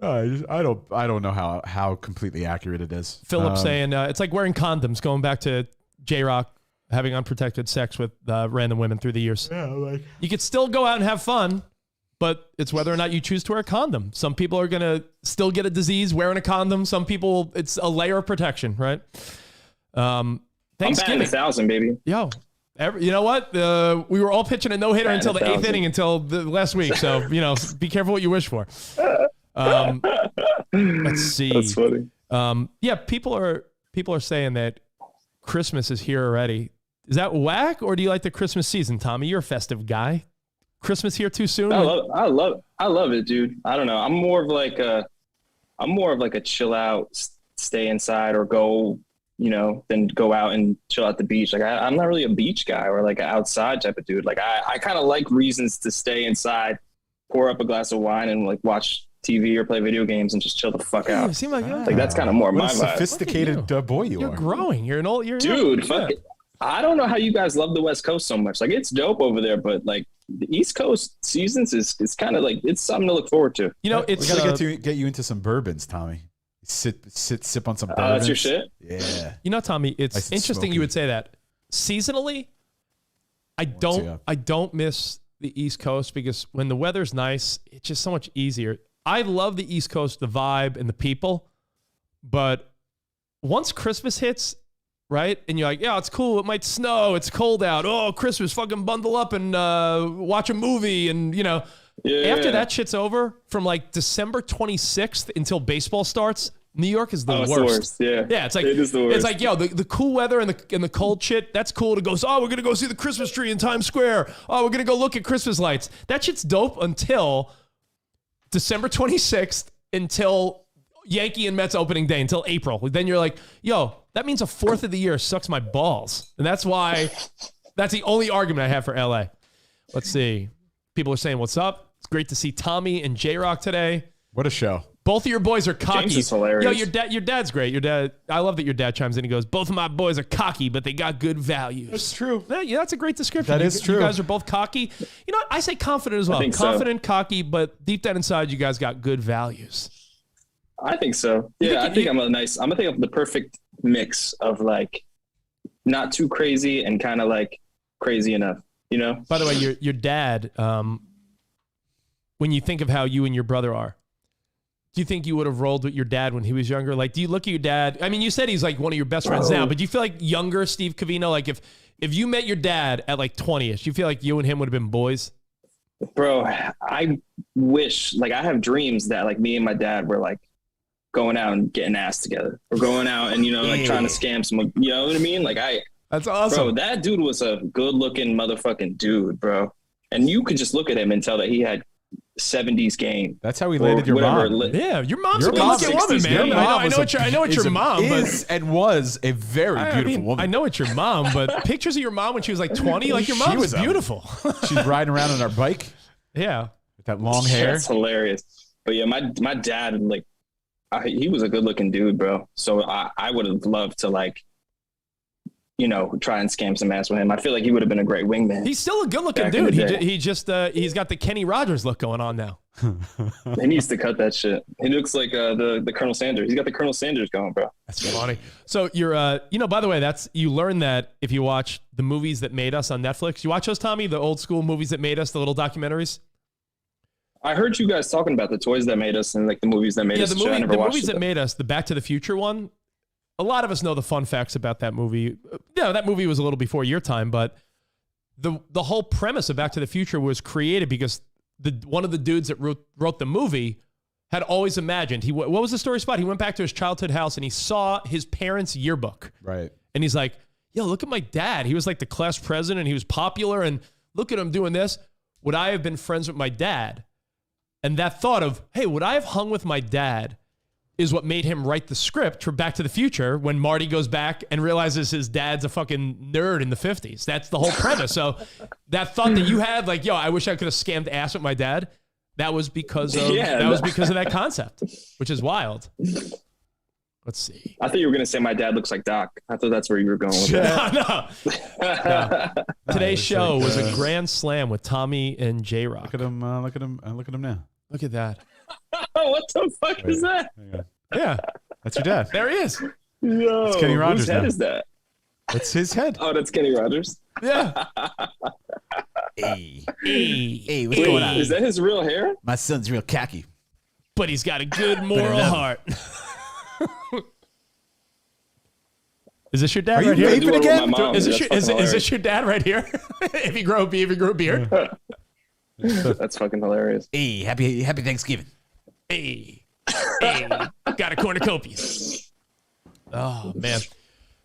I don't know how completely accurate it is. Philip saying it's like wearing condoms, going back to J-Rock having unprotected sex with random women through the years. Yeah, you could still go out and have fun, but it's whether or not you choose to wear a condom. Some people are going to still get a disease wearing a condom. Some people, it's a layer of protection, right? I'm batting Thanksgiving. 1,000, baby. Yo, you know what? We were all pitching a no-hitter until the 8th inning until the last week. So, be careful what you wish for. Let's see. That's funny. Yeah, people are saying that Christmas is here already. Is that whack, or do you like the Christmas season, Tommy? You're a festive guy. Christmas here too soon? I love it, dude. I don't know. I'm more of like a chill out, stay inside, or go, then go out and chill at the beach. Like I'm not really a beach guy or like an outside type of dude. Like I kind of like reasons to stay inside, pour up a glass of wine, and like watch TV or play video games and just chill the fuck out. You seem like that's kind of more my What a vibe. sophisticated boy you you're are. growing. You're an old. You're Dude, yeah. fuck it. I don't know how you guys love the West Coast so much. Like it's dope over there, but like the East Coast seasons is kind of like it's something to look forward to. You know, We it's gotta get you into some bourbons, Tommy. Sip on some bourbons. That's your shit. Yeah. Tommy. It's Nice and interesting you smoky. would say that. Seasonally, I don't miss the East Coast because when the weather's nice, it's just so much easier. I love the East Coast, the vibe and the people, but once Christmas hits, right? And you're like, yeah, it's cool. It might snow. It's cold out. Oh, Christmas, fucking bundle up and watch a movie. And, after that shit's over, from like December 26th until baseball starts, New York is the It's worst. the worst. Yeah. Yeah, it's like, it is the worst. it's like, yo, the cool weather and the cold shit, that's cool to go, we're going to go see the Christmas tree in Times Square. Oh, we're going to go look at Christmas lights. That shit's dope until December 26th until Yankee and Mets opening day, until April. Then you're like, yo, that means a fourth of the year sucks my balls. And that's the only argument I have for LA. Let's see. People are saying, what's up? It's great to see Tommy and J-Rock today. What a show. Both of your boys are cocky. James is hilarious. Yo, your dad's great. Your dad, I love that your dad chimes in and goes, both of my boys are cocky, but they got good values. That's true. Yeah, that's a great description. That is true. You guys are both cocky. You know what? I say confident as well. think so. Confident, cocky, but deep down inside, you guys got good values. I think so. Yeah, I think I'm gonna think of the perfect mix of like not too crazy and kind of like crazy enough, By the way, your dad, when you think of how you and your brother are, do you think you would have rolled with your dad when he was younger? Like, do you look at your dad? I mean, you said he's like one of your best friends now, but do you feel like younger Steve Covino? Like if you met your dad at like 20ish, do you feel like you and him would have been boys? Bro, I wish, like I have dreams that like me and my dad were like going out and getting ass together or going out and, like trying to scam someone, you know what I mean? Like That's awesome. Bro, that dude was a good looking motherfucking dude, bro. And you could just look at him and tell that he had 70s game. That's how we landed your whatever. mom. Yeah, your mom's Your a good-looking mom's woman, 60s man. game. I know it's your mom, but is and was a very beautiful woman. I know it's your mom, but pictures of your mom when she was like 20, like your mom She was was beautiful. She's riding around on our bike Yeah. with that long hair. That's hilarious. But yeah, my dad, like, he was a good looking dude, bro. So I would have loved to, like, you know, try and scam some ass with him. I feel like he would have been a great wingman. He's still a good-looking Back in dude. the day. He's got the Kenny Rogers look going on now. He needs to cut that shit. He looks like the Colonel Sanders. He's got the Colonel Sanders going, bro. That's funny. So you're, by the way, you learn that if you watch the movies that made us on Netflix. You watch those, Tommy, the old school movies that made us, the little documentaries? I heard you guys talking about the toys that made us and like the movies that made us. The movies that made us, the Back to the Future one. A lot of us know the fun facts about that movie. Yeah, that movie was a little before your time, but the whole premise of Back to the Future was created because one of the dudes that wrote the movie had always imagined. What was the story, Spot? He went back to his childhood house and he saw his parents' yearbook. Right. And he's like, yo, look at my dad. He was like the class president. He was popular. And look at him doing this. Would I have been friends with my dad? And that thought of, hey, would I have hung with my dad is what made him write the script for Back to the Future when Marty goes back and realizes his dad's a fucking nerd in the 50s. That's the whole premise. So that thought that you had, like, yo, I wish I could have scammed ass with my dad, that was because of that concept, which is wild. Let's see. I thought you were gonna say my dad looks like Doc. I thought that's where you were going with that. No. Today's show was a grand slam with Tommy and J-Rock. Look at him. Look at him now. Look at that. What the fuck is that? Yeah. That's your dad. There he is. Yo, It's Kenny Rogers whose head now. is that? That's his head. Oh, that's Kenny Rogers. Yeah. Hey, Hey, what's going on? Is that his real hair? My son's real cocky. but he's got a good moral heart. Is this your dad Are right you here? vaping again? Is this your dad right here? if you grow a beard. That's fucking hilarious. Hey, happy Thanksgiving. Hey, got a cornucopia. Oh man.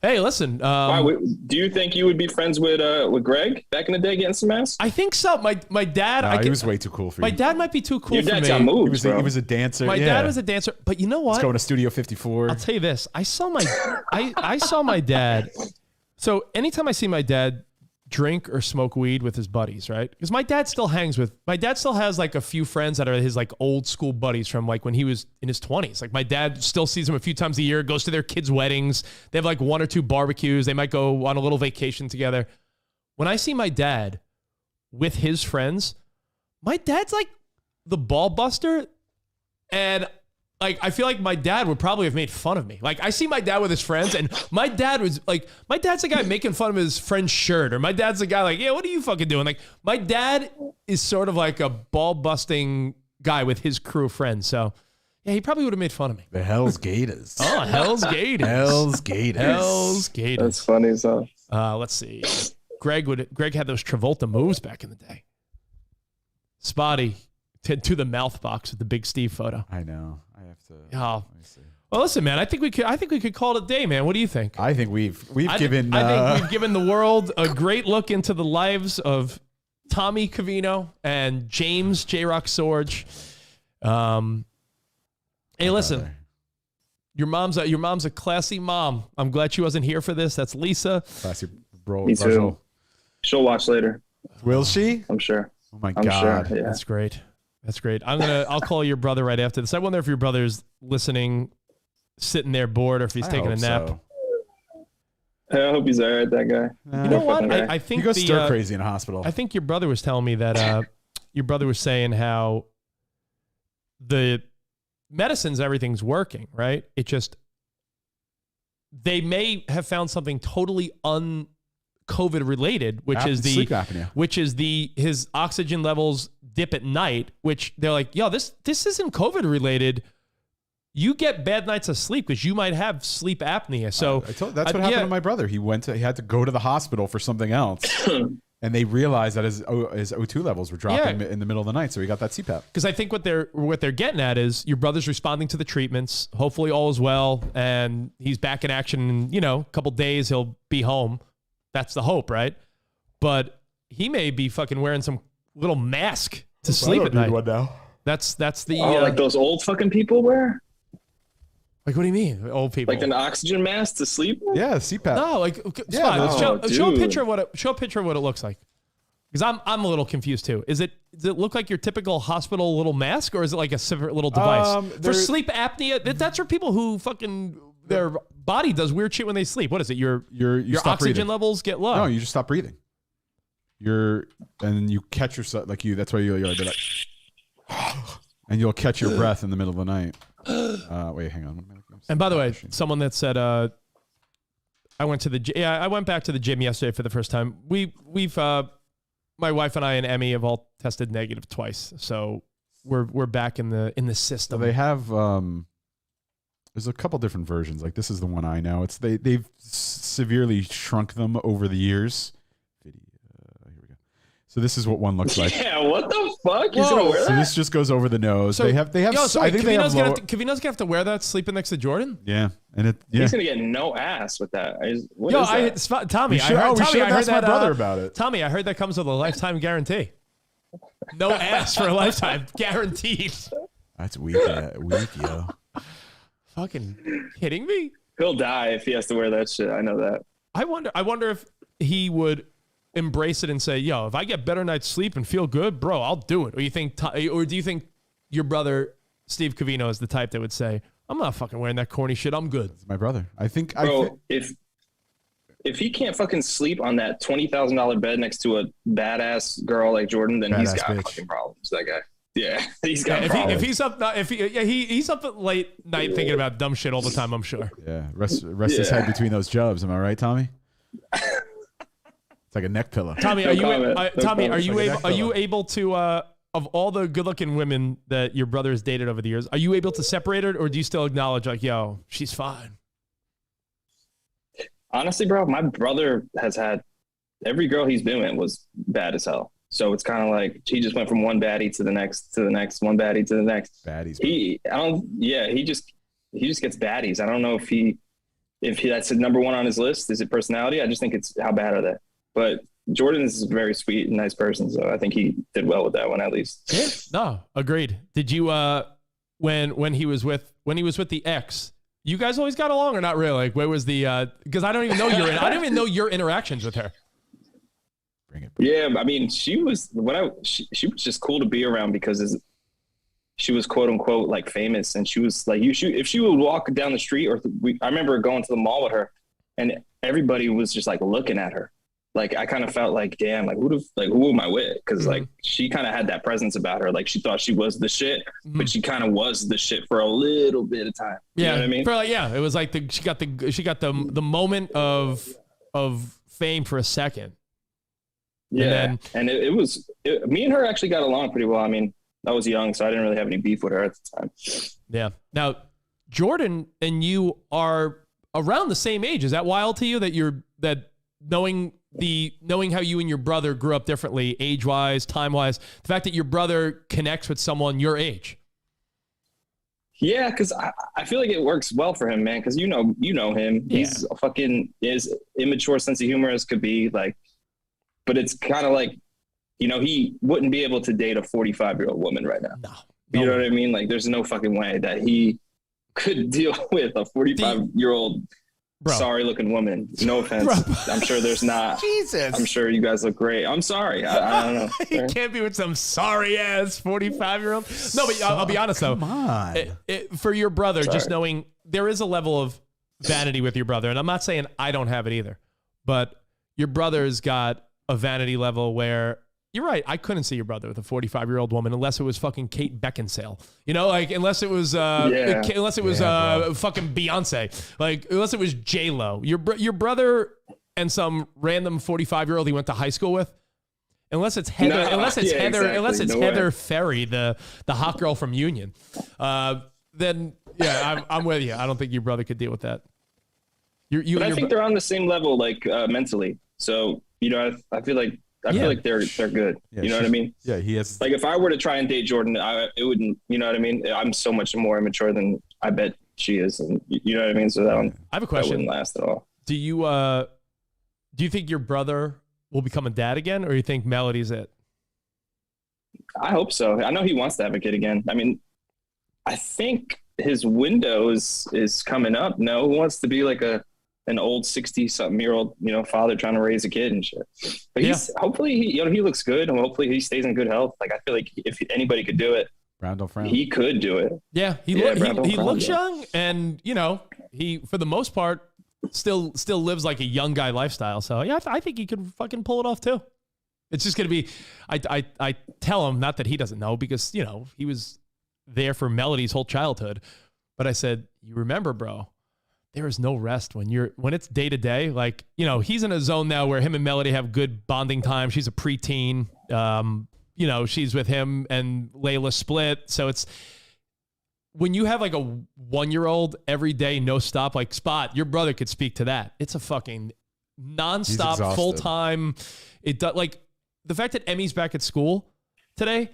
Hey, listen. Do you think you would be friends with Greg back in the day getting some ass? I think so. My dad. He was way too cool for you. My dad might be too cool Your for dad's me. got moves, He was a dancer. My dad was a dancer, but you know what? Let's go to Studio 54. I'll tell you this. I saw my dad. So anytime I see my dad drink or smoke weed with his buddies, right? Because my dad still has like a few friends that are his like old school buddies from like when he was in his 20s. Like my dad still sees them a few times a year, goes to their kids' weddings. They have like 1 or 2 barbecues. They might go on a little vacation together. When I see my dad with his friends, my dad's like the ball buster. And like, I feel like my dad would probably have made fun of me. Like, I see my dad with his friends, and my dad's the guy making fun of his friend's shirt, or my dad's the guy like, yeah, what are you fucking doing? Like, my dad is sort of like a ball-busting guy with his crew of friends. So, yeah, he probably would have made fun of me. The Hell's Gators. Oh, Hell's Gators. Hell's Gators. Hell's Gators. That's funny as hell. Let's see. Greg had those Travolta moves back in the day. Spotty to the mouth box with the Big Steve photo. I know. I have to. Oh. Let me see. Well, listen, man. I think we could call it a day, man. What do you think? I think we've given. I think we've given the world a great look into the lives of Tommy Covino and James J-Rock Sorge. Hey, listen. Your mom's a classy mom. I'm glad she wasn't here for this. That's Lisa. Classy bro. Me too. She'll watch later. Will she? I'm sure. Oh my I'm God. sure. Yeah. That's great. That's great. I'll call your brother right after this. I wonder if your brother's listening, sitting there bored, or if he's taking a hope nap. so. I hope he's all right, that guy. You know what? Fucking guy. I think He goes stir crazy in a hospital. I think your brother was telling me that your brother was saying how the medicines, everything's working, right? It just, they may have found something totally un-COVID related, which is sleep apnea. His oxygen levels dip at night, which they're like, yo, this isn't COVID related. You get bad nights of sleep because you might have sleep apnea. So that's what happened to my brother. He had to go to the hospital for something else. And they realized that his O2 levels were dropping in the middle of the night, so he got that CPAP. Because I think what they're getting at is your brother's responding to the treatments. Hopefully all is well, and he's back in action. In, a couple days he'll be home. That's the hope, right? But he may be fucking wearing some little mask to sleep at night. One now. That's the like those old fucking people wear? like what do you mean old people? Like an oxygen mask to sleep with? Yeah, CPAP. No, like Yeah, show a dude. picture of what it looks like. Because I'm a little confused too. Does it look like your typical hospital little mask, or is it like a separate little device for sleep apnea? That's for people who fucking their body does weird shit when they sleep. What is it? Your stop oxygen breathing. levels get low. No, you just stop breathing. And you catch yourself like you. That's why you're like, and you'll catch your breath in the middle of the night. Wait, hang on. And by the way, someone that said, I went back to the gym yesterday for the first time. We've my wife and I and Emmy have all tested negative twice, so we're back in the system. So they have there's a couple different versions. Like this is the one I know. It's they've severely shrunk them over the years. Here we go. So this is what one looks like. Yeah, what the fuck? He's gonna wear So that? this just goes over the nose. So, they have. Yo, so I wait, think they have lower, Kavino's gonna have to wear that sleeping next to Jordan. Yeah, and He's gonna get no ass with that. What Yo, is that? Tommy, We should- I heard, we Tommy, should I heard ask my that, brother about it. Tommy, I heard that comes with a lifetime guarantee. No ass for a lifetime, guaranteed. That's weak, yo. Fucking kidding me? He'll die if he has to wear that shit. I know that. I wonder if he would embrace it and say, "Yo, if I get better night's sleep and feel good, bro, I'll do it." Or do you think your brother Steve Covino is the type that would say, "I'm not fucking wearing that corny shit. I'm good." It's my brother. I think. Bro, if he can't fucking sleep on that $20,000 bed next to a badass girl like Jordan, then he's Badass got bitch. fucking problems. That guy. Yeah, he's got If problems. he's up, he's up at late night thinking about dumb shit all the time. I'm sure. Yeah, rest his head between those jubs. Am I right, Tommy? It's like a neck pillow. Tommy, No comment. No Tommy, comment. are you able to of all the good-looking women that your brother has dated over the years, are you able to separate it, or do you still acknowledge like, yo, she's fine? Honestly, bro, my brother has had every girl he's been with was bad as hell. So it's kind of like he just went from one baddie to the next, one baddie to the next. Baddies. He just gets baddies. I don't know if that's number one on his list. Is it personality? I just think it's how bad are they. But Jordan is a very sweet and nice person, so I think he did well with that one at least. Yeah. No, agreed. Did you when he was with the ex? You guys always got along or not really? Like, where was the? Because I don't even know your interactions with her. Bring it. Yeah, I mean, she was was just cool to be around because she was quote unquote like famous, and she was like if she would walk down the street I remember going to the mall with her, and everybody was just like looking at her. Like I kind of felt like, damn, like who am I with? Because like she kind of had that presence about her. Like she thought she was the shit, but she kind of was the shit for a little bit of time. You know what I mean? For it was like she got the moment of fame for a second. Yeah, and it was me and her actually got along pretty well. I mean, I was young, so I didn't really have any beef with her at the time. Yeah. Now, Jordan and you are around the same age. Is that wild to you that knowing how you and your brother grew up differently, age-wise, time-wise, the fact that your brother connects with someone your age? Yeah, because I feel like it works well for him, man. Because you know him. Yeah. He's a fucking as immature sense of humor as could be. Like, but it's kind of like, he wouldn't be able to date a 45-year-old woman right now. No. You know what I mean? Like, there's no fucking way that he could deal with a 45-year-old sorry-looking woman. No offense. Bro. I'm sure there's not. Jesus. I'm sure you guys look great. I'm sorry. I don't know. You can't be with some sorry-ass 45-year-old. No, but I'll be honest, though. Come on. For your brother, Sorry. just knowing there is a level of vanity with your brother, and I'm not saying I don't have it either, but your brother's got a vanity level where you're right. I couldn't see your brother with a 45-year-old woman unless it was fucking Kate Beckinsale. Unless it was fucking Beyonce. Like unless it was J-Lo. Your brother and some random 45-year-old he went to high school with. Unless it's Heather. No, unless it's yeah, Heather. exactly. Unless it's No Heather way. Ferry, the hot girl from Union. Then yeah, I'm with you. I don't think your brother could deal with that. But I think they're on the same level, like mentally. So I feel like they're good. Yeah, You know what I mean? Yeah, he has. Like if I were to try and date Jordan, it wouldn't. You know what I mean? I'm so much more immature than I bet she is, and you know what I mean. So I have a question. That wouldn't last at all. Do you think your brother will become a dad again, or you think Melody's it? I hope so. I know he wants to have a kid again. I mean, I think his window is coming up. No, who wants to be like an old 60-something-year-old, father trying to raise a kid and shit. But hopefully he looks good, and hopefully he stays in good health. Like, I feel like if anybody could do it, Brown don't frown. he could do it. Yeah, he looks young, and he for the most part still lives like a young guy lifestyle. So yeah, I think he could fucking pull it off too. It's just gonna be, I tell him, not that he doesn't know, because he was there for Melody's whole childhood, but I said, you remember, bro, there is no rest when it's day to day. Like, he's in a zone now where him and Melody have good bonding time. She's a preteen. She's with him and Layla split. So it's when you have like a 1-year-old every day, no stop, like Spot, your brother could speak to that. It's a fucking nonstop, full time. It does, like, the fact that Emmy's back at school today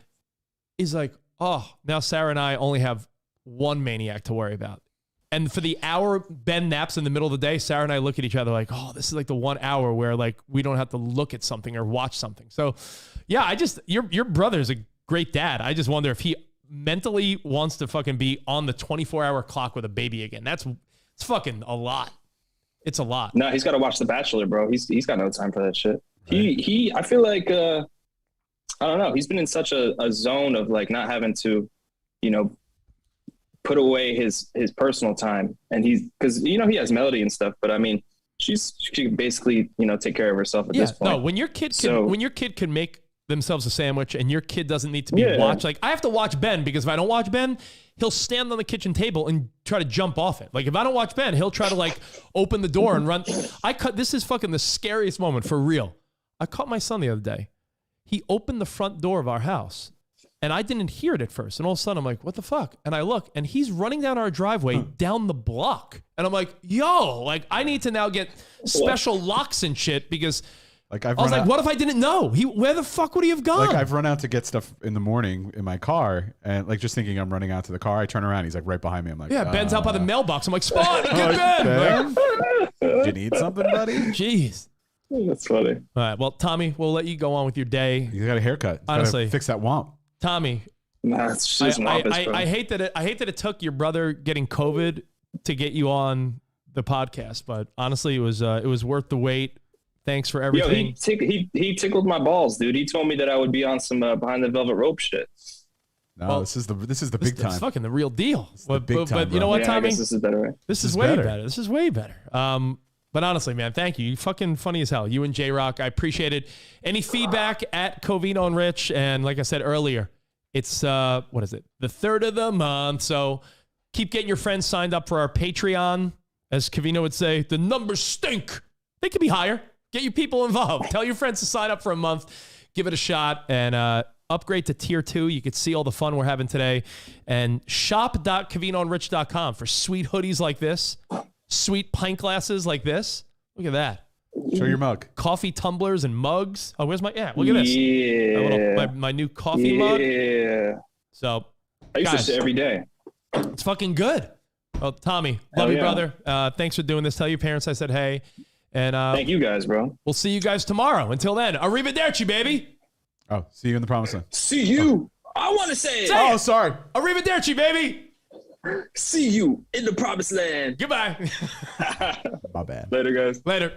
is like, oh, now Sarah and I only have one maniac to worry about. And for the hour Ben naps in the middle of the day, Sarah and I look at each other like, oh, this is like the 1 hour where like we don't have to look at something or watch something. So yeah, your brother's a great dad. I just wonder if he mentally wants to fucking be on the 24-hour clock with a baby again. It's fucking a lot. It's a lot. No, he's got to watch The Bachelor, bro. He's got no time for that shit. Right. I feel like, I don't know. He's been in such a zone of like not having to, put away his personal time, and because he has Melody and stuff, but I mean, she can basically take care of herself at this point. No, when your kid can make themselves a sandwich and your kid doesn't need to be watched, like I have to watch Ben, because if I don't watch Ben, he'll stand on the kitchen table and try to jump off it. Like if I don't watch Ben, he'll try to like open the door and run. This is fucking the scariest moment for real. I caught my son the other day. He opened the front door of our house. And I didn't hear it at first. And all of a sudden, I'm like, what the fuck? And I look, and he's running down our driveway down the block. And I'm like, yo, like, I need to now get special locks and shit, because I was like, what if I didn't know? Where the fuck would he have gone? Like, I've run out to get stuff in the morning in my car, and like just thinking I'm running out to the car, I turn around, he's like right behind me. I'm like, yeah, Ben's out by the mailbox. I'm like, Spot, get Ben. Do you need something, buddy? Jeez. That's funny. All right, well, Tommy, we'll let you go on with your day. You got a haircut. Honestly, fix that womp. Tommy, it's just I hate that it took your brother getting COVID to get you on the podcast, but honestly, it was worth the wait. Thanks for everything. Yo, he tickled my balls, dude. He told me that I would be on some behind the velvet rope shit. No, well, this is the big time. It's fucking the real deal. But you know what, Tommy? I guess this is better, right? This is way better. This is way better. But honestly, man, thank you. You fucking funny as hell. You and J-Rock, I appreciate it. Any feedback at Covino and Rich? And like I said earlier, it's, what is it? The 3rd of the month. So keep getting your friends signed up for our Patreon. As Covino would say, the numbers stink. They could be higher. Get your people involved. Tell your friends to sign up for a month. Give it a shot and upgrade to tier 2. You could see all the fun we're having today. And shop.covinoandrich.com for sweet hoodies like this. Sweet pint glasses like this. Look at that. Show your mug. Coffee tumblers and mugs. Oh, where's my, look at this. Yeah. My new coffee mug. Yeah. So, I use this every day. It's fucking good. Well, Tommy, love you, brother. Thanks for doing this. Tell your parents I said hey. And thank you guys, bro. We'll see you guys tomorrow. Until then, arrivederci, baby. Oh, see you in the promised land. See you. I want to say it. Oh, sorry. Arrivederci, baby. See you in the promised land. Goodbye. My bad. Later, guys. Later.